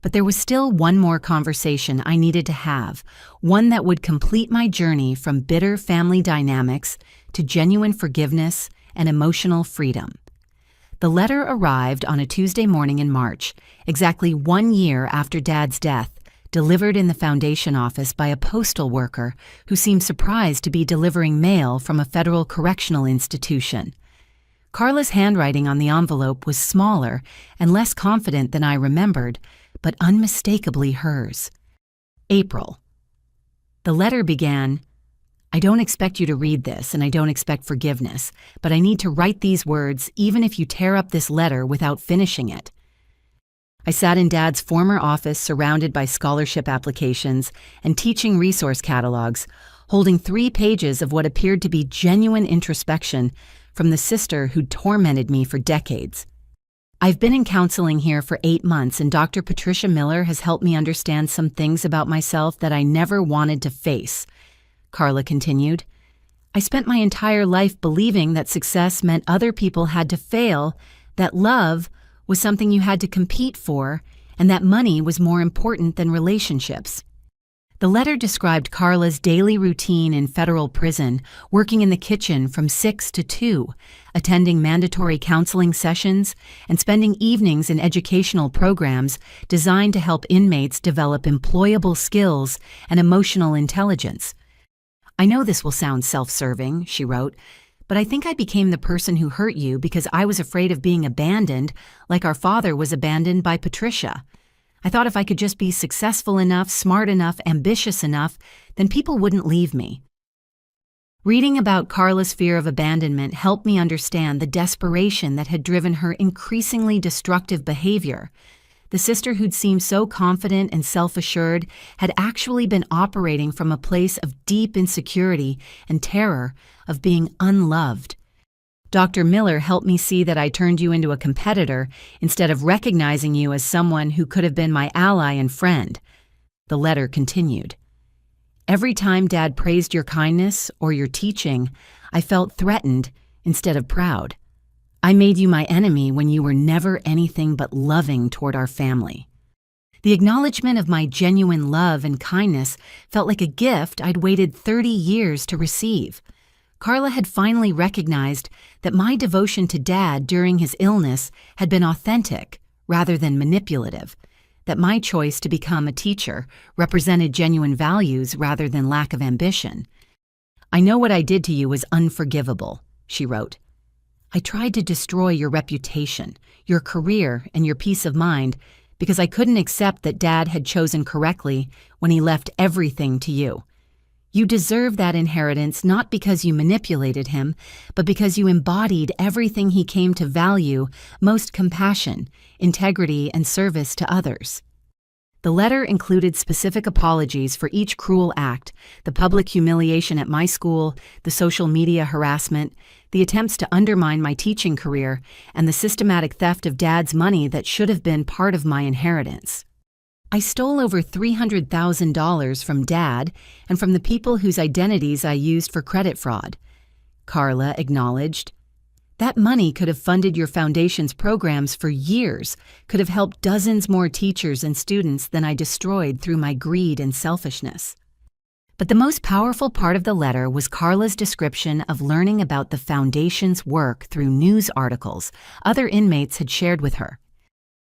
But there was still one more conversation I needed to have, one that would complete my journey from bitter family dynamics to genuine forgiveness and emotional freedom. The letter arrived on a Tuesday morning in March, exactly 1 year after Dad's death, delivered in the foundation office by a postal worker who seemed surprised to be delivering mail from a federal correctional institution. Carla's handwriting on the envelope was smaller and less confident than I remembered, but unmistakably hers. April. The letter began, "I don't expect you to read this, and I don't expect forgiveness, but I need to write these words even if you tear up this letter without finishing it." I sat in Dad's former office surrounded by scholarship applications and teaching resource catalogs, holding 3 pages of what appeared to be genuine introspection from the sister who'd tormented me for decades. "I've been in counseling here for 8 months, and Dr. Patricia Miller has helped me understand some things about myself that I never wanted to face," Carla continued. "I spent my entire life believing that success meant other people had to fail, that love was something you had to compete for, and that money was more important than relationships." The letter described Carla's daily routine in federal prison, working in the kitchen from 6 to 2, attending mandatory counseling sessions, and spending evenings in educational programs designed to help inmates develop employable skills and emotional intelligence. "I know this will sound self-serving," she wrote, "but I think I became the person who hurt you because I was afraid of being abandoned, like our father was abandoned by Patricia. I thought if I could just be successful enough, smart enough, ambitious enough, then people wouldn't leave me." Reading about Carla's fear of abandonment helped me understand the desperation that had driven her increasingly destructive behavior. The sister who'd seemed so confident and self-assured had actually been operating from a place of deep insecurity and terror of being unloved. "Dr. Miller helped me see that I turned you into a competitor instead of recognizing you as someone who could have been my ally and friend." The letter continued. "Every time Dad praised your kindness or your teaching, I felt threatened instead of proud. I made you my enemy when you were never anything but loving toward our family." The acknowledgement of my genuine love and kindness felt like a gift I'd waited 30 years to receive. Carla had finally recognized that my devotion to Dad during his illness had been authentic rather than manipulative, that my choice to become a teacher represented genuine values rather than lack of ambition. "I know what I did to you was unforgivable," she wrote. "I tried to destroy your reputation, your career, and your peace of mind because I couldn't accept that Dad had chosen correctly when he left everything to you. You deserve that inheritance not because you manipulated him, but because you embodied everything he came to value, most compassion, integrity, and service to others." The letter included specific apologies for each cruel act, the public humiliation at my school, the social media harassment, the attempts to undermine my teaching career, and the systematic theft of Dad's money that should have been part of my inheritance. "I stole over $300,000 from Dad and from the people whose identities I used for credit fraud," Carla acknowledged. "That money could have funded your foundation's programs for years, could have helped dozens more teachers and students than I destroyed through my greed and selfishness." But the most powerful part of the letter was Carla's description of learning about the Foundation's work through news articles other inmates had shared with her.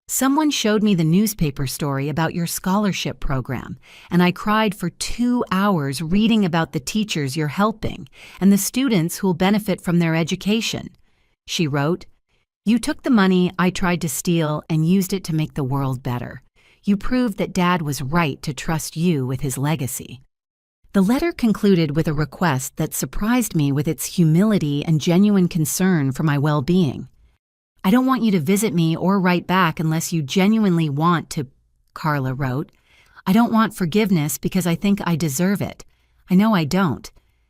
"Someone showed me the newspaper story about your scholarship program, and I cried for 2 hours reading about the teachers you're helping and the students who'll benefit from their education," she wrote. "You took the money I tried to steal and used it to make the world better. You proved that Dad was right to trust you with his legacy." The letter concluded with a request that surprised me with its humility and genuine concern for my well-being. "I don't want you to visit me or write back unless you genuinely want to," Carla wrote. "I don't want forgiveness because I think I deserve it. I know I don't.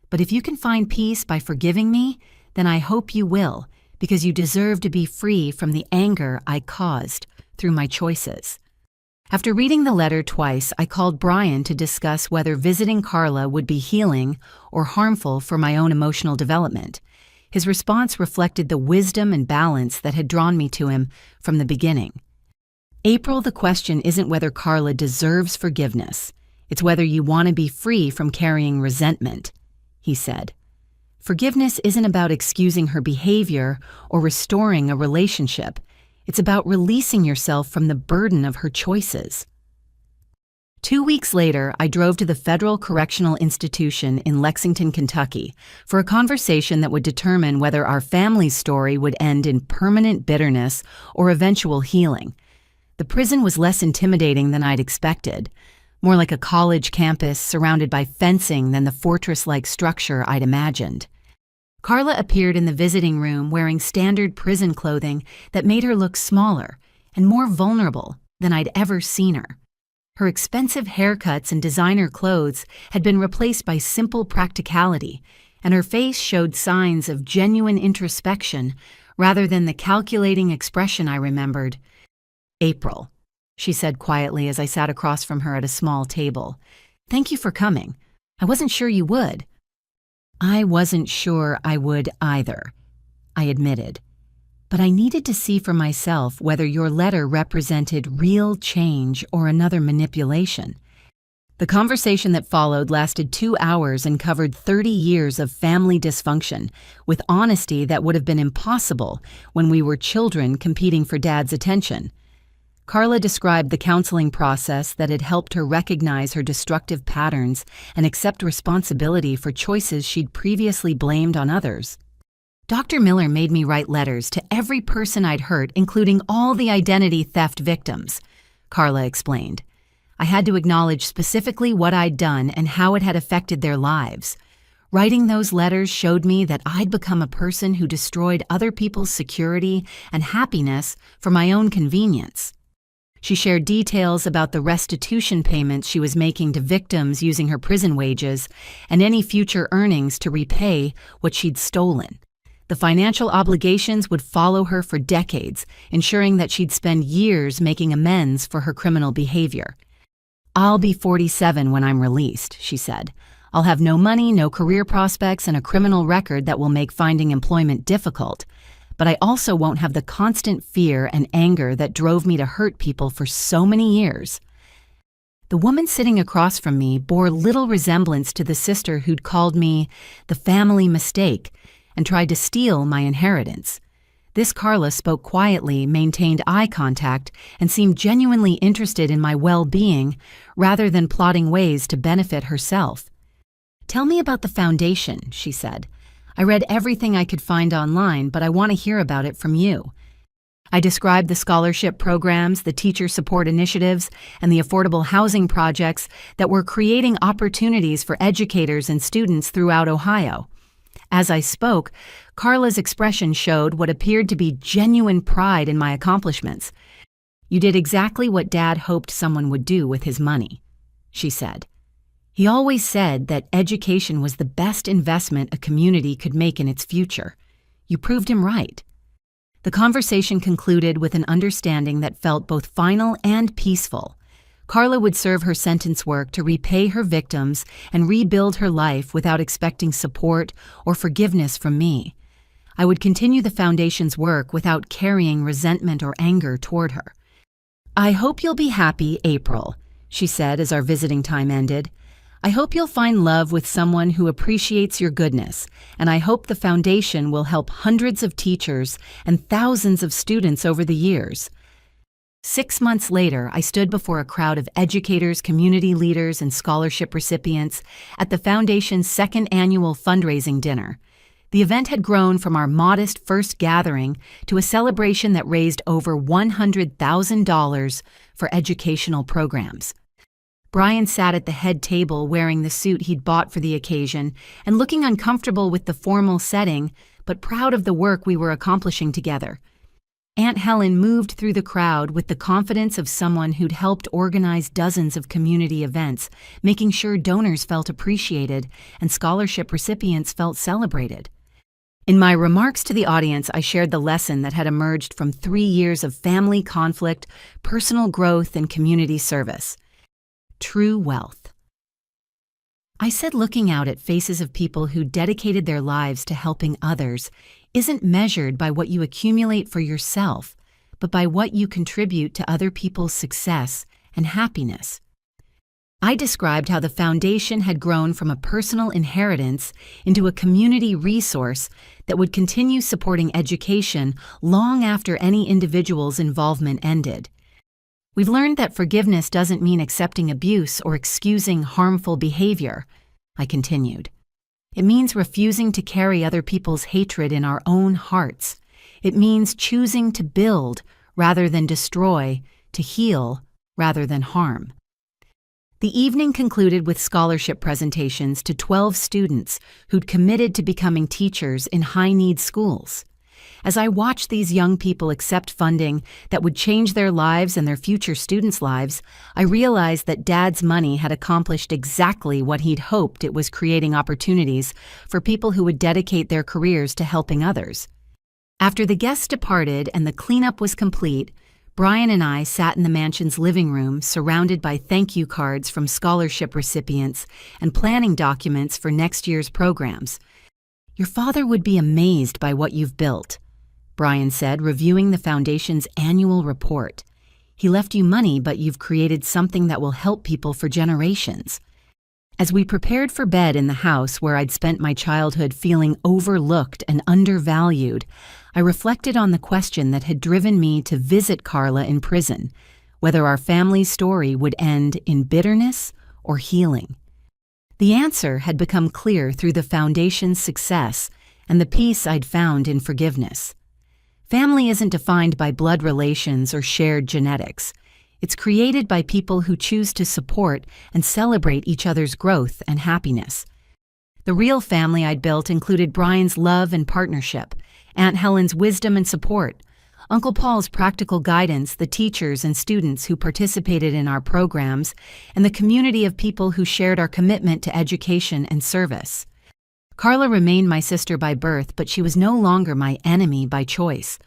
But if you can find peace by forgiving me, then I hope you will, because you deserve to be free from the anger I caused through my choices." After reading the letter twice, I called Brian to discuss whether visiting Carla would be healing or harmful for my own emotional development. His response reflected the wisdom and balance that had drawn me to him from the beginning. "April, the question isn't whether Carla deserves forgiveness. It's whether you want to be free from carrying resentment," he said. "Forgiveness isn't about excusing her behavior or restoring a relationship. It's about releasing yourself from the burden of her choices." 2 weeks later, I drove to the Federal Correctional Institution in Lexington, Kentucky, for a conversation that would determine whether our family's story would end in permanent bitterness or eventual healing. The prison was less intimidating than I'd expected, more like a college campus surrounded by fencing than the fortress-like structure I'd imagined. Carla appeared in the visiting room wearing standard prison clothing that made her look smaller and more vulnerable than I'd ever seen her. Her expensive haircuts and designer clothes had been replaced by simple practicality, and her face showed signs of genuine introspection rather than the calculating expression I remembered. "April," she said quietly as I sat across from her at a small table. "Thank you for coming. I wasn't sure you would." "I wasn't sure I would either," I admitted. "But I needed to see for myself whether your letter represented real change or another manipulation." The conversation that followed lasted 2 hours and covered 30 years of family dysfunction, with honesty that would have been impossible when we were children competing for Dad's attention. Carla described the counseling process that had helped her recognize her destructive patterns and accept responsibility for choices she'd previously blamed on others. "Dr. Miller made me write letters to every person I'd hurt, including all the identity theft victims," Carla explained. "I had to acknowledge specifically what I'd done and how it had affected their lives. Writing those letters showed me that I'd become a person who destroyed other people's security and happiness for my own convenience." She shared details about the restitution payments she was making to victims using her prison wages and any future earnings to repay what she'd stolen. The financial obligations would follow her for decades, ensuring that she'd spend years making amends for her criminal behavior. "I'll be 47 when I'm released," she said. "I'll have no money, no career prospects, and a criminal record that will make finding employment difficult. But I also won't have the constant fear and anger that drove me to hurt people for so many years." The woman sitting across from me bore little resemblance to the sister who'd called me the family mistake and tried to steal my inheritance. This Carla spoke quietly, maintained eye contact, and seemed genuinely interested in my well-being rather than plotting ways to benefit herself. "Tell me about the foundation," she said. "I read everything I could find online, but I want to hear about it from you." I described the scholarship programs, the teacher support initiatives, and the affordable housing projects that were creating opportunities for educators and students throughout Ohio. As I spoke, Carla's expression showed what appeared to be genuine pride in my accomplishments. "You did exactly what Dad hoped someone would do with his money," she said. "He always said that education was the best investment a community could make in its future. You proved him right." The conversation concluded with an understanding that felt both final and peaceful. Carla would serve her sentence work to repay her victims and rebuild her life without expecting support or forgiveness from me. I would continue the Foundation's work without carrying resentment or anger toward her. "I hope you'll be happy, April," she said as our visiting time ended. I hope you'll find love with someone who appreciates your goodness, and I hope the foundation will help hundreds of teachers and thousands of students over the years. 6 months later, I stood before a crowd of educators, community leaders, and scholarship recipients at the Foundation's second annual fundraising dinner. The event had grown from our modest first gathering to a celebration that raised over $100,000 for educational programs. Brian sat at the head table wearing the suit he'd bought for the occasion and looking uncomfortable with the formal setting, but proud of the work we were accomplishing together. Aunt Helen moved through the crowd with the confidence of someone who'd helped organize dozens of community events, making sure donors felt appreciated and scholarship recipients felt celebrated. In my remarks to the audience, I shared the lesson that had emerged from 3 years of family conflict, personal growth, and community service. True wealth. I said looking out at faces of people who dedicated their lives to helping others isn't measured by what you accumulate for yourself, but by what you contribute to other people's success and happiness. I described how the foundation had grown from a personal inheritance into a community resource that would continue supporting education long after any individual's involvement ended. We've learned that forgiveness doesn't mean accepting abuse or excusing harmful behavior, I continued. It means refusing to carry other people's hatred in our own hearts. It means choosing to build rather than destroy, to heal rather than harm. The evening concluded with scholarship presentations to 12 students who'd committed to becoming teachers in high-need schools. As I watched these young people accept funding that would change their lives and their future students' lives, I realized that Dad's money had accomplished exactly what he'd hoped. It was creating opportunities for people who would dedicate their careers to helping others. After the guests departed and the cleanup was complete, Brian and I sat in the mansion's living room surrounded by thank you cards from scholarship recipients and planning documents for next year's programs. "Your father would be amazed by what you've built," Brian said, reviewing the Foundation's annual report. "He left you money, but you've created something that will help people for generations." As we prepared for bed in the house where I'd spent my childhood feeling overlooked and undervalued, I reflected on the question that had driven me to visit Carla in prison, whether our family's story would end in bitterness or healing. The answer had become clear through the Foundation's success and the peace I'd found in forgiveness. Family isn't defined by blood relations or shared genetics. It's created by people who choose to support and celebrate each other's growth and happiness. The real family I'd built included Brian's love and partnership, Aunt Helen's wisdom and support, Uncle Paul's practical guidance, the teachers and students who participated in our programs, and the community of people who shared our commitment to education and service. Carla remained my sister by birth, but she was no longer my enemy by choice.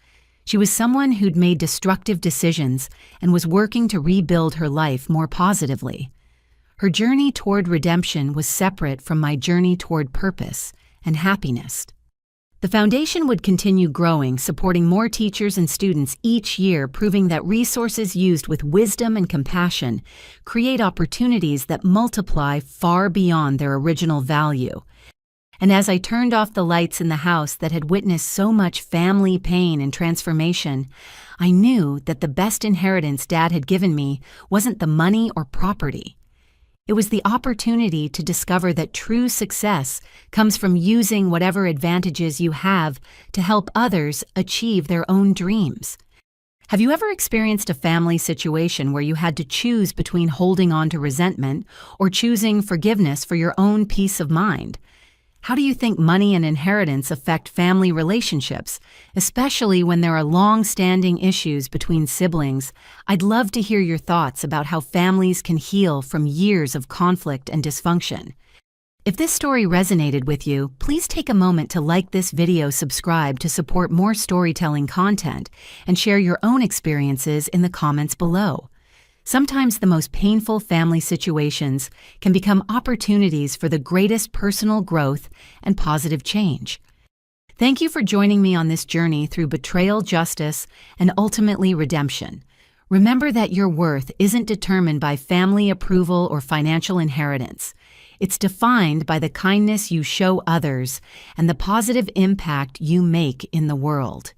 She was someone who'd made destructive decisions and was working to rebuild her life more positively. Her journey toward redemption was separate from my journey toward purpose and happiness. The Foundation would continue growing, supporting more teachers and students each year, proving that resources used with wisdom and compassion create opportunities that multiply far beyond their original value. And as I turned off the lights in the house that had witnessed so much family pain and transformation, I knew that the best inheritance Dad had given me wasn't the money or property. It was the opportunity to discover that true success comes from using whatever advantages you have to help others achieve their own dreams. Have you ever experienced a family situation where you had to choose between holding on to resentment or choosing forgiveness for your own peace of mind? How do you think money and inheritance affect family relationships, especially when there are long-standing issues between siblings? I'd love to hear your thoughts about how families can heal from years of conflict and dysfunction. If this story resonated with you, please take a moment to like this video, subscribe to support more storytelling content, and share your own experiences in the comments below. Sometimes the most painful family situations can become opportunities for the greatest personal growth and positive change. Thank you for joining me on this journey through betrayal, justice, and ultimately redemption. Remember that your worth isn't determined by family approval or financial inheritance. It's defined by the kindness you show others and the positive impact you make in the world.